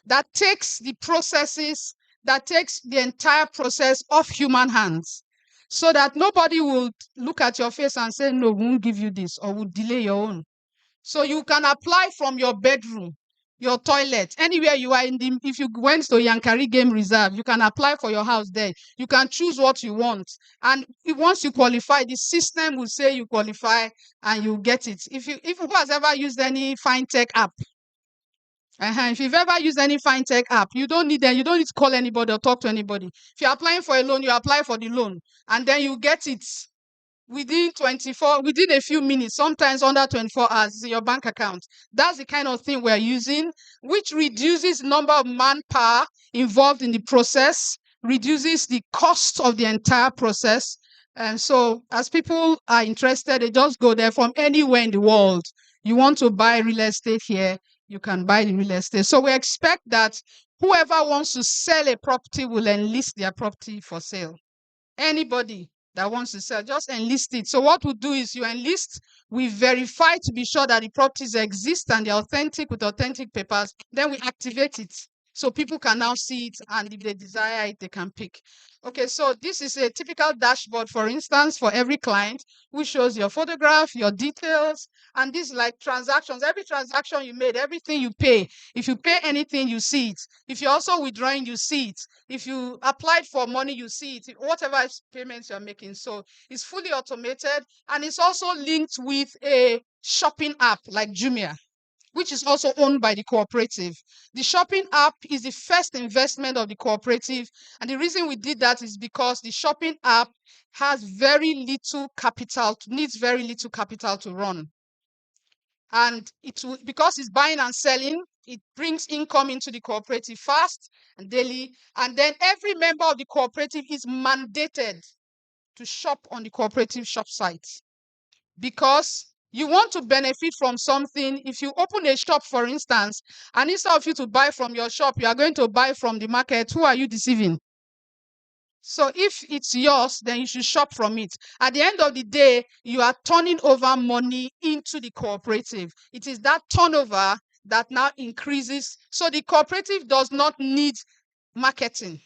that takes the processes, that takes the entire process off human hands, so that nobody will look at your face and say, no, we won't give you this, or we'll delay your own. So you can apply from your bedroom, your toilet, anywhere you are if you went to Yankari Game Reserve, you can apply for your house there. You can choose what you want. And once you qualify, the system will say you qualify and you get it. If who has ever used any FineTech app? If you've ever used any FineTech app, you don't need to call anybody or talk to anybody. If you're applying for a loan, you apply for the loan, and then you get it within a few minutes, sometimes under 24 hours in your bank account. That's the kind of thing we're using, which reduces the number of manpower involved in the process, reduces the cost of the entire process. And so as people are interested, they just go there from anywhere in the world. You want to buy real estate here, you can buy the real estate. So we expect that whoever wants to sell a property will enlist their property for sale. Anybody that wants to sell, just enlist it. So what we do is you enlist, we verify to be sure that the properties exist and they're authentic with authentic papers. Then we activate it. So people can now see it, and if they desire it, they can pick. Okay, so this is a typical dashboard, for instance, for every client, which shows your photograph, your details, and this is like transactions. Every transaction you made, everything you pay. If you pay anything, you see it. If you're also withdrawing, you see it. If you applied for money, you see it. Whatever payments you're making. So it's fully automated, and it's also linked with a shopping app like Jumia. which is also owned by the cooperative. The shopping app is the first investment of the cooperative. And the reason we did that is because the shopping app has very little capital, needs very little capital to run. And because it's buying and selling, it brings income into the cooperative fast and daily. And then every member of the cooperative is mandated to shop on the cooperative shop site, because you want to benefit from something. If you open a shop, for instance, and instead of you to buy from your shop, you are going to buy from the market, who are you deceiving? So if it's yours, then you should shop from it. At the end of the day, you are turning over money into the cooperative. It is that turnover that now increases. So the cooperative does not need marketing,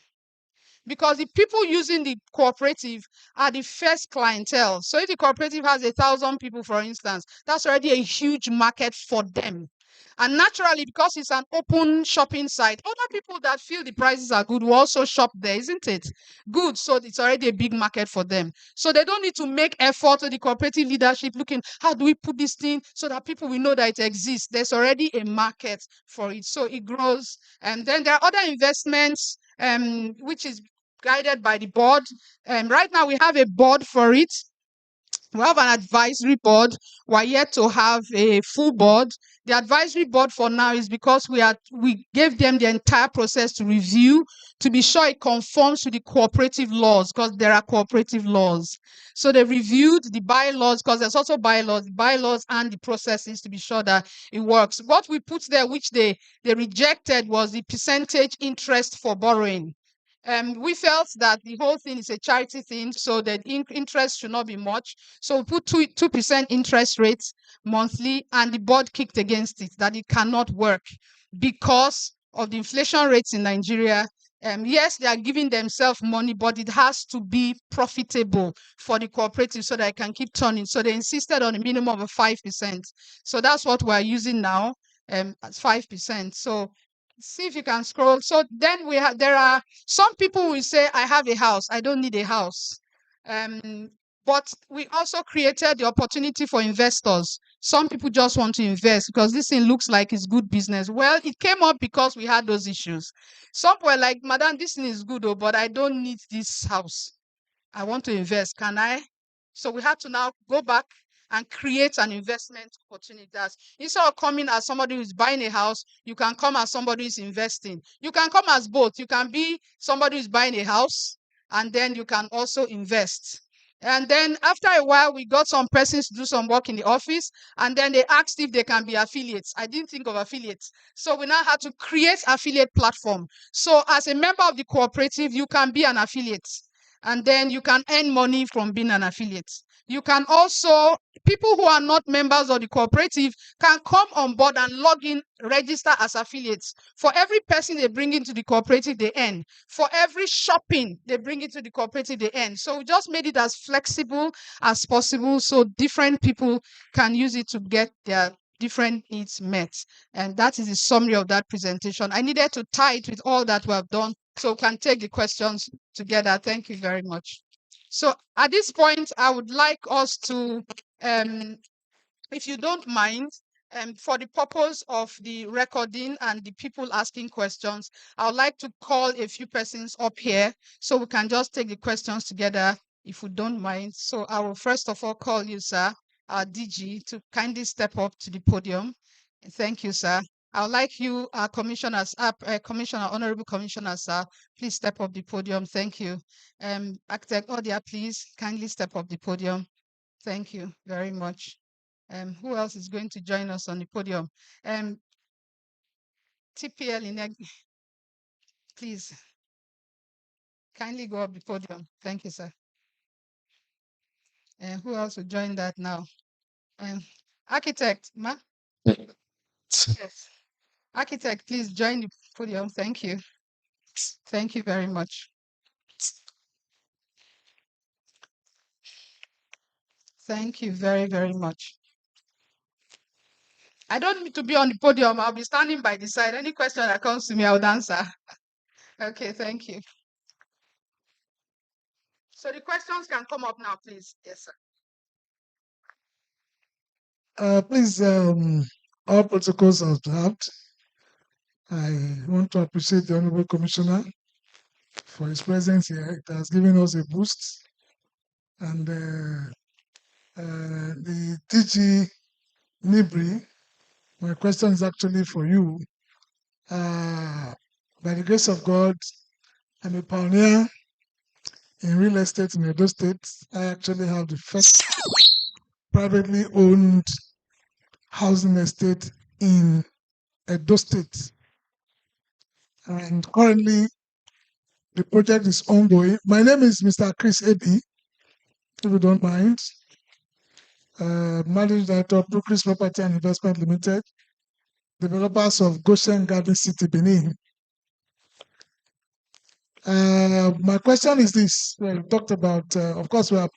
because the people using the cooperative are the first clientele. So if the cooperative has 1,000 people, for instance, that's already a huge market for them. And naturally, because it's an open shopping site, other people that feel the prices are good will also shop there, isn't it? Good. So it's already a big market for them. So they don't need to make effort to the cooperative leadership looking, how do we put this thing so that people will know that it exists? There's already a market for it. So it grows. And then there are other investments, which is guided by the board. Right now, we have a board for it. We have an advisory board. We're yet to have a full board. The advisory board for now is because we gave them the entire process to review, to be sure it conforms to the cooperative laws, because there are cooperative laws. So they reviewed the bylaws, because there's also bylaws and the processes to be sure that it works. What we put there, which they rejected, was the percentage interest for borrowing. We felt that the whole thing is a charity thing, so that interest should not be much. So we put 2% interest rates monthly, and the board kicked against it, that it cannot work because of the inflation rates in Nigeria. Yes, they are giving themselves money, but it has to be profitable for the cooperative so that it can keep turning. So they insisted on a minimum of 5%. So that's what we're using now, as 5%. So see if you can scroll. So then there are some people will say, I have a house, I don't need a house. But we also created the opportunity for investors. Some people just want to invest because this thing looks like it's good business. Well, it came up because we had those issues. Some were like, Madam, this thing is good, but I don't need this house. I want to invest. Can I? So we had to now go back and create an investment opportunity. That's, instead of coming as somebody who's buying a house, you can come as somebody who's investing. You can come as both. You can be somebody who's buying a house, and then you can also invest. And then after a while, we got some persons to do some work in the office, and then they asked if they can be affiliates. I didn't think of affiliates. So we now had to create affiliate platform. So as a member of the cooperative, you can be an affiliate, and then you can earn money from being an affiliate. You can also, people who are not members of the cooperative can come on board and log in, register as affiliates. For every person they bring into the cooperative, they earn. For every shopping they bring into the cooperative, they earn. So we just made it as flexible as possible so different people can use it to get their different needs met. And that is the summary of that presentation. I needed to tie it with all that we have done so we can take the questions together. Thank you very much. So at this point, I would like us to, if you don't mind, for the purpose of the recording and the people asking questions, I would like to call a few persons up here so we can just take the questions together, if you don't mind. So I will first of all call you, sir, our DG, to kindly step up to the podium. Thank you, sir. I would like you, commissioners, commissioner, honorable commissioner, sir, please step up the podium. Thank you. Architect Odia, please kindly step up the podium. Thank you very much. Who else is going to join us on the podium? TPL in, please kindly go up the podium. Thank you, sir. And who else will join that now? Architect, ma? Yes. Architect, please join the podium. Thank you. Thank you very much. Thank you very, very much. I don't need to be on the podium. I'll be standing by the side. Any question that comes to me, I would answer. Okay, thank you. So the questions can come up now, please. Yes, sir. Please, all protocols are observed. I want to appreciate the Honorable Commissioner for his presence here. It has given us a boost. And the DG Nibri, my question is actually for you. By the grace of God, I'm a pioneer in real estate in Edo State. I actually have the first privately owned housing estate in Edo State. And currently, the project is ongoing. My name is Mr. Chris Ebi, if you don't mind. Managing Director of Brooklyn Property and Investment Limited, developers of Goshen Garden City, Benin. My question is this. We talked about, of course, we are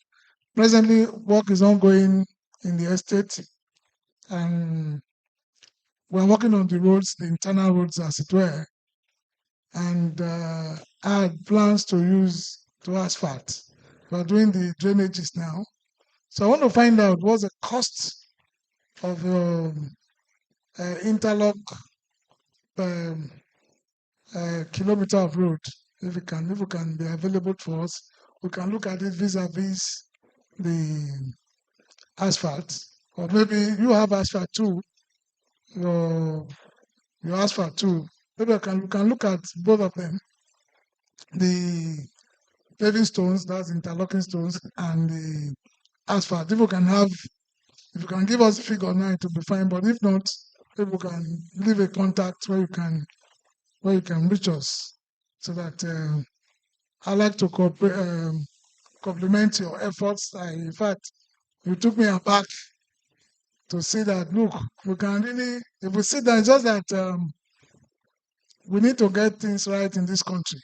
presently work is ongoing in the estate, and we're working on the roads, the internal roads as it were, and I had plans to use to asphalt. We're doing the drainages now. So I want to find out what's the cost of interlock kilometer of road. If it can be available for us, we can look at it vis-a-vis the asphalt. Or maybe you have asphalt too. Your asphalt too. Maybe we can look at both of them. The paving stones, that's interlocking stones, and the asphalt. If you can give us a figure now, it will be fine. But if not, if we can leave a contact where you can reach us, so that I like to compliment your efforts. In fact, you took me aback to see that. Look, we can really, if we sit down, it's just that we need to get things right in this country.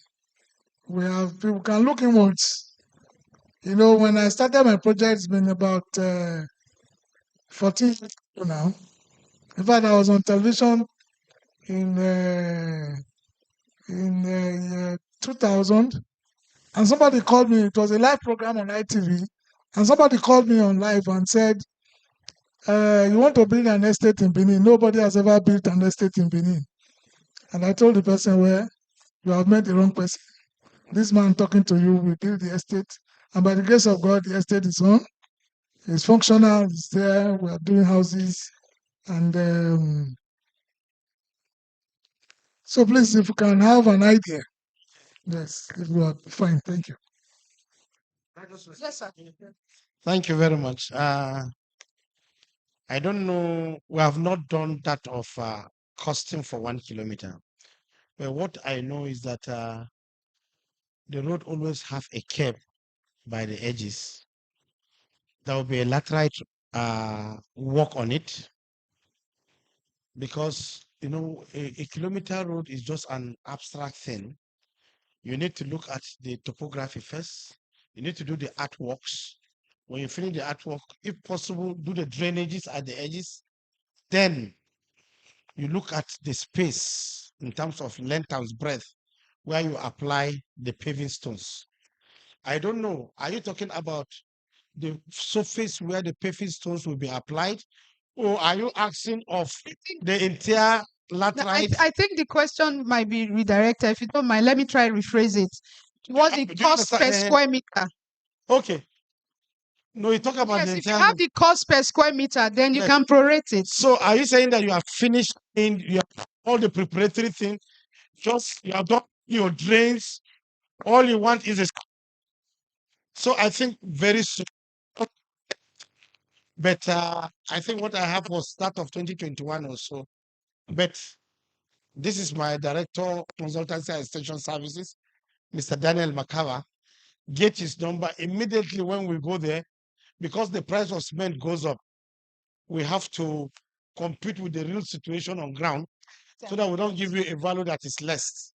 People can look inwards. You know, when I started my project, it's been about 14 years ago now. In fact, I was on television in 2000, and somebody called me. It was a live program on ITV, and somebody called me on live and said, "You want to build an estate in Benin? Nobody has ever built an estate in Benin." And I told the person, "Well, you have met the wrong person. This man talking to you will build the estate, and by the grace of God, the estate is on. It's functional. It's there. We are doing houses, and so please, if you can have an idea, yes, if you are fine, thank you." Yes, sir. Thank you very much. I don't know. We have not done that of costing for 1 kilometer. But what I know is that the road always have a curb by the edges. There will be a laterite walk on it, because you know a kilometer road is just an abstract thing. You need to look at the topography first. You need to do the artworks. When you finish the artwork, if possible, do the drainages at the edges. Then you look at the space in terms of length and breadth where you apply the paving stones. I don't know. Are you talking about the surface where the paving stones will be applied, or are you asking of the entire No, laterite? I think the question might be redirected. If you don't mind, let me try and rephrase it. What's the Do you cost per understand? square meter? Okay. No, you talk about Yes, the if you entire. have the cost per square meter, then you Yes. can prorate it. So are you saying that you have finished in you have all the preparatory thing? Just you have done your drains. All you want is a. So I think very soon. But I think what I have was start of 2021 or so. But this is my director consultancy and extension services, Mr. Daniel Makava. Get his number immediately when we go there, because the price of cement goes up. We have to compete with the real situation on ground, so that we don't give you a value that is less.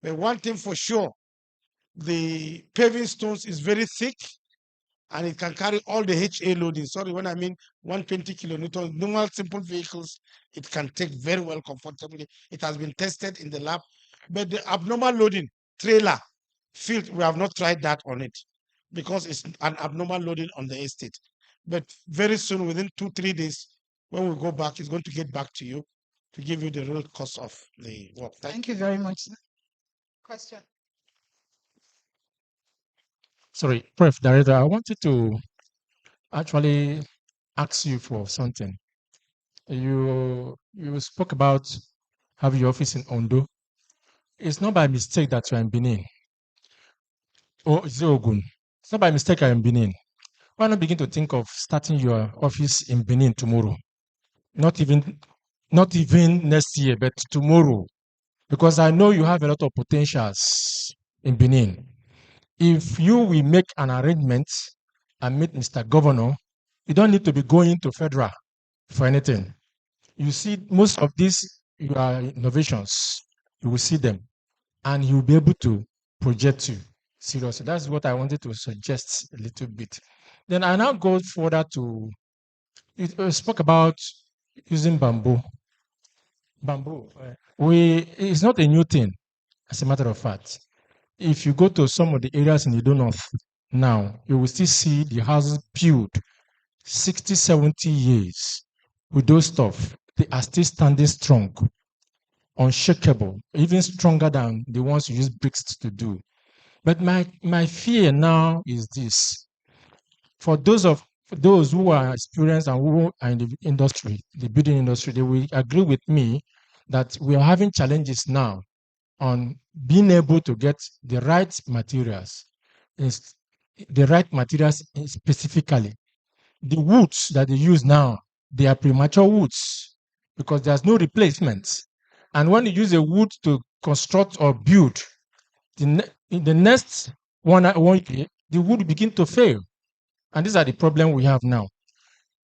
But one thing for sure, the paving stones is very thick, and it can carry all the HA loading. Sorry, when I mean 120 kilonewtons, normal simple vehicles, it can take very well comfortably. It has been tested in the lab. But the abnormal loading, trailer, field, we have not tried that on it, because it's an abnormal loading on the estate. But very soon, within 2-3 days, When we go back, it's going to get back to you to give you the real cost of the work. Thank you very much, sir. Question. Sorry, Prof. Director, I wanted to actually ask you for something. You spoke about having your office in Ondo. It's not by mistake that you're in Benin. Oh, it's Ogun. It's not by mistake you're in Benin. Why not begin to think of starting your office in Benin tomorrow? Not even next year, but tomorrow. Because I know you have a lot of potentials in Benin. If you will make an arrangement and meet Mr. Governor, you don't need to be going to federal for anything. You see, most of these your innovations, you will see them, and he will be able to project you seriously. That's what I wanted to suggest a little bit. Then I now go further to, you spoke about using bamboo. Bamboo, it's not a new thing, as a matter of fact. If you go to some of the areas in the North now, you will still see the houses built 60, 70 years with those stuff. They are still standing strong, unshakable, even stronger than the ones you use bricks to do. But my fear now is this. For those who are experienced and who are in the industry, the building industry, they will agree with me that we are having challenges now on being able to get the right materials, specifically. The woods that they use now, they are premature woods because there's no replacement. And when you use a wood to construct or build, in the next one year, the wood begin to fail. And these are the problem we have now.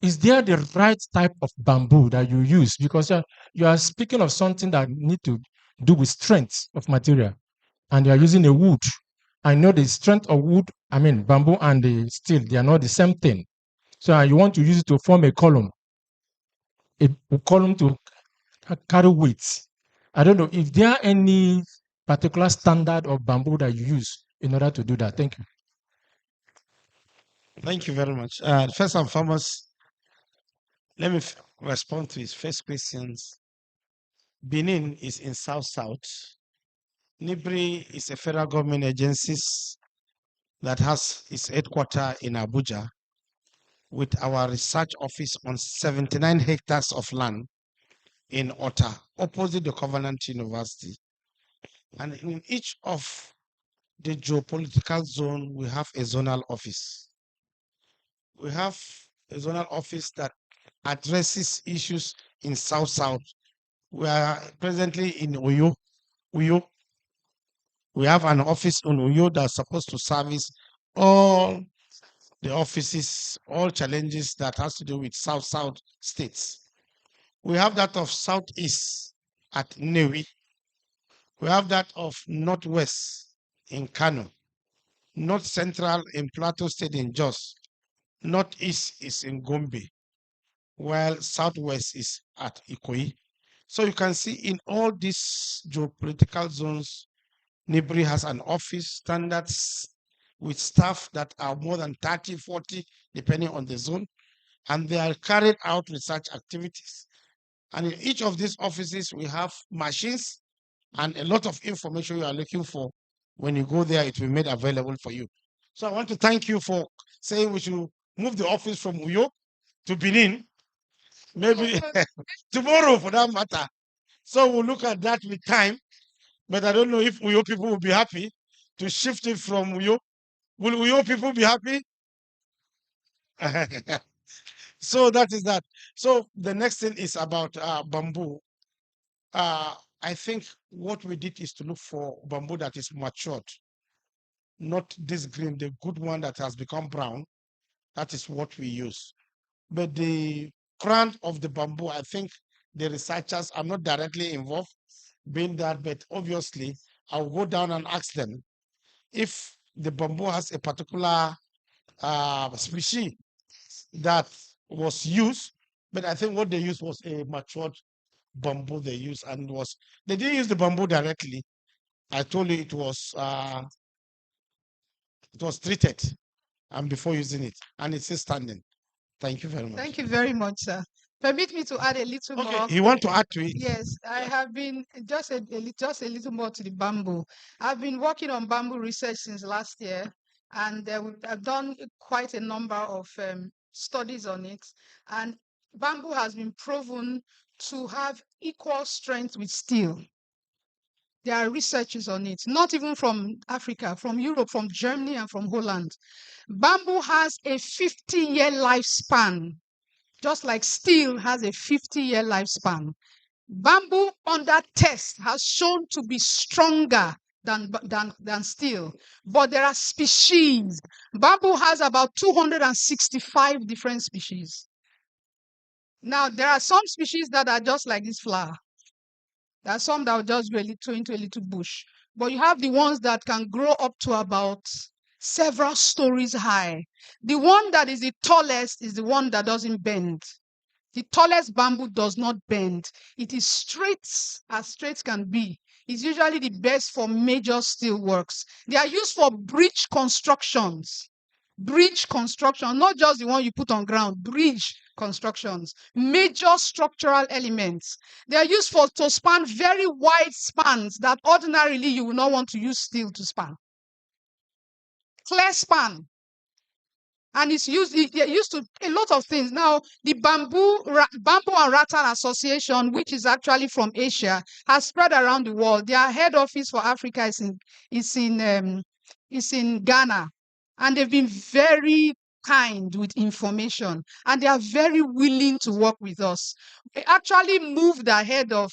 Is there the right type of bamboo that you use? Because you are speaking of something that need to do with strength of material, and you are using a wood. I know the strength of wood, bamboo and the steel, they are not the same thing. So you want to use it to form a column to carry weight. I don't know if there are any particular standard of bamboo that you use in order to do that. Thank you. Thank you very much. First and foremost, let me respond to his first questions. Benin is in South-South. NIBRI is a federal government agency that has its headquarters in Abuja, with our research office on 79 hectares of land in Ota, opposite the Covenant University. And in each of the geopolitical zone, we have a zonal office. We have a zonal office that addresses issues in South-South. We are presently in Uyo. We have an office in Uyo that's supposed to service all the offices, all challenges that has to do with South-South states. We have that of Southeast at Newi. We have that of Northwest in Kano, North Central in Plateau State in Jos, Northeast is in Gombe, while Southwest is at Ikoyi. So you can see in all these geopolitical zones, NIBRI has an office, standards with staff that are more than 30, 40, depending on the zone, and they are carried out research activities. And in each of these offices, we have machines and a lot of information you are looking for. When you go there, it will be made available for you. So I want to thank you for saying we should move the office from Uyo to Benin, maybe tomorrow for that matter. So we'll look at that with time. But I don't know if Uyo people will be happy to shift it from Uyo. Will Uyo people be happy? So that is that. So the next thing is about bamboo. I think what we did is to look for bamboo that is matured, not this green, the good one that has become brown. That is what we use. But the crown of the bamboo, I think the researchers are not directly involved being that, but obviously I'll go down and ask them if the bamboo has a particular species that was used, but I think what they used was a matured bamboo they used, and they didn't use the bamboo directly. I told you it was treated and before using it, and it's still standing. Thank you very much. Thank you very much, sir. Permit me to add a little Okay, more. you want to add to it? Yes, I have been just a little more to the bamboo. I've been working on bamboo research since last year, and I've done quite a number of studies on it. And bamboo has been proven to have equal strength with steel. There are researches on it, not even from Africa, from Europe, from Germany, and from Holland. Bamboo has a 50-year lifespan, just like steel has a 50-year lifespan. Bamboo under test has shown to be stronger than steel, but there are species. Bamboo has about 265 different species. Now, there are some species that are just like this flower. There are some that will just go into a little bush, but you have the ones that can grow up to about several stories high. The one that is the tallest is the one that doesn't bend. The tallest bamboo does not bend. It is straight as straight can be. It's usually the best for major steel works. They are used for bridge constructions. Bridge construction, not just the one you put on ground, bridge constructions, major structural elements. They are used to span very wide spans that ordinarily you will not want to use steel to span. Clear span. And it's used to a lot of things. Now, the Bamboo and Rattan Association, which is actually from Asia, has spread around the world. Their head office for Africa is in Ghana, and they've been very kind with information, and they are very willing to work with us. We actually moved ahead of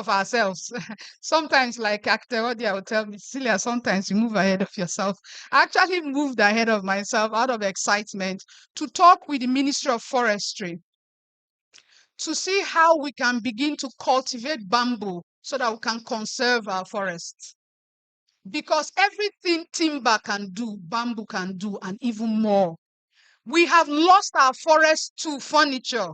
ourselves. Sometimes, like Acteodia will tell me, Celia, sometimes you move ahead of yourself. I actually moved ahead of myself out of excitement to talk with the Ministry of Forestry to see how we can begin to cultivate bamboo so that we can conserve our forests. Because everything timber can do, bamboo can do, and even more. We have lost our forest to furniture.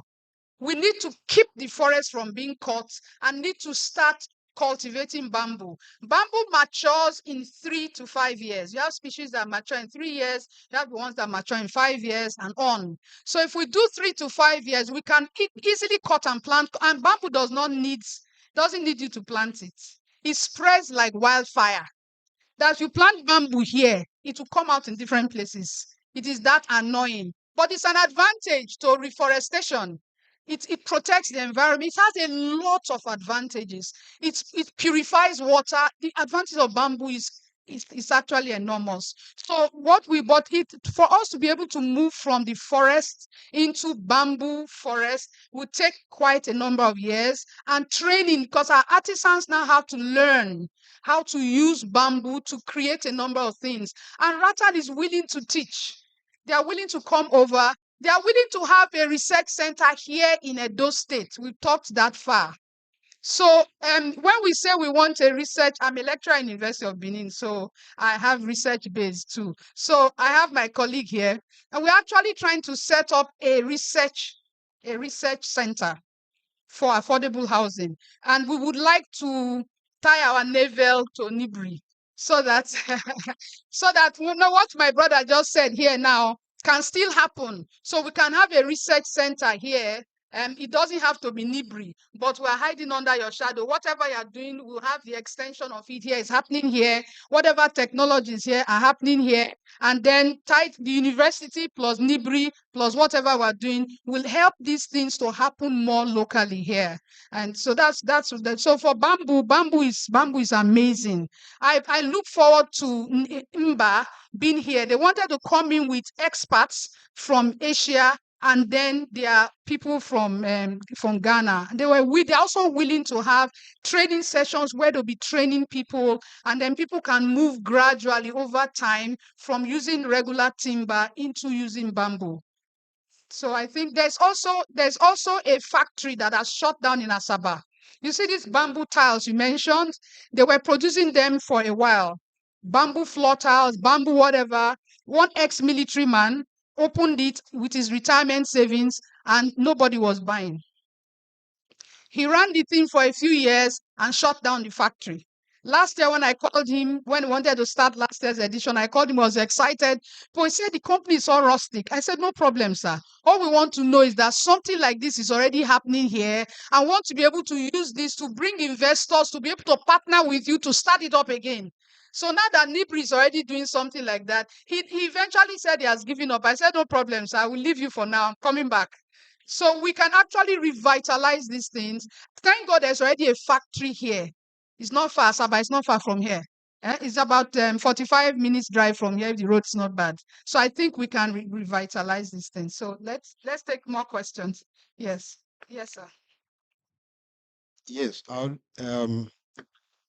We need to keep the forest from being cut and need to start cultivating bamboo. Bamboo matures in 3 to 5 years. You have species that mature in 3 years, you have the ones that mature in 5 years, and on. So if we do 3 to 5 years, we can easily cut and plant, and bamboo doesn't need you to plant it. It spreads like wildfire. That you plant bamboo here, it will come out in different places. It is that annoying, but it's an advantage to reforestation. It protects the environment. It has a lot of advantages. It purifies water. The advantage of bamboo is actually enormous. So for us to be able to move from the forest into bamboo forest would take quite a number of years, and training, because our artisans now have to learn how to use bamboo to create a number of things. And Rattan is willing to teach. They are willing to come over. They are willing to have a research center here in Edo State. We've talked that far. So when we say we want a research, I'm a lecturer in University of Benin, so I have research base too. So I have my colleague here, and we're actually trying to set up a research center for affordable housing. And we would like to tie our navel to Nibri so that you know what my brother just said here now can still happen. So we can have a research center here. It doesn't have to be Nibri, but we're hiding under your shadow. Whatever you're doing, we'll have the extension of it here. It's happening here. Whatever technologies here are happening here. And then the university plus Nibri plus whatever we're doing will help these things to happen more locally here. And so so for bamboo is amazing. I look forward to Mba being here. They wanted to come in with experts from Asia, and then there are people from Ghana. They're also willing to have training sessions where they'll be training people, and then people can move gradually over time from using regular timber into using bamboo. So I think there's also a factory that has shut down in Asaba. You see these bamboo tiles you mentioned? They were producing them for a while. Bamboo floor tiles, bamboo whatever. One ex-military man opened it with his retirement savings, and nobody was buying. He ran the thing for a few years and shut down the factory. Last year, when I called him, when he wanted to start last year's edition, I called him, I was excited. But he said the company is all rustic. I said, no problem, sir. All we want to know is that something like this is already happening here. I want to be able to use this to bring investors to be able to partner with you to start it up again. So now that Nibri is already doing something like that, he eventually said he has given up. I said, no problem, sir. I will leave you for now. I'm coming back. So we can actually revitalize these things. Thank God there's already a factory here. It's not far, Saba. It's not far from here. It's about 45 minutes drive from here if the road is not bad. So I think we can revitalize these things. So let's take more questions. Yes. Yes, sir. Yes, the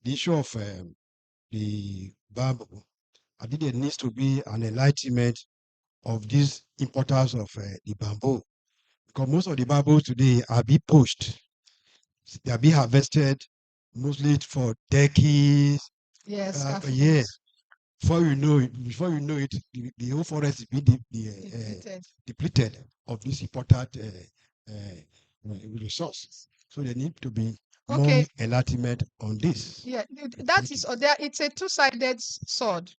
issue of the bamboo, I think there needs to be an enlightenment of these importers of the bamboo, because most of the bamboo today are being poached. They are being harvested mostly for decades. Yes. Yeah. Before you know it, the whole forest is being depleted of this important resource. So there need to be more enlightenment on this. Yeah, that is there. It's a two-sided sword.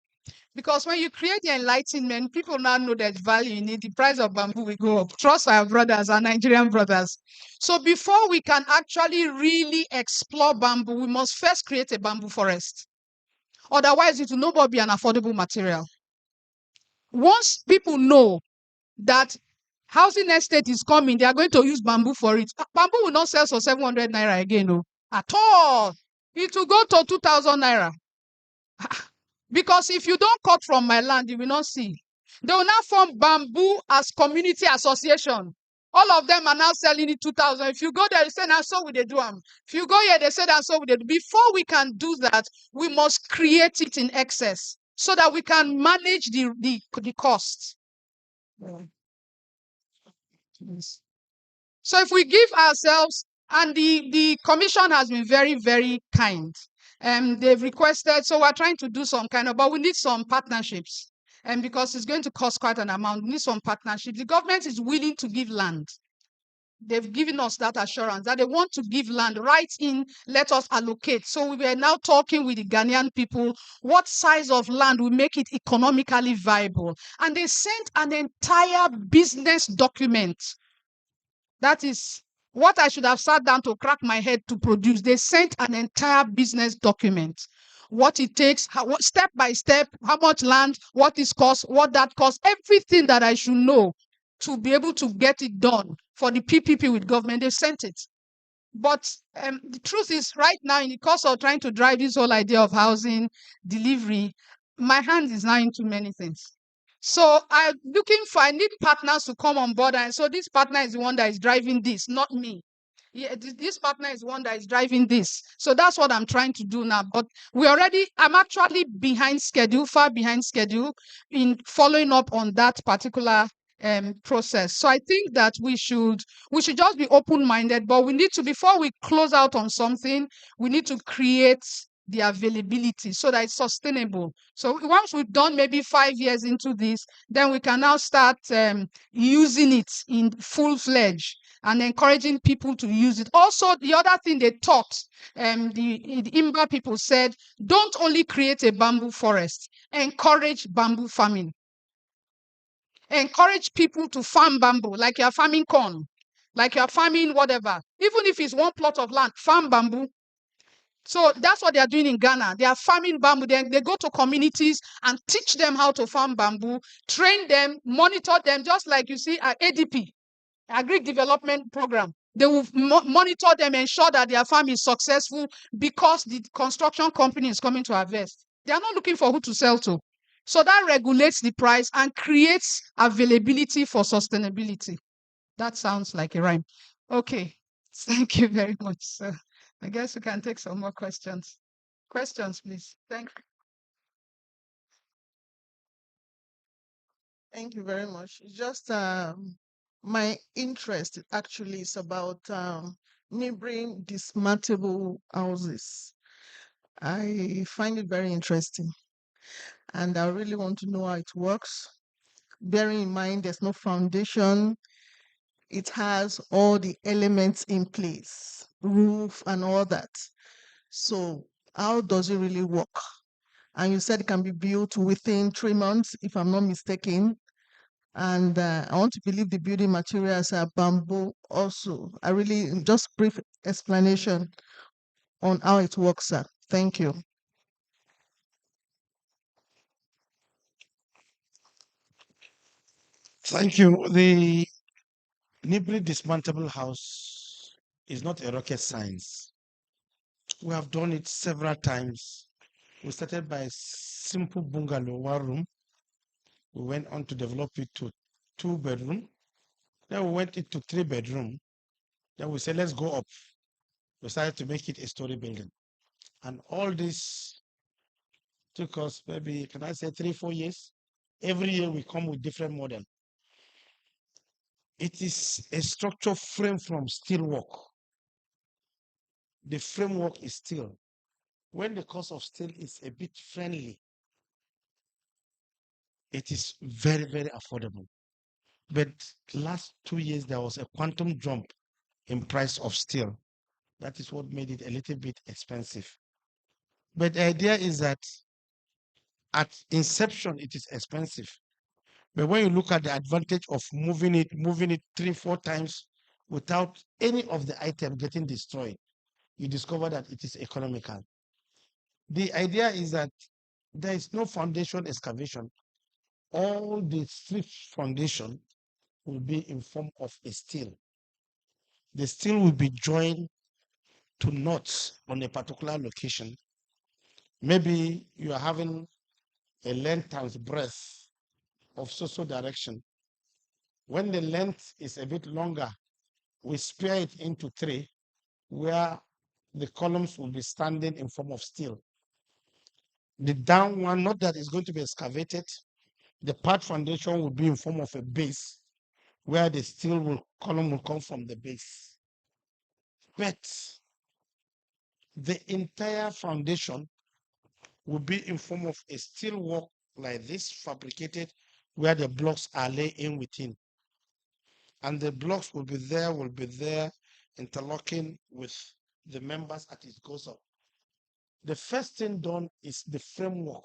Because when you create the enlightenment, people now know there's value in it. The price of bamboo will go up. Trust our brothers, our Nigerian brothers. So before we can actually really explore bamboo, we must first create a bamboo forest. Otherwise, it will not be an affordable material. Once people know that housing estate is coming, they are going to use bamboo for it. Bamboo will not sell for 700 naira again, no, at all. It will go to 2,000 naira. Because if you don't cut from my land, you will not see. They will now form bamboo as community association. All of them are now selling it 2,000. If you go there, they say, now so we they do them. If you go here, they say, now so we they do. Before we can do that, we must create it in excess so that we can manage the costs. Yes. So if we give ourselves, and the commission has been very, very kind. They've requested, so we're trying to do some kind of, but we need some partnerships. And because it's going to cost quite an amount, we need some partnerships. The government is willing to give land. They've given us that assurance that they want to give land right in, let us allocate. So we are now talking with the Ghanaian people, what size of land will make it economically viable. And they sent an entire business document. That is what I should have sat down to crack my head to produce. They sent an entire business document. What it takes, step by step, how much land, what is cost, what that costs, everything that I should know to be able to get it done for the PPP with government. They sent it. But the truth is, right now, in the course of trying to drive this whole idea of housing delivery, my hand is now into many things. So I need partners to come on board. And so this partner is the one that is driving this, not me. Yeah, this partner is the one that is driving this. So that's what I'm trying to do now. But I'm actually behind schedule, far behind schedule in following up on that particular process. So I think that we should just be open-minded, but we need to, before we close out on something, we need to create the availability so that it's sustainable. So once we've done maybe 5 years into this, then we can now start using it in full-fledged and encouraging people to use it. Also, the other thing they taught, the IMBA people said, don't only create a bamboo forest, encourage bamboo farming. Encourage people to farm bamboo, like you're farming corn, like you're farming whatever. Even if it's one plot of land, farm bamboo. So that's what they are doing in Ghana. They are farming bamboo. They go to communities and teach them how to farm bamboo, train them, monitor them, just like you see at ADP, Agri Development Program. They will monitor them, ensure that their farm is successful because the construction company is coming to harvest. They are not looking for who to sell to. So that regulates the price and creates availability for sustainability. That sounds like a rhyme. Okay. Thank you very much, sir. I guess we can take some more questions. Questions, please. Thank you. Thank you very much. It's just my interest actually is about neighboring dismantlable houses. I find it very interesting, and I really want to know how it works. Bearing in mind there's no foundation, it has all the elements in place, roof and all that. So How does it really work? And you said it can be built within 3 months, if I'm not mistaken. And I want to believe the building materials are bamboo also. I really, just brief explanation on how it works, sir. Thank you. Thank you. The Nibri dismantable house is not a rocket science. We have done it several times. We started by a simple bungalow, 1 room. We went on to develop it to 2 bedroom. Then we went into 3 bedroom. Then we said, let's go up. We started to make it a story building. And all this took us maybe, can I say 3-4 years? Every year we come with different model. It is a structure frame from steel work. The framework is steel. When the cost of steel is a bit friendly, it is very, very affordable. But last 2 years, there was a quantum jump in price of steel. That is what made it a little bit expensive. But the idea is that at inception, it is expensive. But when you look at the advantage of moving it 3-4 times without any of the item getting destroyed, you discover that it is economical. The idea is that there is no foundation excavation. All the strip foundation will be in form of a steel. The steel will be joined to nuts on a particular location. Maybe you are having a length times breadth of so direction. When the length is a bit longer, we spare it into 3, where the columns will be standing in form of steel. The down one, not that it's going to be excavated, the part foundation will be in form of a base, where the steel column will come from the base. But the entire foundation will be in form of a steel work like this, fabricated, where the blocks are laid in within. And the blocks will be there, interlocking with the members as it goes up. The first thing done is the framework,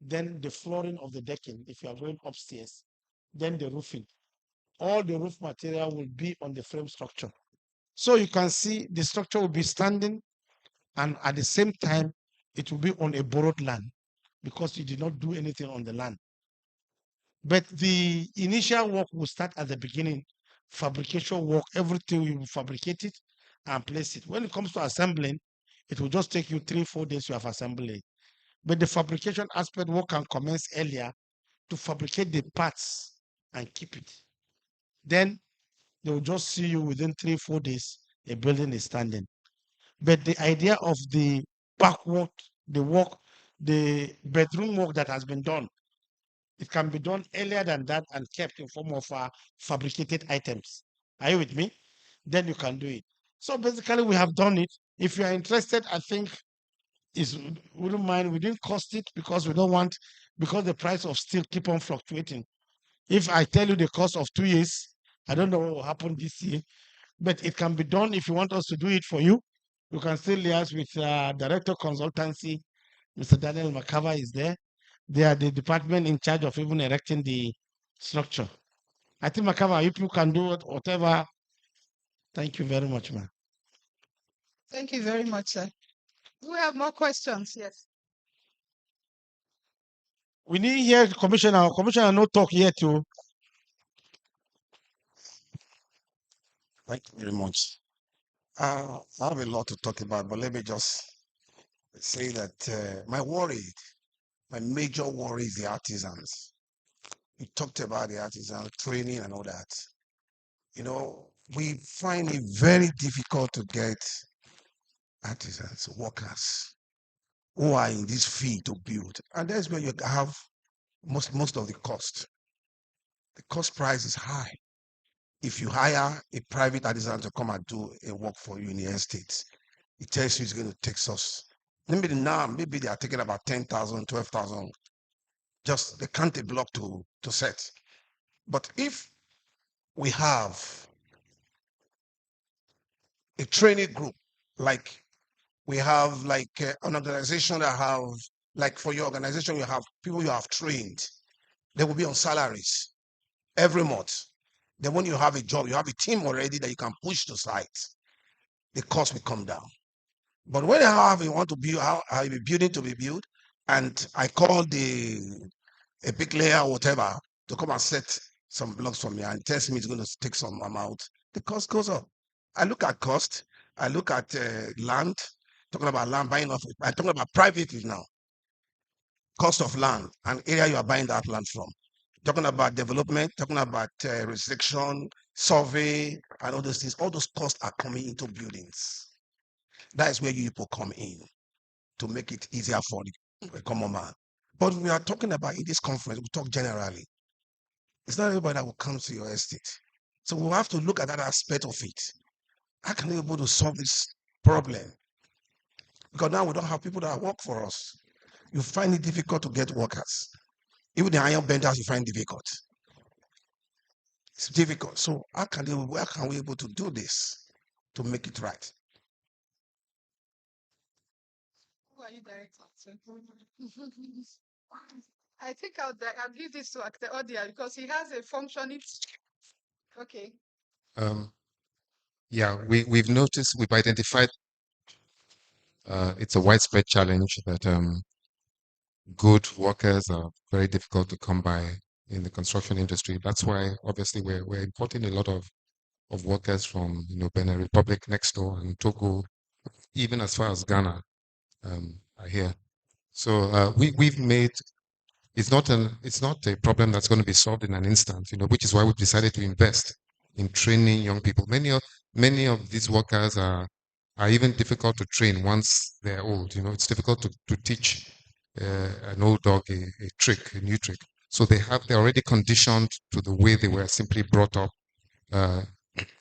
then the flooring of the decking, if you are going upstairs, then the roofing. All the roof material will be on the frame structure. So you can see the structure will be standing, and at the same time, it will be on a borrowed land because you did not do anything on the land. But the initial work will start at the beginning, fabrication work, everything you will fabricate it and place it. When it comes to assembling, it will just take you 3-4 days to have assembled it. But the fabrication aspect work can commence earlier to fabricate the parts and keep it. Then they will just see you within 3-4 days, a building is standing. But the idea of the back work, the bedroom work that has been done, it can be done earlier than that and kept in form of fabricated items. Are you with me? Then you can do it. So basically, we have done it. If you are interested, I think wouldn't mind. We didn't cost it because we don't want, because the price of steel keep on fluctuating. If I tell you the cost of 2 years, I don't know what will happen this year, but it can be done. If you want us to do it for you, you can still liaise with Director Consultancy. Mr. Daniel Makava is there. They are the department in charge of even erecting the structure. I think Makava, if you can do it, whatever. Thank you very much, man. Thank you very much, sir. Do we have more questions? Yes. We need here Commissioner. Commissioner, no talk yet too. Thank you very much. I have a lot to talk about, but let me just say that my major worry is the artisans. You talked about the artisan training and all that. You know, we find it very difficult to get artisans, workers who are in this field to build. And that's where you have most of the cost. The cost price is high. If you hire a private artisan to come and do a work for you in the estates, it tells you it's going to take us. Maybe they are taking about 10,000, 12,000. Just they can't a block to set. But if we have a training group like We have like an organization that have, like for your organization, you have people you have trained. They will be on salaries every month. Then when you have a job, you have a team already that you can push to sites. The cost will come down. But when you want to build, how a building to be built, and I call a big layer or whatever to come and set some blocks for me and tells me it's going to take some amount, the cost goes up. I look at cost. I look at land. Talking about land buying off. I'm talking about privately now. Cost of land and area you are buying that land from. Talking about development. Talking about restriction, survey, and all those things. All those costs are coming into buildings. That is where you people come in to make it easier for the common man. But we are talking about in this conference, we talk generally. It's not everybody that will come to your estate. So we'll have to look at that aspect of it. How can we be able to solve this problem? Because now we don't have people that work for us. You find it difficult to get workers. Even the iron benders, you find difficult. It's difficult. So how can we be able to do this to make it right? Who are you directing to? I think I'll give this to the audience because he has a functioning. Okay. Yeah, we've noticed, we've identified it's a widespread challenge that good workers are very difficult to come by in the construction industry. That's why obviously we're importing a lot of workers from Benin Republic next door and Togo, even as far as Ghana, are here. So we've made it's not a problem that's going to be solved in an instant, which is why we've decided to invest in training young people. Many of these workers are even difficult to train once they're old. It's difficult to teach an old dog a new trick. So they're already conditioned to the way they were simply brought up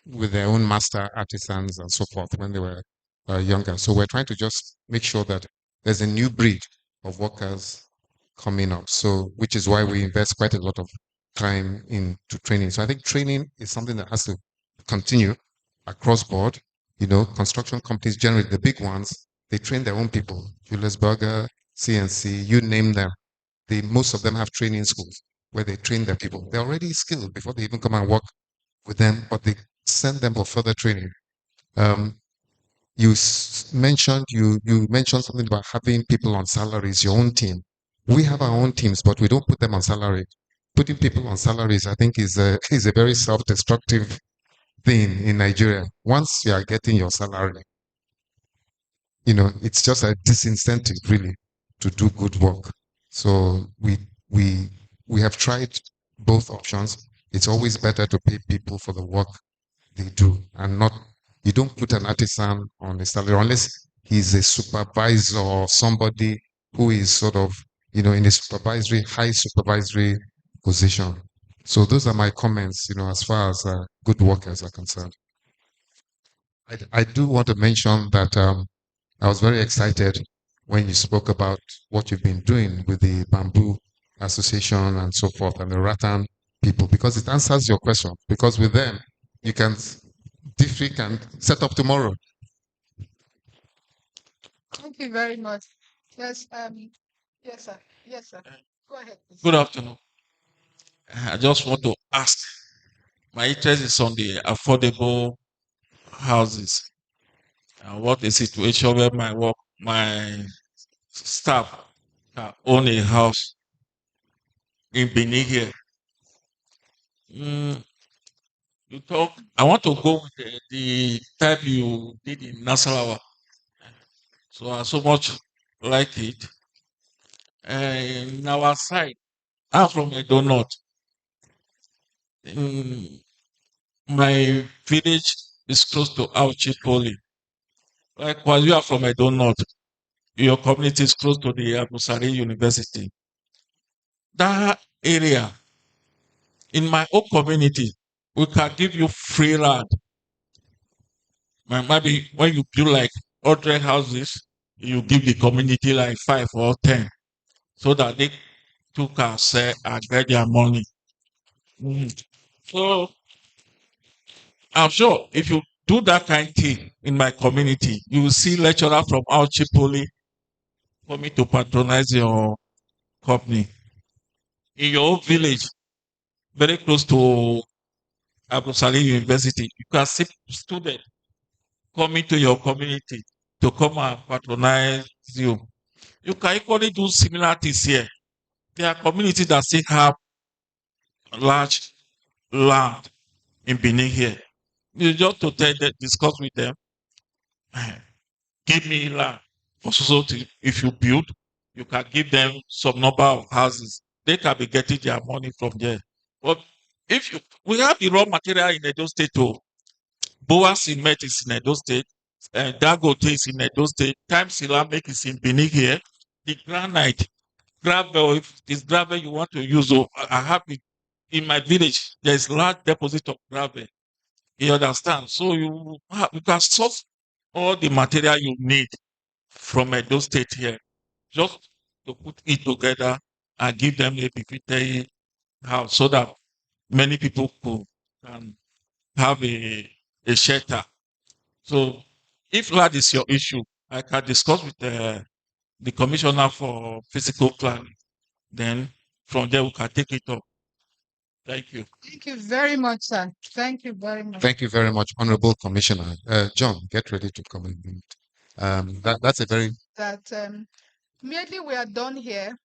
with their own master artisans and so forth when they were younger. So we're trying to just make sure that there's a new breed of workers coming up. So which is why we invest quite a lot of time into training. So I think training is something that has to continue across board. Construction companies, generally the big ones, they train their own people. Julius Berger, CNC, you name them. Most of them have training schools where they train their people. They're already skilled before they even come and work with them, but they send them for further training. You mentioned something about having people on salaries, your own team. We have our own teams, but we don't put them on salary. Putting people on salaries, I think, is a very self-destructive thing in Nigeria. Once you are getting your salary, it's just a disincentive really to do good work. So we have tried both options. It's always better to pay people for the work they do and not, you don't put an artisan on a salary unless he's a supervisor or somebody who is sort of, in a high supervisory position. So those are my comments, as far as good workers are concerned. I do want to mention that I was very excited when you spoke about what you've been doing with the Bamboo Association and so forth and the Rattan people, because it answers your question. Because with them, you can set up tomorrow. Thank you very much. Yes, yes, sir. Yes, sir. Go ahead, please. Good afternoon. I just want to ask, my interest is on the affordable houses. What the situation where my staff own a house in Benin here. I want to go with the type you did in Nasarawa. So I so much like it. In our side, I'm from Edo North. My village is close to Auchi Poly. Likewise, you are from Edo North. Your community is close to the Abusari University. That area, in my own community, we can give you free land. Maybe when you build like 100 houses, you give the community like 5 or 10 so that they too can sell and get their money. So I'm sure if you do that kind of thing in my community. You will see lecturer from Auchi Poly coming to patronize your company. In your own village, very close to Abu Salim University, you can see students coming to your community to come and patronize you. You can equally do similar things here. There are communities that still have large land in Benin here. You just to tell them, discuss with them, give me land for society. If you build, you can give them some number of houses. They can be getting their money from there. But if you, we have the raw material in Edo State too. Boa Cement is in Edo State, Dagote is in Edo State, Time Ceramic is in Benin here. The granite, gravel, if it's gravel you want to use, I have it in my village. There's large deposit of gravel. You understand? So you can source all the material you need from Edo State here, just to put it together and give them a PPT house so that many people can have a shelter. So if that is your issue, I can discuss with the commissioner for physical planning. Then from there we can take it up. Thank you. Thank you very much, sir. Thank you very much. Thank you very much, Honorable Commissioner. John, get ready to come in. That's a very That immediately we are done here,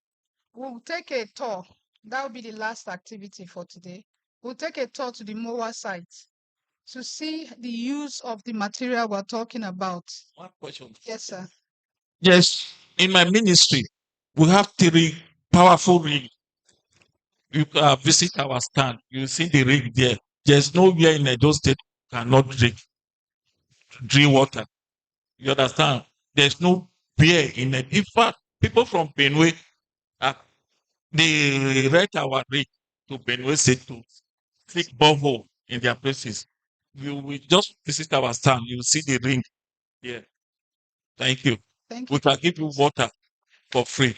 we'll take a tour. That will be the last activity for today. We'll take a tour to the MOA site to see the use of the material we're talking about. One question. Yes, sir. Yes, in my ministry, we have 3 powerful rigs. You can visit our stand. You see the rig there. There's nowhere in Edo State cannot drink water. You understand? There's no beer in it. In fact, people from Benue, they rent our rig to Benue State to seek borehole in their places. You will just visit our stand. You will see the ring here. Thank you. Thank We you. can give you water for free.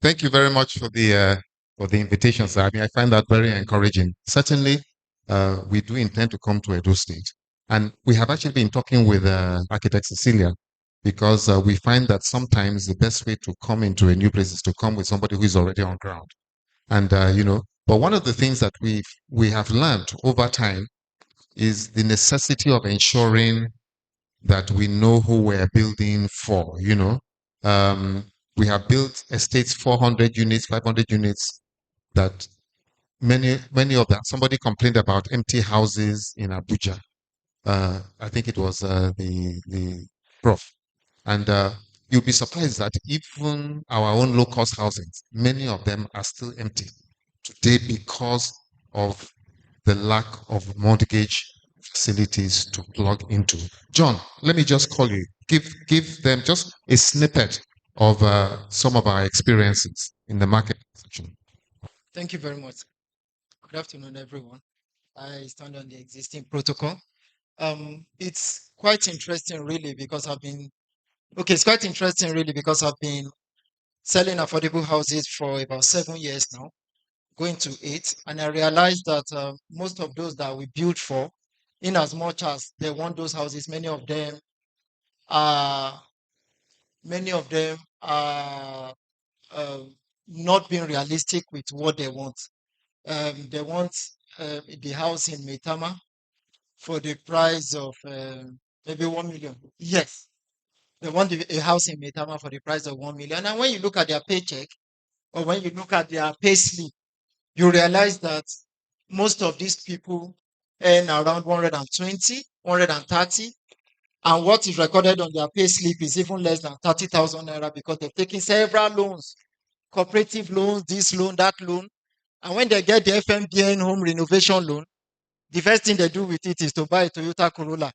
Thank you very much for the invitation, sir. I mean, I find that very encouraging. Certainly, we do intend to come to Edo State, and we have actually been talking with Architect Cecilia because we find that sometimes the best way to come into a new place is to come with somebody who is already on ground, and But one of the things that we have learned over time is the necessity of ensuring that we know who we're building for. We have built estates 400 units, 500 units that many of them, somebody complained about empty houses in Abuja. I think it was the prof. And you'll be surprised that even our own low-cost housings, many of them are still empty today because of the lack of mortgage facilities to plug into. John, let me just call you. Give them just a snippet of some of our experiences in the market section. Thank you very much. Good afternoon, everyone. I stand on the existing protocol. It's quite interesting, really, because I've been selling affordable houses for about 7 years now, going to 8, and I realized that most of those that we build for, in as much as they want those houses, many of them are not being realistic with what they want. They want the house in Maitama for the price of maybe 1 million. Yes, they want a house in Maitama for the price of 1 million. And when you look at their paycheck or when you look at their pay slip, you realize that most of these people earn around 120, 130, and what is recorded on their pay slip is even less than 30,000 naira because they've taken several loans, cooperative loans, this loan, that loan. And when they get the FMBN home renovation loan, the first thing they do with it is to buy a Toyota Corolla.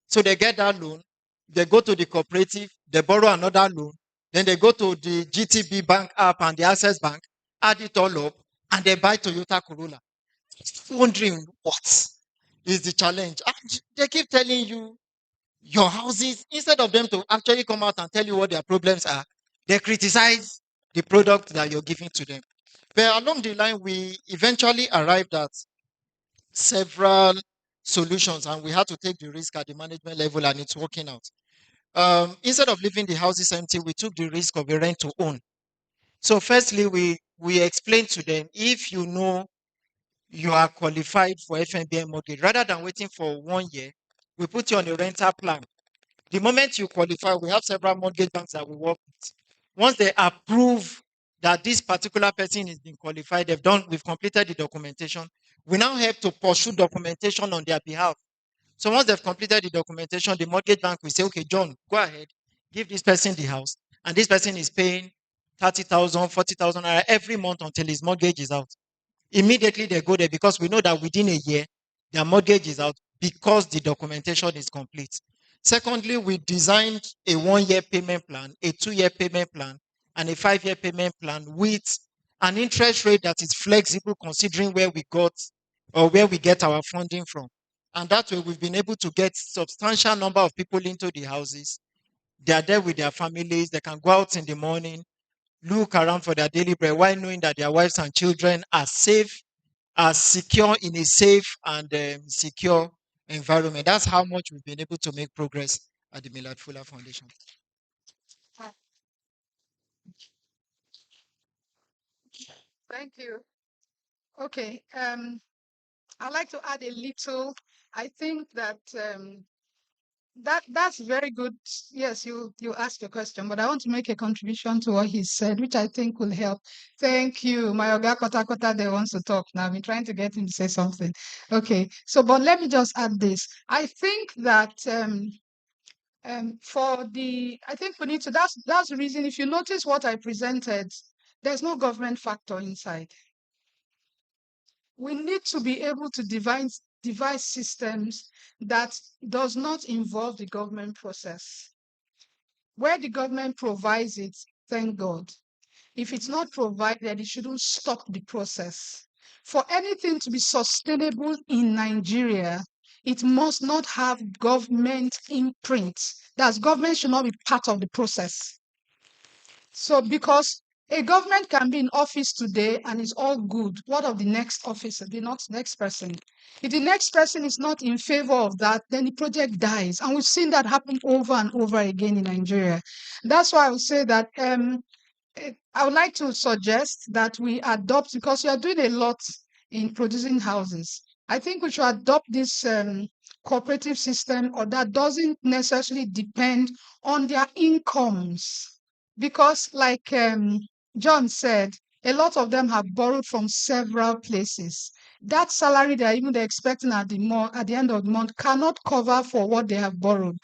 So they get that loan, they go to the cooperative, they borrow another loan, then they go to the GTB bank app and the Access Bank, add it all up, and they buy Toyota Corolla. Wondering what is the challenge. And they keep telling you your houses, instead of them to actually come out and tell you what their problems are, they criticize the product that you're giving to them. But along the line, we eventually arrived at several solutions, and we had to take the risk at the management level, and it's working out. Instead of leaving the houses empty, we took the risk of a rent to own. So firstly, we explained to them, if you know you are qualified for FNBM mortgage, rather than waiting for 1 year, we put you on a rental plan. The moment you qualify, we have several mortgage banks that we work with. Once they approve that this particular person is being qualified, we've completed the documentation. We now have to pursue documentation on their behalf. So once they've completed the documentation, the mortgage bank will say, okay, John, go ahead, give this person the house. And this person is paying 30,000, 40,000 every month until his mortgage is out. Immediately they go there, because we know that within a year, their mortgage is out because the documentation is complete. Secondly, we designed a 1-year payment plan, a 2-year payment plan, and a 5-year payment plan with an interest rate that is flexible considering where we got or where we get our funding from. And that way we've been able to get substantial number of people into the houses. They are there with their families. They can go out in the morning, look around for their daily bread, while knowing that their wives and children are safe, are secure in a safe and secure environment. That's how much we've been able to make progress at the Millard Fuller Foundation. Thank you. Okay. I'd like to add a little. I think that that's very good. Yes, you asked a question, but I want to make a contribution to what he said, which I think will help. Thank you. My Oga Kota Kota there wants to talk now. I've been trying to get him to say something. Okay. So, but let me just add this. I think that I think we need to, that's the reason, if you notice what I presented, there's no government factor inside. We need to be able to devise systems that does not involve the government process. Where the government provides it, thank God. If it's not provided, it shouldn't stop the process. For anything to be sustainable in Nigeria, it must not have government imprint. That government should not be part of the process. So because a government can be in office today and it's all good. What of the next officer, the next person? If the next person is not in favor of that, then the project dies. And we've seen that happen over and over again in Nigeria. That's why I would say that I would like to suggest that we adopt, because we are doing a lot in producing houses. I think we should adopt this cooperative system, or that doesn't necessarily depend on their incomes. Because like John said, a lot of them have borrowed from several places. That salary they're expecting at the end of the month cannot cover for what they have borrowed.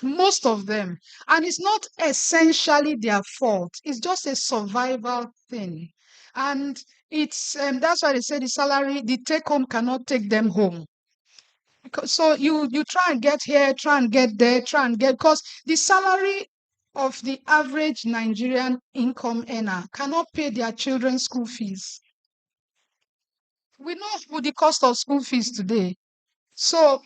Most of them. And it's not essentially their fault. It's just a survival thing. And it's that's why they say the salary, the take home cannot take them home. So you try and get here, try and get there, because the salary of the average Nigerian income earner cannot pay their children's school fees. We know the cost of school fees today. So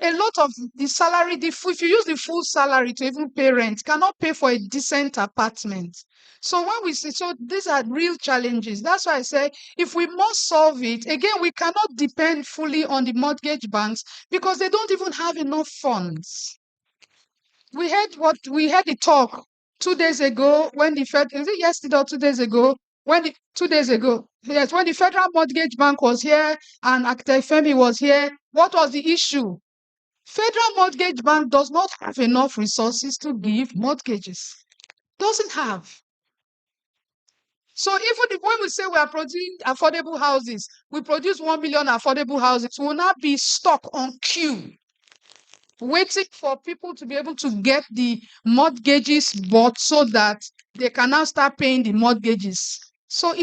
a lot of the salary, if you use the full salary to even pay rent, cannot pay for a decent apartment. So when we say, so these are real challenges. That's why I say, if we must solve it, again, we cannot depend fully on the mortgage banks because they don't even have enough funds. We heard the talk 2 days ago when is it yesterday or 2 days ago? 2 days ago, yes, when the Federal Mortgage Bank was here and Architect Femi was here, what was the issue? Federal Mortgage Bank does not have enough resources to give mortgages. Doesn't have. So even when we say we are producing affordable houses, we produce 1 million affordable houses, we will not be stuck on queue, waiting for people to be able to get the mortgages bought so that they can now start paying the mortgages. So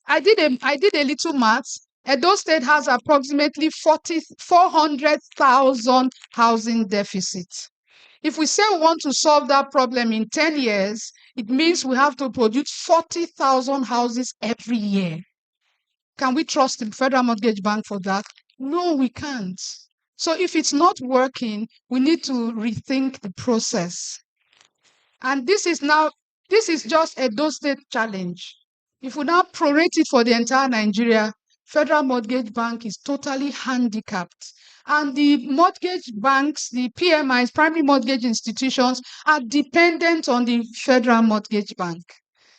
I did a little math. Edo State has approximately 400,000 housing deficit. If we say we want to solve that problem in 10 years, it means we have to produce 40,000 houses every year. Can we trust the Federal Mortgage Bank for that? No, we can't. So if it's not working, we need to rethink the process. And this is just a Edo State challenge. If we now prorate it for the entire Nigeria, Federal Mortgage Bank is totally handicapped. And the mortgage banks, the PMIs, primary mortgage institutions, are dependent on the Federal Mortgage Bank.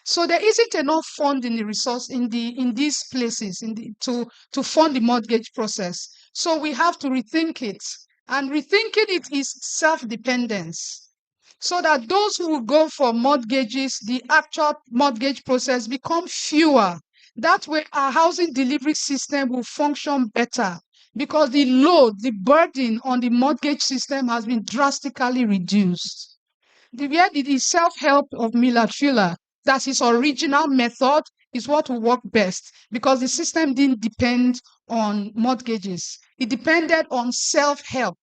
So there isn't enough fund in the resource in these places to fund the mortgage process. So we have to rethink it. And rethinking it is self-dependence. So that those who go for mortgages, the actual mortgage process become fewer. That way our housing delivery system will function better because the load, the burden on the mortgage system has been drastically reduced. The self-help of Millard Fuller, that's his original method, is what will work best because the system didn't depend on mortgages. It depended on self-help,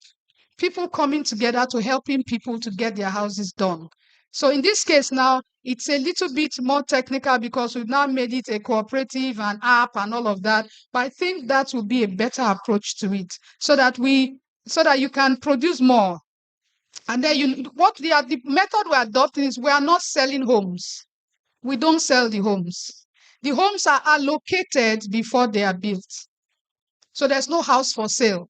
people coming together to helping people to get their houses done. So in this case now, it's a little bit more technical because we've now made it a cooperative and app and all of that. But I think that will be a better approach to it so that you can produce more. And then the method we're adopting is we are not selling homes. We don't sell the homes. The homes are allocated before they are built. So there's no house for sale.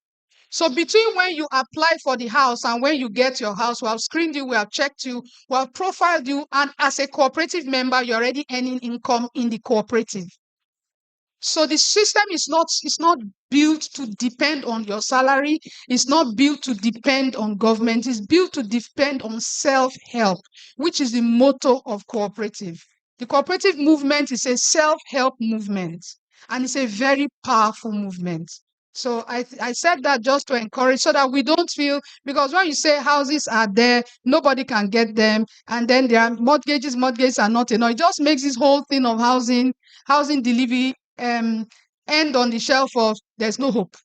So between when you apply for the house and when you get your house, we have screened you, we have checked you, we have profiled you, and as a cooperative member, you're already earning income in the cooperative. So the system is not built to depend on your salary. It's not built to depend on government. It's built to depend on self-help, which is the motto of cooperative. The cooperative movement is a self-help movement, and it's a very powerful movement. So I said that just to encourage so that we don't feel, because when you say houses are there, nobody can get them, and then there are mortgages are not enough. It just makes this whole thing of housing delivery end on the shelf of there's no hope.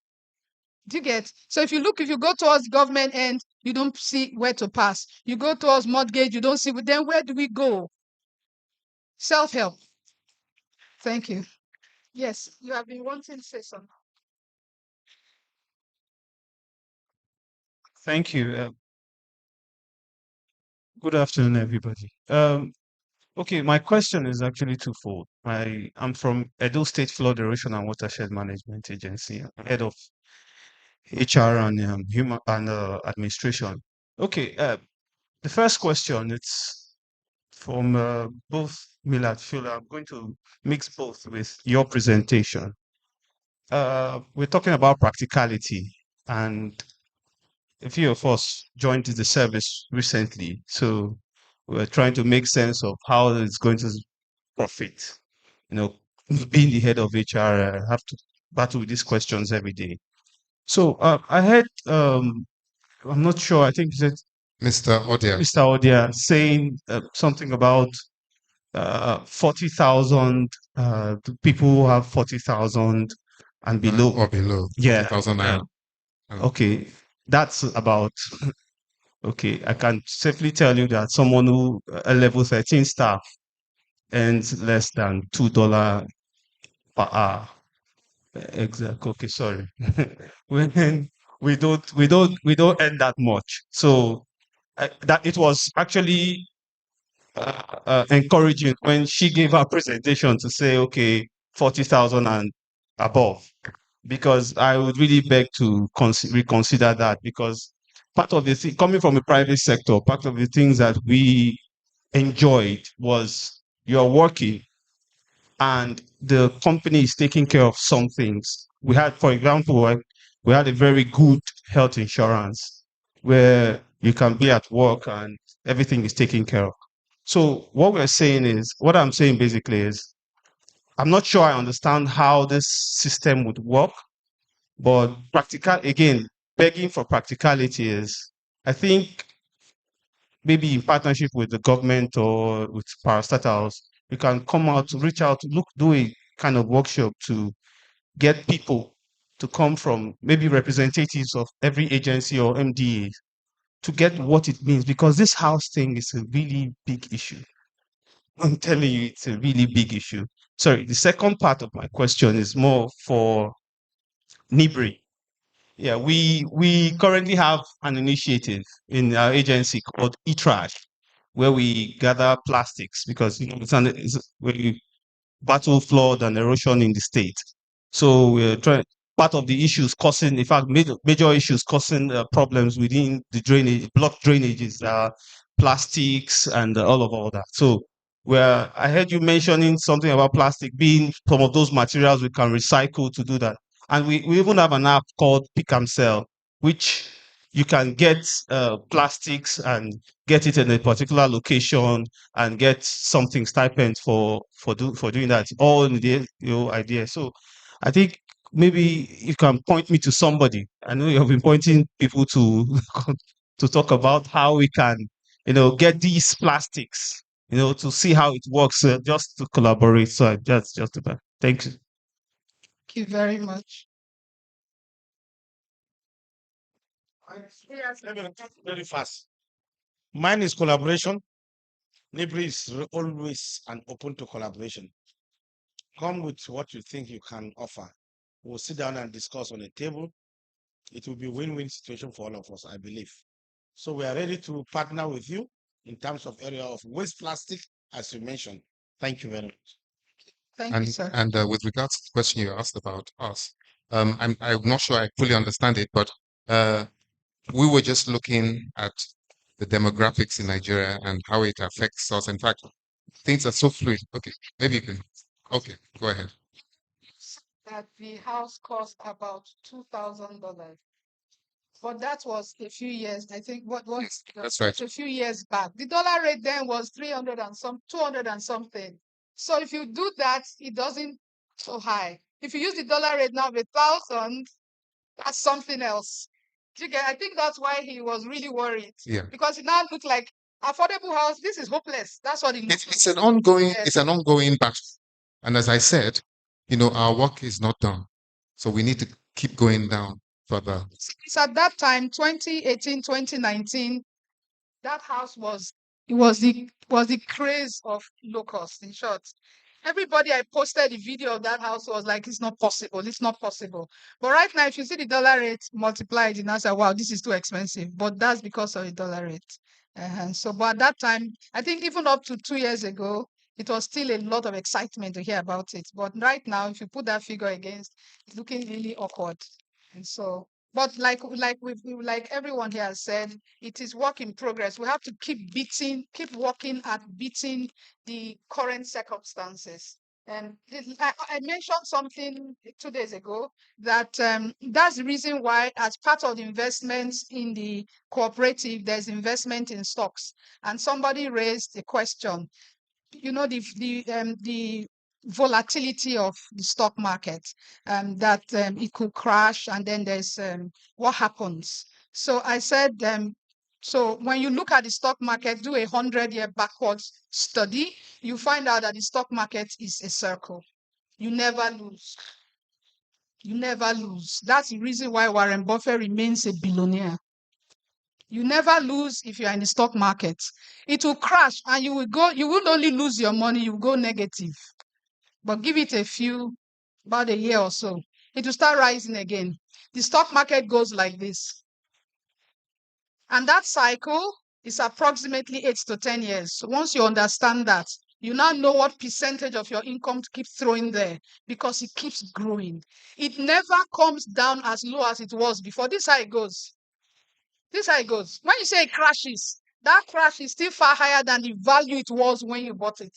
Do you get? So if you go towards government end, you don't see where to pass. You go towards mortgage, you don't see, then where do we go? Self-help. Thank you. Yes, you have been wanting to say something. Thank you. Good afternoon, everybody. Okay, my question is actually twofold. I'm from Edo State Flood Erosion and Watershed Management Agency, head of HR and human and administration. Okay, the first question, it's from both Millard Fuller. I'm going to mix both with your presentation. We're talking about practicality, and a few of us joined the service recently, so we're trying to make sense of how it's going to profit. Being the head of HR, I have to battle with these questions every day. So I heard, I'm not sure, I think that Mr. Odia. Mr. Odia saying something about 40,000 people who have 40,000 and below. Or below. Yeah. 40,000 naira. Okay, that's about, okay, I can safely tell you that someone who, a level 13 staff, earns less than $2 per hour. Exactly. Okay, sorry. When we don't earn that much. So that it was actually encouraging when she gave her presentation to say, okay, 40,000 and above, because I would really beg to reconsider that, because part of the thing, coming from a private sector, part of the things that we enjoyed was you're working and the company is taking care of some things. We had, for example, we had a very good health insurance where you can be at work and everything is taken care of. So what I'm saying basically is, I'm not sure I understand how this system would work, but begging for practicality is, I think maybe in partnership with the government or with parastatals, we can come out, reach out, do a kind of workshop to get people to come from maybe representatives of every agency or MDA to get what it means, because this house thing is a really big issue. I'm telling you, it's a really big issue. Sorry, the second part of my question is more for NIBRI. Yeah, we currently have an initiative in our agency called eTrash, where we gather plastics because it's where we battle flood and erosion in the state. So we're trying. Part of the issues causing, in fact, major issues causing problems within the drainage, block drainages, plastics, and all that. So, where I heard you mentioning something about plastic being some of those materials we can recycle to do that, and we even have an app called Pick and Sell, which you can get plastics and get it in a particular location and get something stipend for doing that. All in the idea. So, I think maybe you can point me to somebody. I know you have been pointing people to to talk about how we can, get these plastics, to see how it works, just to collaborate. So that's just about. Thank you. Thank you very much. Very fast. Mine is collaboration. NIBRI is always and open to collaboration. Come with what you think you can offer. We'll sit down and discuss on a table. It will be a win-win situation for all of us, I believe. So we are ready to partner with you in terms of area of waste plastic, as you mentioned. Thank you very much. Thank you, sir. And with regards to the question you asked about us, I'm not sure I fully understand it, but we were just looking at the demographics in Nigeria and how it affects us. In fact, things are so fluid. Okay, maybe you can. Okay, go ahead. That the house cost about $2,000. But that was a few years, I think. Yes, that's right. A few years back. The dollar rate then was 300 and some, 200 and something. So if you do that, it doesn't so high. If you use the dollar rate now of 1,000, that's something else. I think that's why he was really worried. Yeah. Because it now looked like affordable house. This is hopeless. That's what it looks It's an ongoing. Yes. It's an ongoing battle. And as I said, our work is not done, so we need to keep going down further. It's at that time, 2018, 2019, that house was the craze of low cost. In short, everybody I posted the video of that house was like, it's not possible. It's not possible. But right now, if you see the dollar rate multiplied, you now say, wow, this is too expensive. But that's because of the dollar rate. So, but at that time, I think even up to 2 years ago, it was still a lot of excitement to hear about it. But right now, if you put that figure against, it's looking really awkward. And so, but like everyone here has said, it is work in progress. We have to keep working at beating the current circumstances. And I mentioned something 2 days ago that that's the reason why, as part of the investments in the cooperative, there's investment in stocks. And somebody raised a question. The volatility of the stock market, that it could crash, and then there's what happens. So I said, so when you look at the stock market, do a 100-year backwards study, you find out that the stock market is a circle. You never lose. You never lose. That's the reason why Warren Buffett remains a billionaire. You never lose if you are in the stock market. It will crash and you will only lose your money, you will go negative. But give it about a year or so, it will start rising again. The stock market goes like this. And that cycle is approximately 8 to 10 years. So once you understand that, you now know what percentage of your income to keep throwing there, because it keeps growing. It never comes down as low as it was before. This is how it goes. This is how it goes. When you say it crashes, that crash is still far higher than the value it was when you bought it.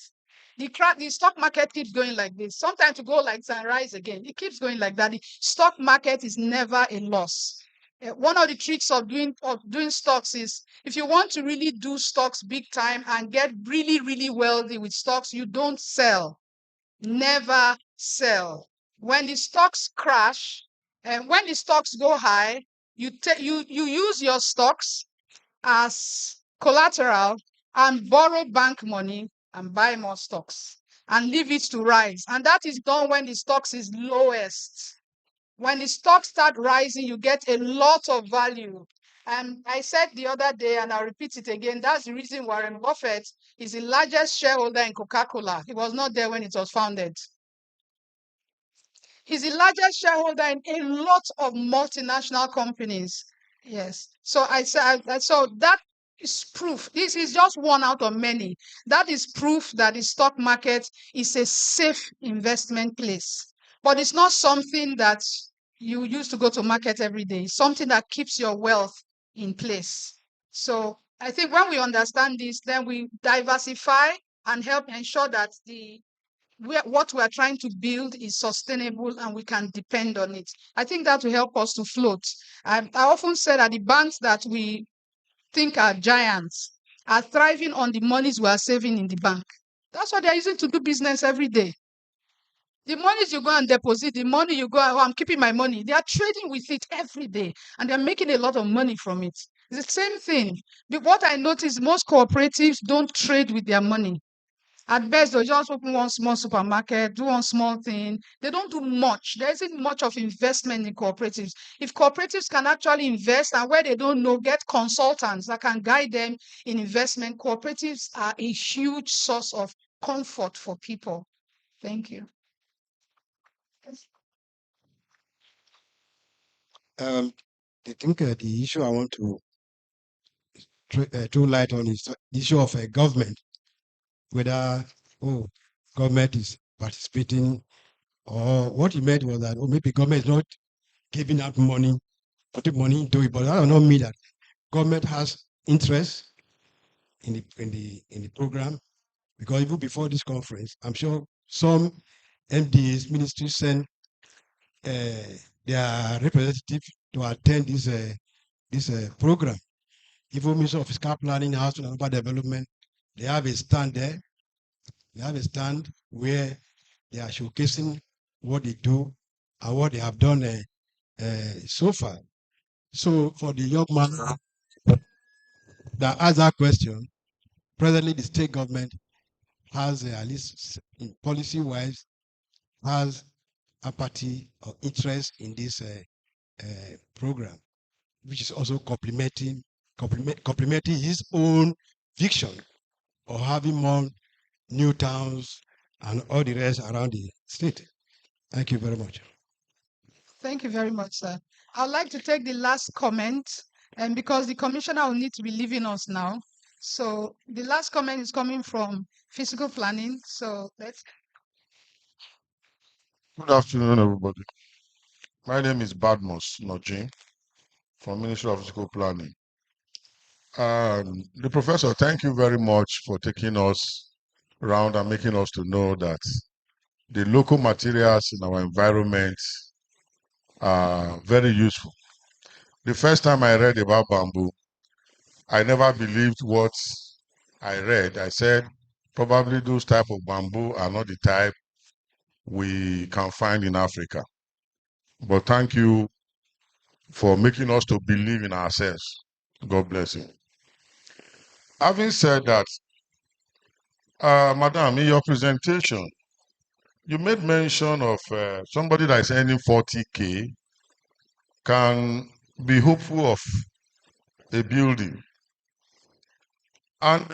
The stock market keeps going like this. Sometimes to go like this and rise again. It keeps going like that. The stock market is never a loss. One of the tricks of doing stocks is, if you want to really do stocks big time and get really, really wealthy with stocks, you don't sell. Never sell. When the stocks crash and when the stocks go high, you use your stocks as collateral and borrow bank money and buy more stocks and leave it to rise. And that is done when the stocks is lowest. When the stocks start rising, you get a lot of value. And I said the other day, and I'll repeat it again, that's the reason Warren Buffett is the largest shareholder in Coca-Cola. He was not there when it was founded. He's the largest shareholder in a lot of multinational companies. Yes. So so that is proof. This is just one out of many. That is proof that the stock market is a safe investment place. but it's not something that you use to go to market every day. It's something that keeps your wealth in place. So I think when we understand this, then we diversify and help ensure that what we are trying to build is sustainable and we can depend on it. I think that will help us to float. I often say that the banks that we think are giants are thriving on the monies we are saving in the bank. That's what they're using to do business every day. The monies you go and deposit, the money you go, oh, I'm keeping my money. They are trading with it every day and they're making a lot of money from it. It's the same thing. But what I notice, most cooperatives don't trade with their money. At best, they'll just open one small supermarket, do one small thing. They don't do much. There isn't much of investment in cooperatives. If cooperatives can actually invest and where they don't know, get consultants that can guide them in investment, cooperatives are a huge source of comfort for people. Thank you. I think the issue I want to throw light on is the issue of government, whether government is participating, or what he meant was that maybe government is not giving out money, putting money into it, but that does not mean that government has interest in the program, because even before this conference, I'm sure some MDAs, ministries send their representative to attend this program. Even Ministry of Fiscal Planning, Housing and Urban Development, they have a stand there. They have a stand where they are showcasing what they do and what they have done so far. So for the young man that asked that question, presently the state government has at least policy-wise has apathy or interest in this program, which is also complementing his own vision of having more new towns and all the rest around the state. Thank you very much. Thank you very much, sir. I'd like to take the last comment, and because the commissioner will need to be leaving us now. So the last comment is coming from physical planning. So let's. Good afternoon, everybody. My name is Badmos Nojin from Ministry of Physical Planning. The professor, thank you very much for taking us around and making us to know that the local materials in our environment are very useful. The first time I read about bamboo, I never believed what I read. I said, probably those type of bamboo are not the type we can find in Africa. But thank you for making us to believe in ourselves. God bless you. Having said that, Madam, in your presentation, you made mention of somebody that is earning 40K can be hopeful of a building. And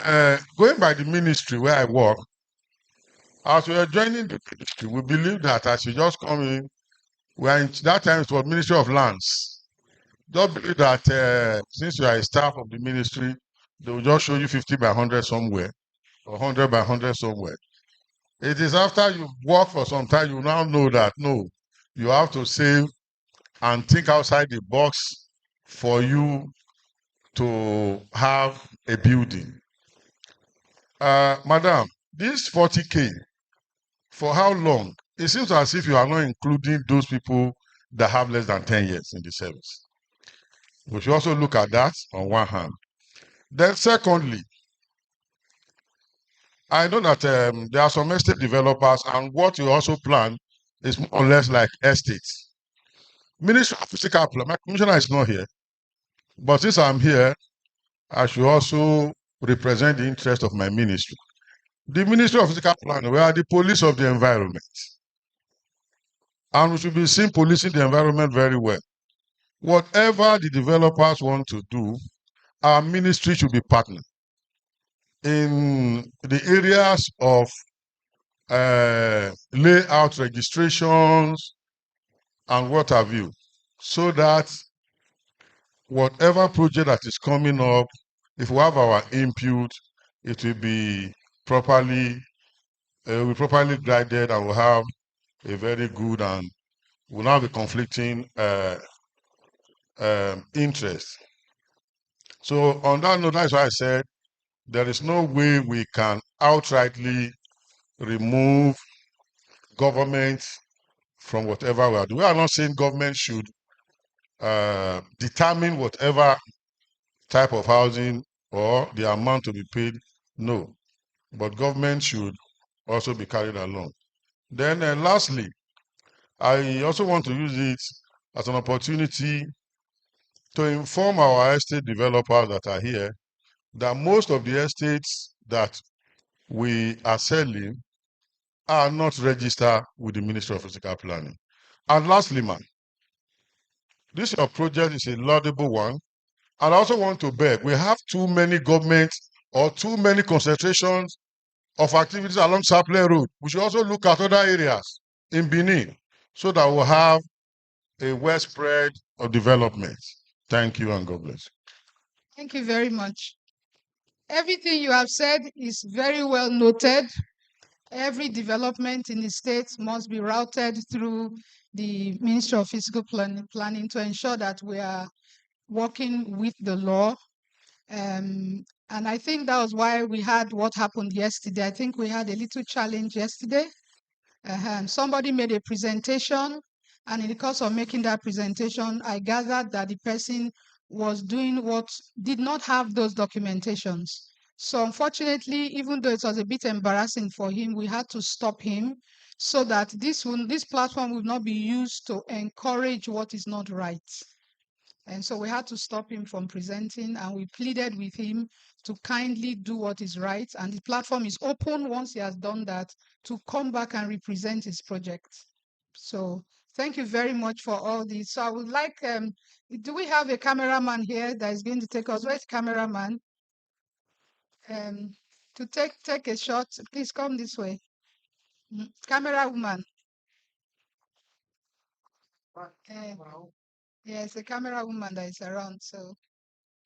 going by the ministry where I work, as we are joining the ministry, we believe that as you just come in, that time it was Ministry of Lands. Don't believe that since you are a staff of the ministry, they will just show you 50 by 100 somewhere or 100 by 100 somewhere. It is after you work for some time, you now know that no, you have to save and think outside the box for you to have a building. Madam, this 40K, for how long? It seems as if you are not including those people that have less than 10 years in the service. We should also look at that on one hand. Then secondly, I know that there are some estate developers, and what you also plan is more or less like estates. Ministry of Physical Planning, my commissioner is not here, but since I'm here, I should also represent the interest of my ministry. The Ministry of Physical Planning, we are the police of the environment. And we should be seen policing the environment very well. Whatever the developers want to do, our ministry should be partner in the areas of layout registrations and what have you, so that whatever project that is coming up, if we have our input, it will be properly guided and we'll have a very good and will now be conflicting interest. So on that note, that's why I said there is no way we can outrightly remove government from whatever we are doing. We are not saying government should determine whatever type of housing or the amount to be paid. No, but government should also be carried along. Then lastly, I also want to use it as an opportunity to inform our estate developers that are here that most of the estates that we are selling are not registered with the Ministry of Physical Planning. And lastly, man, this your project is a laudable one. And I also want to beg, we have too many governments or too many concentrations of activities along Sapele Road. We should also look at other areas in Benin so that we'll have a well spread of development. Thank you and God bless. Thank you very much. Everything you have said is very well noted. Every development in the state must be routed through the Ministry of Physical Planning to ensure that we are working with the law. And I think that was why we had what happened yesterday. I think we had a little challenge yesterday. Somebody made a presentation, and in the course of making that presentation, I gathered that the person was doing what did not have those documentations. So unfortunately, even though it was a bit embarrassing for him, we had to stop him so that this platform will not be used to encourage what is not right. And so we had to stop him from presenting, and we pleaded with him to kindly do what is right. And the platform is open once he has done that to come back and represent his project. So thank you very much for all this. So I would like, do we have a cameraman here that is going to take us? Where's the cameraman? To take a shot, please come this way. Camera woman. Yes, a camera woman that is around. So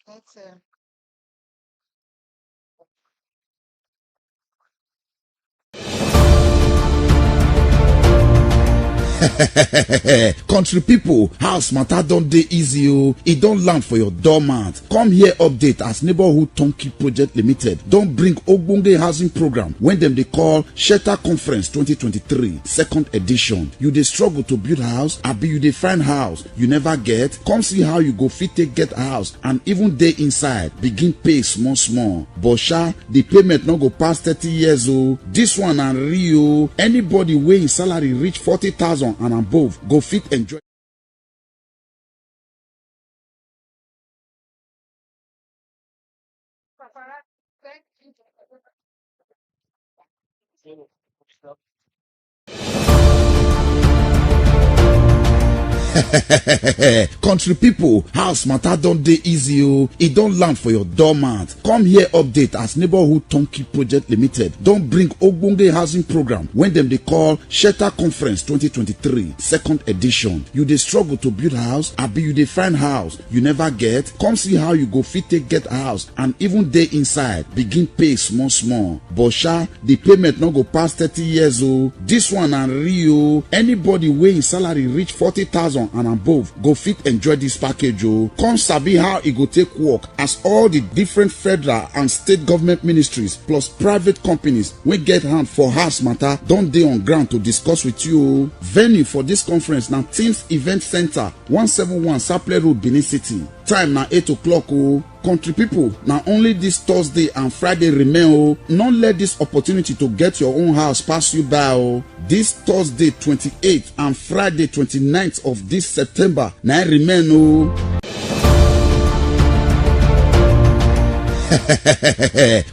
let's. Country people, house matter don dey easy o. E don land for your doormat. Come here update as Neighborhood Turnkey Project Limited don bring ogbonge housing program wey dem dey call Shelter Conference 2023 second edition. You dey struggle to build house, abi you dey find house you never get? Come see how you go fit take get house and even dey inside begin pay small small. But sha, the payment no go pass 30 years o. This one na real. Anybody wey him salary reach 40,000 and above go fit enjoy. Country people, house matter don dey easy o. E don land for your doormat. Come here update as Neighborhood Turnkey Project Limited don bring ogbonge housing program wey dem dey call Shelter Conference 2023 second edition. You dey struggle to build house, abi you dey find house you never get? Come see how you go fit take get house and even dey inside begin pay small small. But sha, the payment no go pass 30 years o. This one na real. Anybody wey him salary reach 40,000 and above go fit enjoy this package o. Come sabi how e go take work as all the different federal and state government ministries plus private companies wey get hand for house matter don dey on ground to discuss with you o. Venue for this conference na Teams Event Center 171 Sapele Road, Benin City. Time na 8 o'clock o. Country people, na only this Thursday and Friday remain o. No let this opportunity to get your own house pass you by o. This Thursday 28th and Friday 29th of this September na remain o.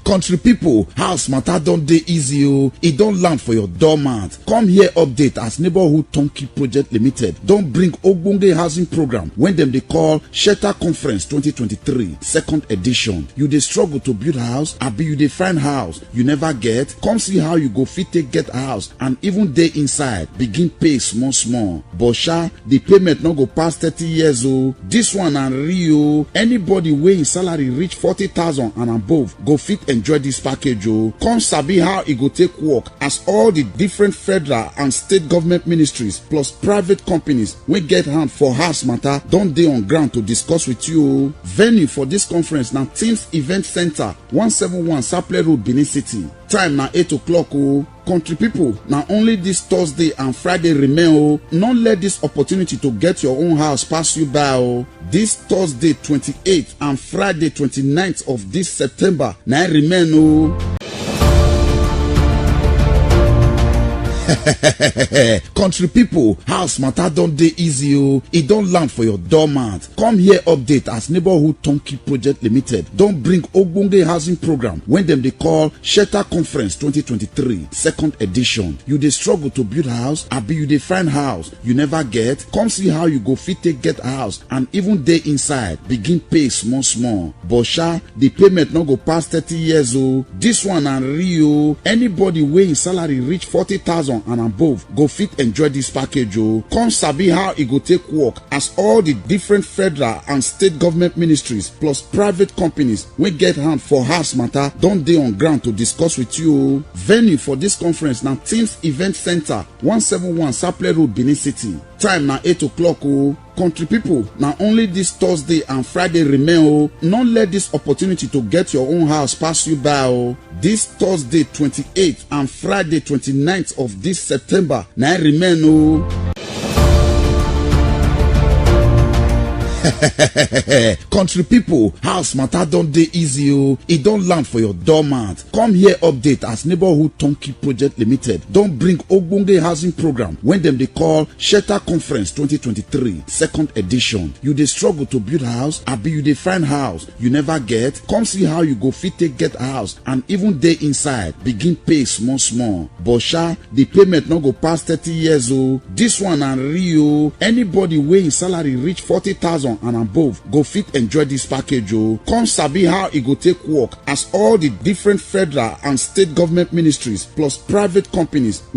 Country people, house matter don dey easy o. E don land for your doormat. Come here update as Neighborhood Turnkey Project Limited don bring ogbonge housing program wey dem dey call Shelter Conference 2023 second edition. You dey struggle to build house, abi you dey find house you never get? Come see how you go fit take get house and even dey inside begin pay small small. But sha, the payment no go pass 30 years o. This one na real. Anybody wey him salary reach 40,000 50,000 and above go fit enjoy this package o. Come sabi how e go take work as all the different federal and state government ministries plus private companies wey get hand for house matter don dey on ground to discuss with you o. Venue for this conference na Teams Event Center 171 Saple Road, Benin City. Time na 8 o'clock o. Country people, na only this Thursday and Friday remain o. No let this opportunity to get your own house pass you by o. This Thursday 28th and Friday 29th of this September na remain o. Country people, house matter don dey easy o. E don land for your doormat. Come here update as Neighborhood Turnkey Project Limited don bring ogbonge housing program wey dem dey call Shelter Conference 2023 second edition. You dey struggle to build house abi you dey find house you never get? Come see how you go fit take get house and even dey inside begin pay small small. But sha, the payment no go pass 30 years o. This one na real o. Anybody wey im salary reach 40,000 and above go fit enjoy this package o. Come sabi how e go take work as all the different federal and state government ministries plus private companies wey get hand for house matter don dey on ground to discuss with you o. Venue for this conference na Teams Event Center 171 Saple Road, Benin City. Time na 8 o'clock o. Country people, na only this Thursday and Friday remain o. No let this opportunity to get your own house pass you by o. This Thursday 28th and Friday 29th of this September na remain o. Country people, house matter don dey easy o. E don land for your doormat. Come here update as Neighborhood Turnkey Project Limited don bring ogbonge housing program wey dem dey call Shelter Conference 2023 second edition. You dey struggle to build house abi you dey find house you never get? Come see how you go fit take get house and even dey inside begin pay small small. But sha, the payment no go pass 30 years o. This one na real o. Anybody wey im salary reach 40,000 and above go fit enjoy this package o. Come sabi how e go take work as all the different federal and state government ministries plus private companies wey